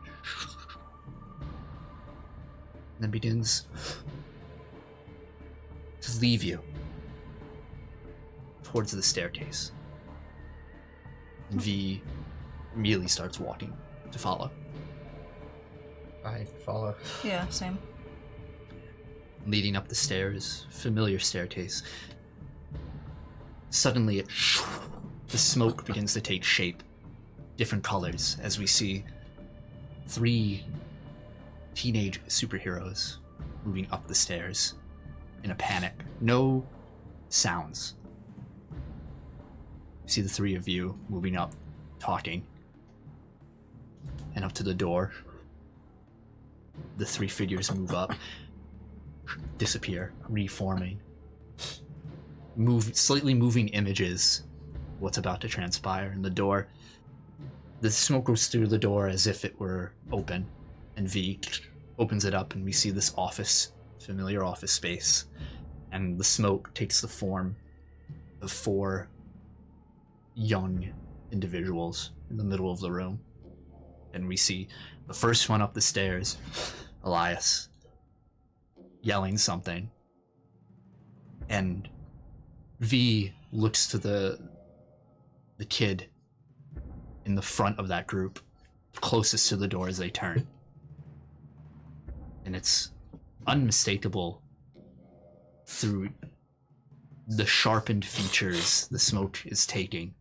And then begins to leave you towards the staircase. And V immediately starts walking to follow. I follow. Yeah, same. Leading up the stairs, familiar staircase. Suddenly, the smoke begins to take shape, different colors, as we see 3 teenage superheroes moving up the stairs in a panic. No sounds. You see the 3 of you moving up, talking, and up to the door. The 3 figures move up, disappear, reforming. Slightly moving images, what's about to transpire in the door. The smoke goes through the door as if it were open, and V opens it up, and we see this office, familiar office space, and the smoke takes the form of 4 young individuals in the middle of the room. And we see the first one up the stairs, Elias, yelling something, and V looks to the kid in the front of that group, closest to the door as they turn. And it's unmistakable through the sharpened features the smoke is taking,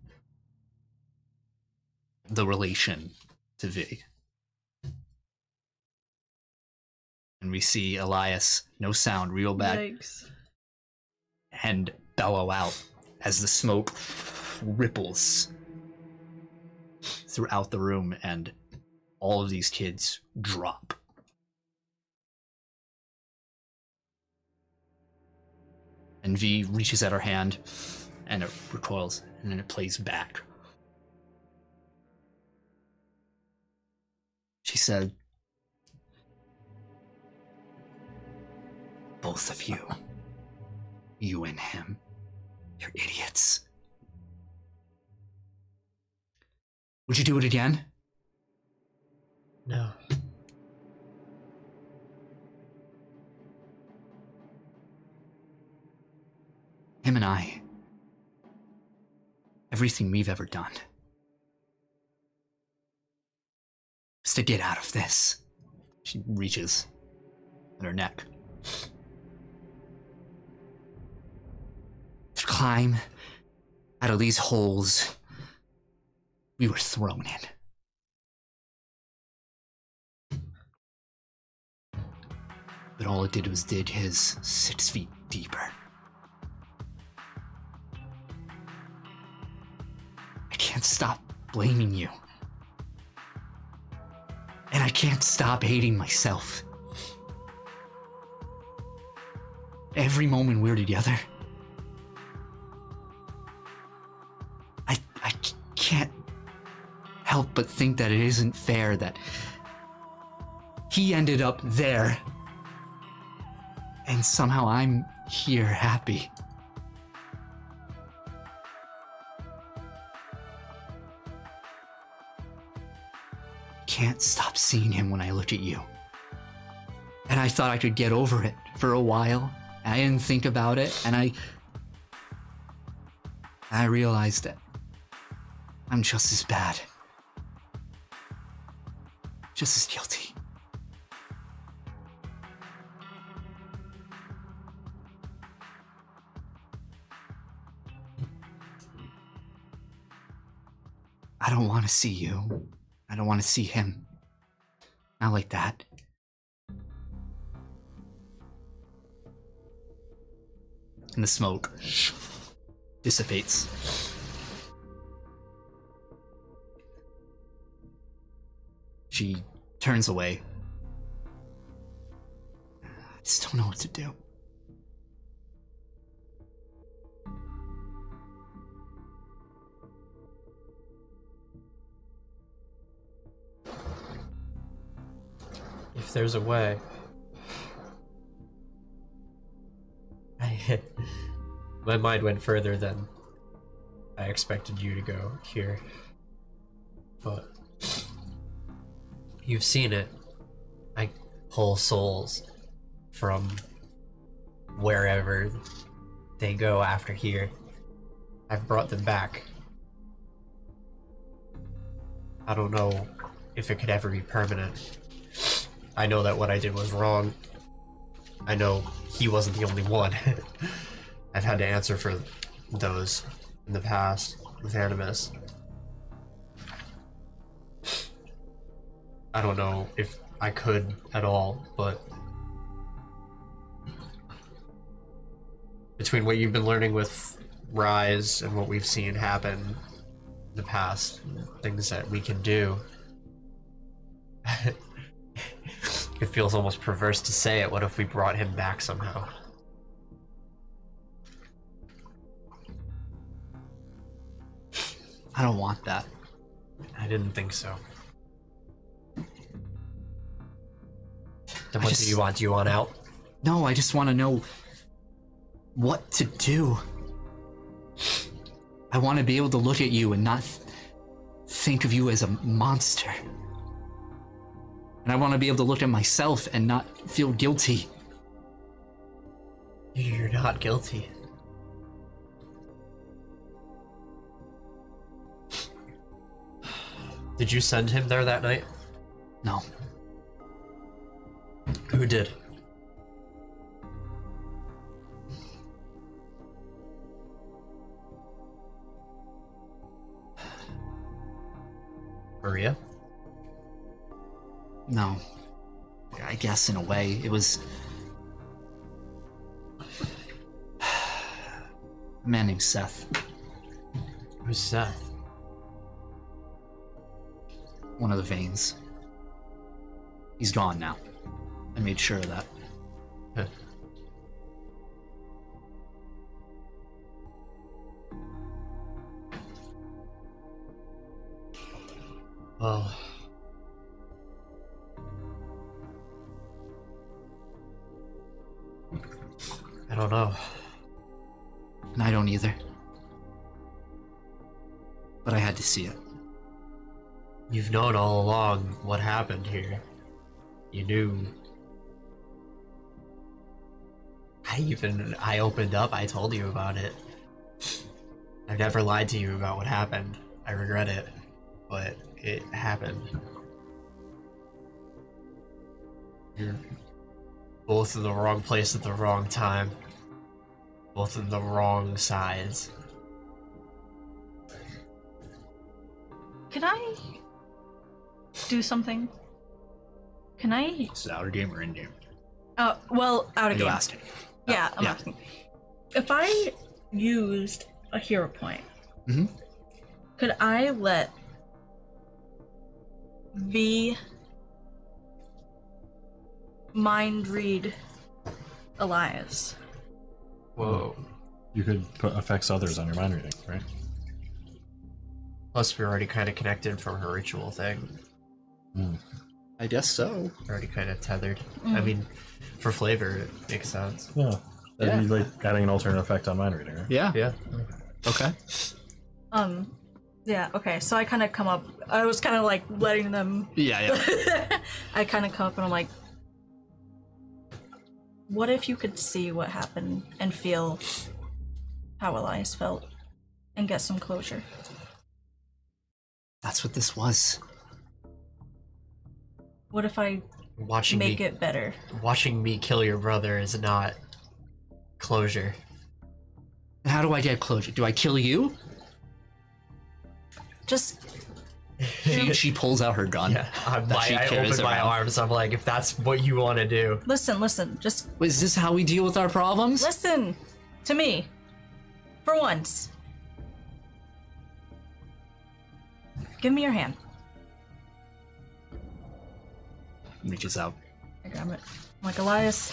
the relation to V. And we see Elias, no sound, reel back, Yikes. and bellow out as the smoke ripples throughout the room, and all of these kids drop. And V reaches at her hand, and it recoils, and then it plays back. She said, both of you, you and him, you're idiots. Would you do it again? No. Him and I, everything we've ever done, is to get out of this. She reaches at her neck. To climb out of these holes we were thrown in. But all it did was dig his 6 feet deeper. I can't stop blaming you. And I can't stop hating myself. Every moment we're together, I can't help but think that it isn't fair that he ended up there and somehow I'm here happy. Can't stop seeing him when I look at you. And I thought I could get over it for a while. And I didn't think about it, and I realized that I'm just as bad. Just as guilty. I don't want to see you. I don't want to see him. Not like that. And the smoke dissipates. She turns away. I just don't know what to do. If there's a way. My mind went further than I expected you to go here. But you've seen it. I pull souls from wherever they go after here. I've brought them back. I don't know if it could ever be permanent. I know that what I did was wrong. I know he wasn't the only one. I've had to answer for those in the past with Animus. I don't know if I could at all, but between what you've been learning with Rise and what we've seen happen in the past, things that we can do, it feels almost perverse to say it. What if we brought him back somehow? I don't want that. I didn't think so. Then what do you want? Do you want out? No, I just want to know what to do. I want to be able to look at you and not think of you as a monster. And I want to be able to look at myself and not feel guilty. You're not guilty. Did you send him there that night? No. Who did? Maria? No. I guess in a way, it was a man named Seth. Who's Seth? One of the veins. He's gone now. I made sure of that. Huh. Well, I don't know. And I don't either. But I had to see it. You've known all along what happened here. You knew. I opened up, I told you about it. I've never lied to you about what happened. I regret it, but it happened. You're both in the wrong place at the wrong time. Both in the wrong sides. Can I do something? Can I? Is it out of game or in game? Well, out of You game. asked him. Yeah, I'm yeah. asking. If I used a hero point, could I let V mind read Elias? Whoa. You could put affects others on your mind reading, right? Plus, we're already kind of connected from her ritual thing. I guess so. We're already kind of tethered. I mean, for flavor, it makes sense. Yeah. That'd be like adding an alternate effect on mind reading, right? Yeah. Yeah. Okay. Yeah, okay, so I kind of come up, I was kind of like letting them, Yeah. I kind of come up and I'm like, what if you could see what happened and feel how Elias felt and get some closure? That's what this was. What if I Watching make me, it better? watching me kill your brother is not closure. How do I get closure? Do I kill you? Just, She pulls out her gun. Yeah, that she I carries open my around. arms. I'm like, if that's what you want to do. listen, just Wait, is this how we deal with our problems? listen to me. For once. Give me your hand. Reaches out. I grab it. I'm like, Elias.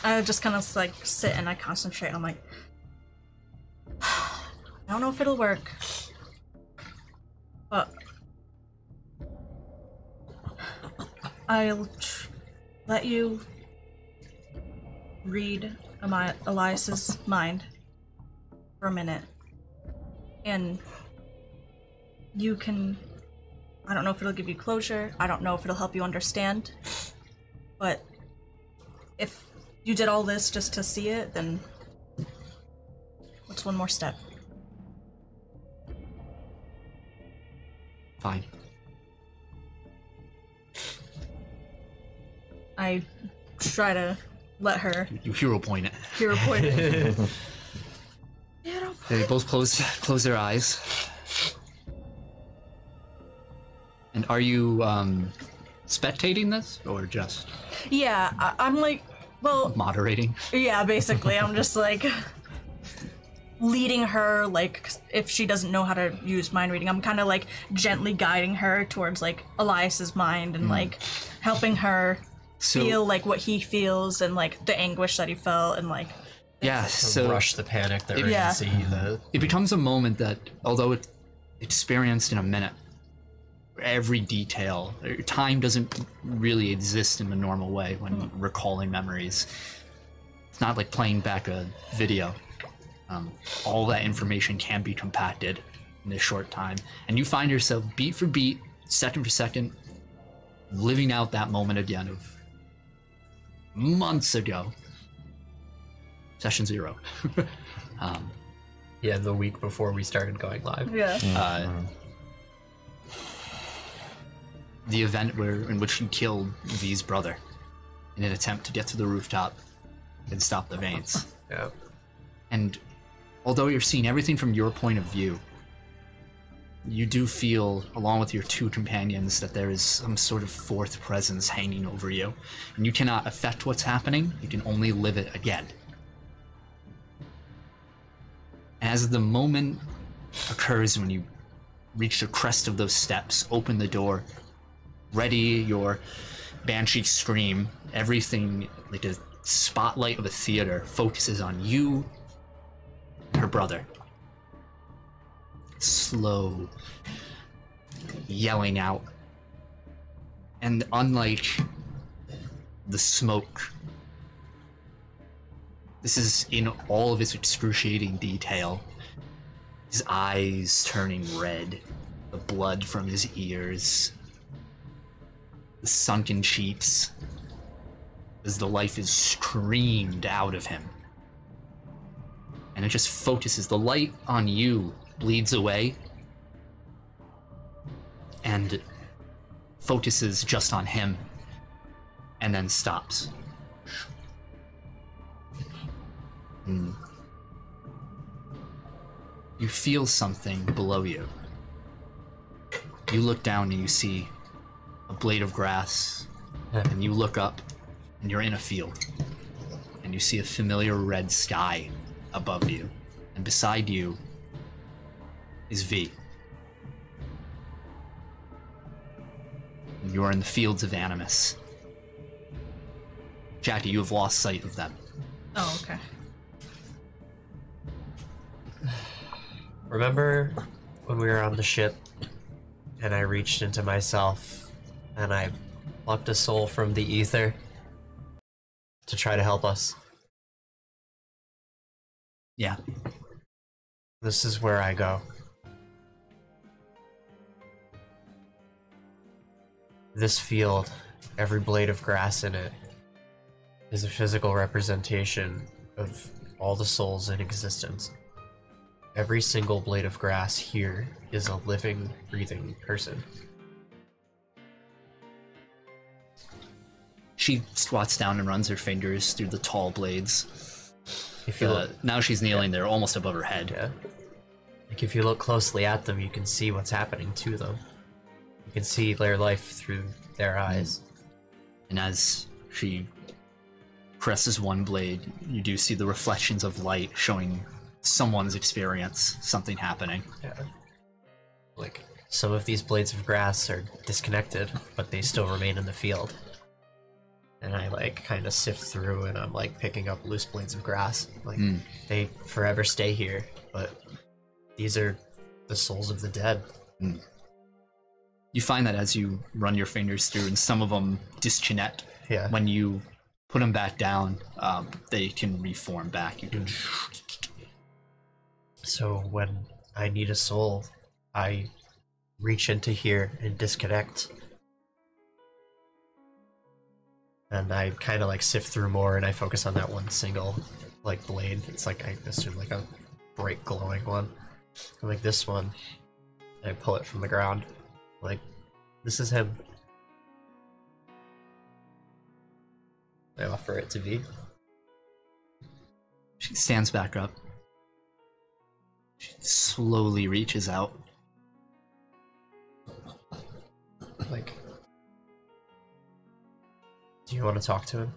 I just kind of like sit and I concentrate. I'm like, I don't know if it'll work, but I'll let you read Elias's mind for a minute, and you can. I don't know if it'll give you closure. I don't know if it'll help you understand, but if you did all this just to see it, then what's one more step? Fine. I try to let her You hero point it. hero point it. Hero point. They both close their eyes. And are you spectating this or just Yeah, I'm like, well, moderating? yeah, basically, I'm just like leading her, like, if she doesn't know how to use mind reading, I'm kind of like gently guiding her towards like Elias's mind and like helping her feel like what he feels and like the anguish that he felt and like Yeah, so rush the panic, the Yeah. urgency, the it becomes a moment that, although it's experienced in a minute, every detail, time doesn't really exist in a normal way when recalling memories. It's not like playing back a video. All that information can be compacted in a short time, and you find yourself beat for beat, second for second, living out that moment again of months ago. Session 0. yeah, the week before we started going live. yeah. The event in which you killed V's brother in an attempt to get to the rooftop and stop the veins. Yeah. And although you're seeing everything from your point of view, you do feel, along with your two companions, that there is some sort of fourth presence hanging over you. And you cannot affect what's happening, you can only live it again. As the moment occurs when you reach the crest of those steps, open the door, ready your banshee scream, everything like a spotlight of a theater focuses on you and her brother. Slow, yelling out. And unlike the smoke, this is in all of its excruciating detail. his eyes turning red, the blood from his ears, the sunken cheeks, as the life is screamed out of him. And it just focuses. The light on you bleeds away and focuses just on him and then stops. And you feel something below you. You look down and you see a blade of grass, and you look up and you're in a field, and you see a familiar red sky above you, and beside you is V. And you are in the fields of Animus. Jackie, you have lost sight of them. Oh, okay. Remember when we were on the ship and I reached into myself and I plucked a soul from the ether to try to help us? Yeah. This is where I go. This field, every blade of grass in it, is a physical representation of all the souls in existence. Every single blade of grass here is a living, breathing person. She squats down and runs her fingers through the tall blades. If you look, now she's kneeling there, almost above her head. yeah. Like if you look closely at them, you can see what's happening to them. You can see their life through their eyes. And as she presses one blade, you do see the reflections of light showing someone's experience, something happening. Yeah. Like some of these blades of grass are disconnected, but they still remain in the field. And I like kind of sift through and I'm like picking up loose blades of grass. Like they forever stay here, but these are the souls of the dead. You find that as you run your fingers through, and some of them disconnect. Yeah. When you put them back down, they can reform back. You can. So when I need a soul, I reach into here and disconnect. And I kind of like sift through more and I focus on that one single like blade. It's like, I assume like a bright glowing one. And like this one, I pull it from the ground. Like, this is him. I offer it to V. She stands back up. She slowly reaches out. Like, do you want to talk to him?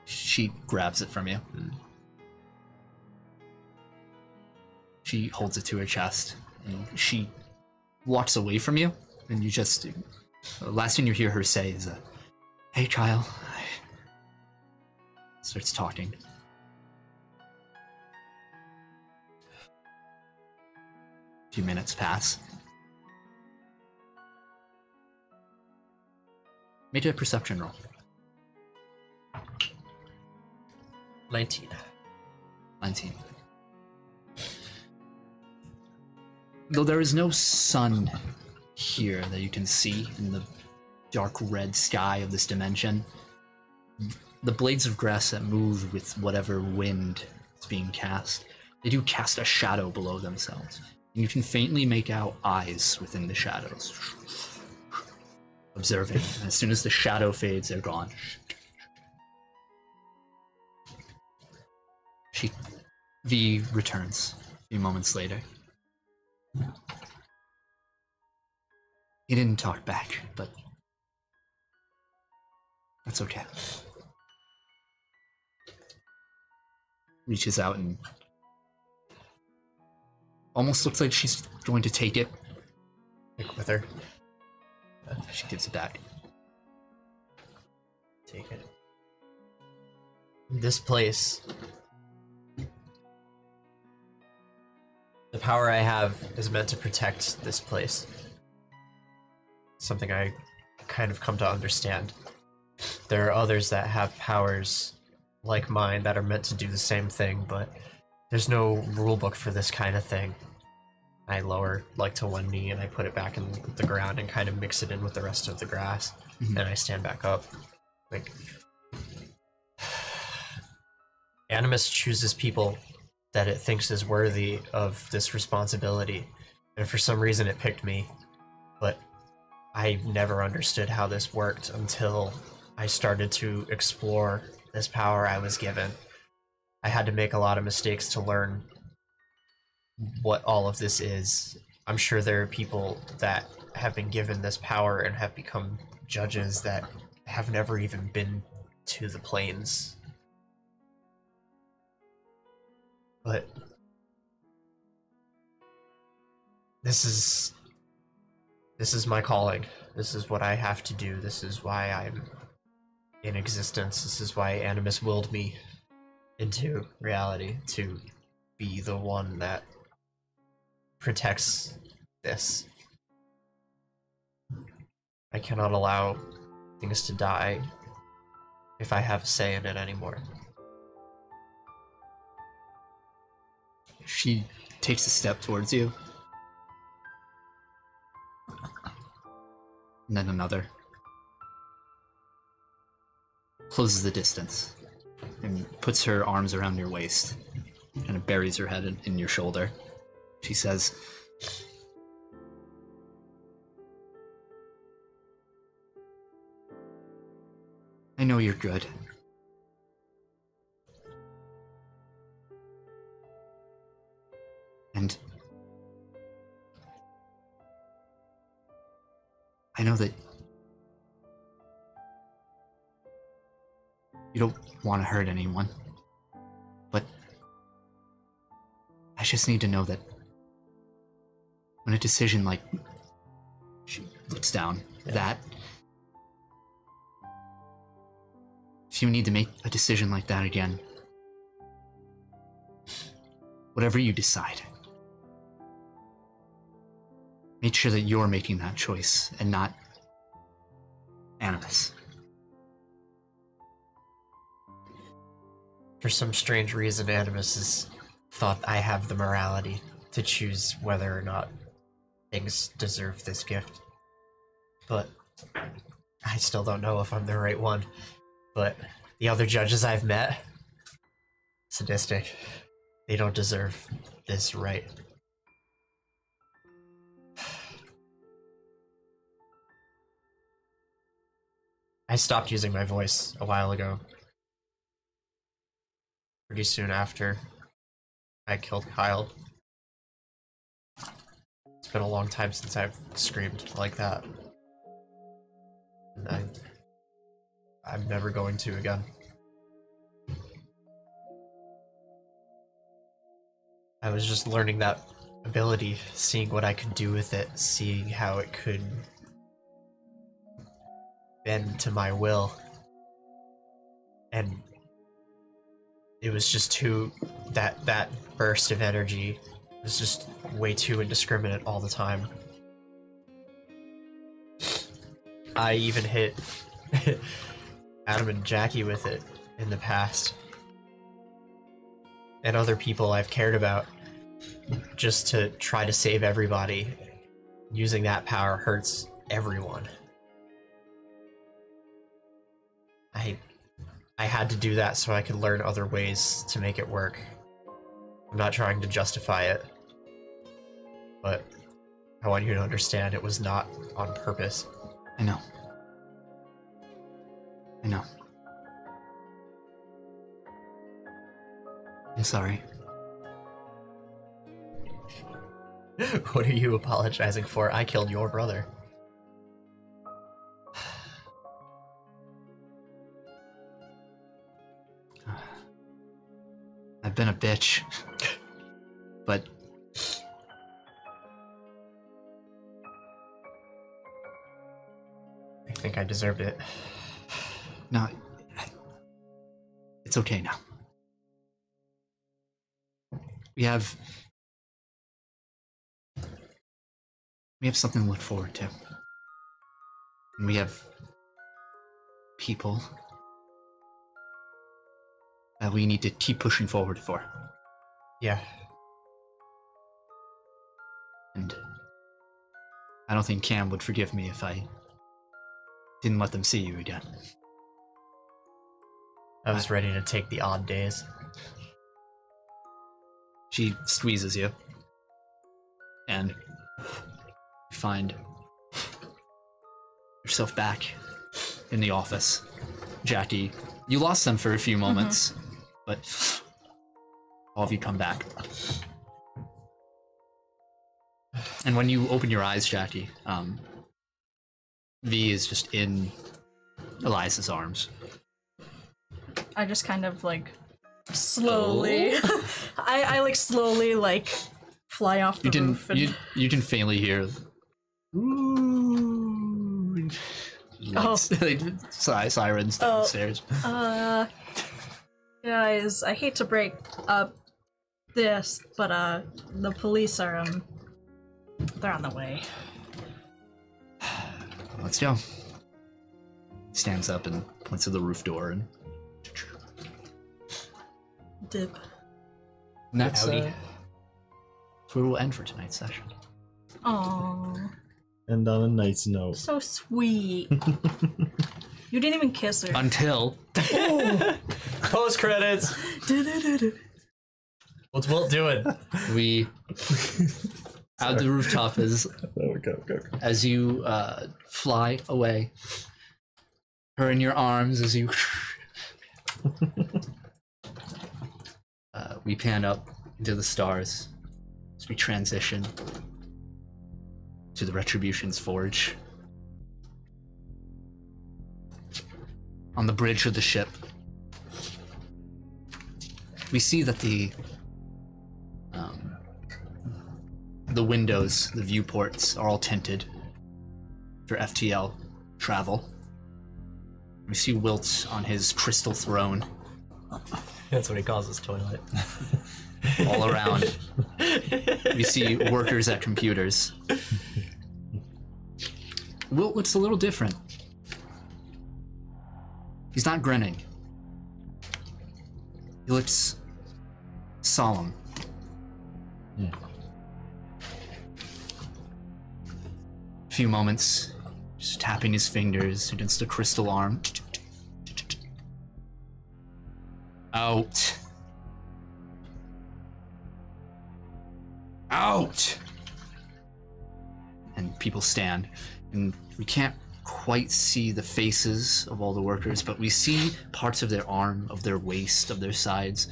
She grabs it from you. She holds it to her chest, and she walks away from you, and you just... The last thing you hear her say is, "Hey, Kyle." Starts talking. A few minutes pass. Make a perception roll. 19. 19. Though there is no sun here that you can see in the dark red sky of this dimension, the blades of grass that move with whatever wind is being cast, they do cast a shadow below themselves. And you can faintly make out eyes within the shadows. Observing. And as soon as the shadow fades, they're gone. V returns a few moments later. He didn't talk back, but that's okay. Reaches out and almost looks like she's going to take it. Like with her. She gives it back. Take it. This place. The power I have is meant to protect this place. Something I kind of come to understand. there are others that have powers like mine that are meant to do the same thing, but there's no rule book for this kind of thing. I lower like to one knee and I put it back in the ground and kind of mix it in with the rest of the grass, and I stand back up. Like, Animus chooses people that it thinks is worthy of this responsibility, and for some reason it picked me, but I never understood how this worked until I started to explore this power I was given. I had to make a lot of mistakes to learn what all of this is. I'm sure there are people that have been given this power and have become judges that have never even been to the plains. But this is my calling. This is what I have to do. This is why I'm in existence. This is why Animus willed me into reality, to be the one that protects this. I cannot allow things to die if I have a say in it anymore. She takes a step towards you. And then another. Closes the distance. And puts her arms around your waist. And buries her head in your shoulder. She says, I know you're good. And I know that you don't want to hurt anyone, but I just need to know that when a decision like, she looks down, that if you need to make a decision like that again, whatever you decide, make sure that you're making that choice and not Animus. For some strange reason, Animus has thought I have the morality to choose whether or not things deserve this gift. But I still don't know if I'm the right one. But the other judges I've met, sadistic. They don't deserve this right. I stopped using my voice a while ago. Pretty soon after I killed Kyle. It's been a long time since I've screamed like that. And I'm never going to again. I was just learning that ability, seeing what I could do with it, seeing how it could bend to my will. And it was just that burst of energy was just way too indiscriminate all the time. I even hit Adam and Jackie with it in the past. And other people I've cared about, just to try to save everybody. Using that power hurts everyone. I had to do that so I could learn other ways to make it work. I'm not trying to justify it, but I want you to understand it was not on purpose. I know. I know. I'm sorry. What are you apologizing for? I killed your brother. I've been a bitch. But I think I deserved it. no, it's okay now. We have something to look forward to. And we have people that we need to keep pushing forward for. Yeah. And I don't think Cam would forgive me if I didn't let them see you again. I was ready to take the odd days. She squeezes you, and you find yourself back in the office. Jackie, you lost them for a few moments, but all of you come back. And when you open your eyes, Jackie, V is just in Elias's arms. I just kind of like slowly, I like slowly like fly off the roof. And... You can faintly hear. Ooh, sirens downstairs. Guys, I hate to break up this, but the police are they're on the way. Let's go. Stands up and points to the roof door and dip. And that's where we'll end for tonight's session. Aww. And on a nice note. So sweet. You didn't even kiss her. Until Post credits. What's Wilt doing? We out the rooftop is Go. as you fly away. Her in your arms as you. We pan up into the stars as we transition to the Retribution's Forge. On the bridge of the ship, we see that the windows, the viewports, are all tinted for FTL travel. We see Wilt on his crystal throne. That's what he calls his toilet. All around. We see workers at computers. Wilt looks a little different. He's not grinning. He looks solemn. Yeah. A few moments, just tapping his fingers against the crystal arm. Out. Out! And people stand, and we can't quite see the faces of all the workers, but we see parts of their arm, of their waist, of their sides.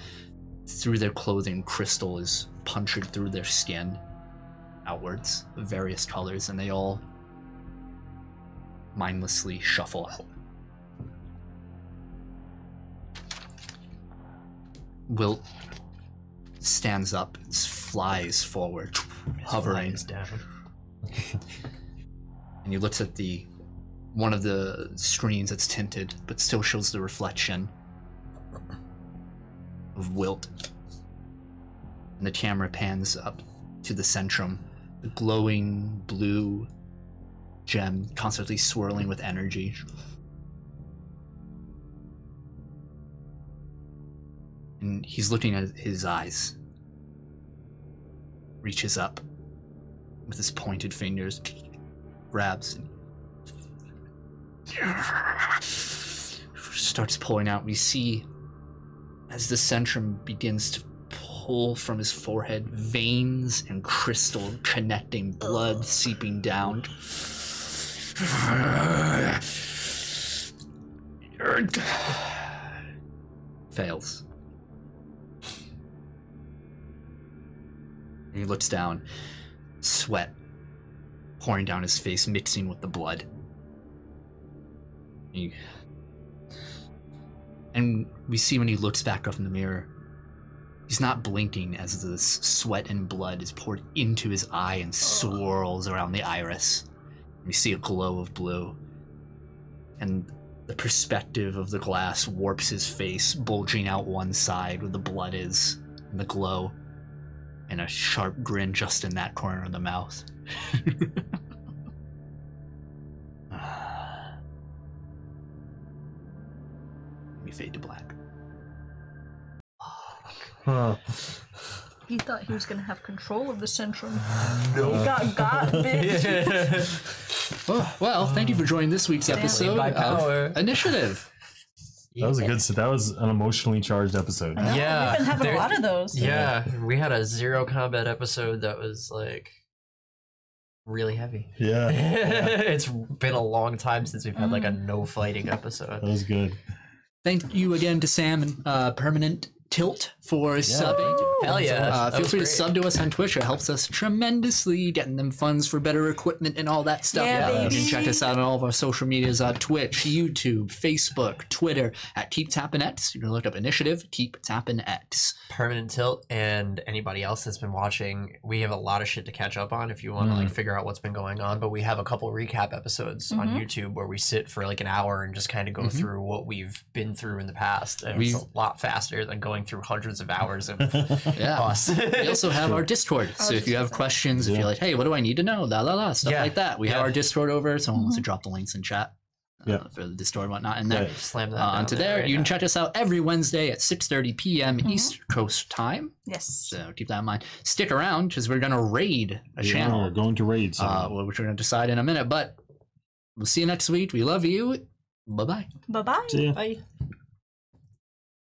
Through their clothing, crystal is punctured through their skin outwards of various colors, and they all mindlessly shuffle out. Wilt stands up and flies forward, hovering. Down. And you look at one of the screens that's tinted, but still shows the reflection of Wilt. And the camera pans up to the centrum, the glowing blue gem constantly swirling with energy. And he's looking at his eyes. Reaches up with his pointed fingers, grabs, and starts pulling out. We see as the centrum begins to pull from his forehead, veins and crystal connecting, blood seeping down. Fails. He looks down, sweat pouring down his face, mixing with the blood. And we see when he looks back up in the mirror, he's not blinking as this sweat and blood is poured into his eye and swirls around the iris. We see a glow of blue, and the perspective of the glass warps his face, bulging out one side where the blood is, and the glow, and a sharp grin just in that corner of the mouth. We fade to black. Huh. He thought he was gonna have control of the Centrum. No. He got bitch. Well, thank you for joining this week's episode By power. of Initiative. That was a good. That was an emotionally charged episode. I know, Yeah, we've been having there- a lot of those. Yeah, we had a zero combat episode that was like really heavy. Yeah, It's been a long time since we've had like a no fighting that episode. was good. Thank you again to Sam and Permanent Tilt for subbing. Hell yeah. That Feel was free to great. sub to us on Twitch. It helps us tremendously, getting them funds for better equipment and all that stuff. Yeah, You baby. can check us out on all of our social medias on Twitch, YouTube, Facebook, Twitter at Keep Tappin' X. You can look up Initiative, Keep Tappin' X. Permanent Tilt and anybody else that's been watching, we have a lot of shit to catch up on if you want to like figure out what's been going on. But we have a couple recap episodes on YouTube where we sit for like an hour and just kind of go through what we've been through in the past. And it's a lot faster than going through hundreds of hours of Yeah. us. We also have our Discord. So if you have questions, if you're like, hey, what do I need to know? Stuff Yeah. like that. We have Yeah. our Discord over. Someone wants to drop the links in chat Yeah. for the Discord and whatnot. And then Slam that down onto there, right you can now. check us out every Wednesday at 6:30 p.m. East Coast time. Yes. So keep that in mind. Stick around because we're going to raid a We're channel, going to raid. which we're going to decide in a minute. But we'll see you next week. We love you. Bye-bye. Bye bye. See ya. Bye.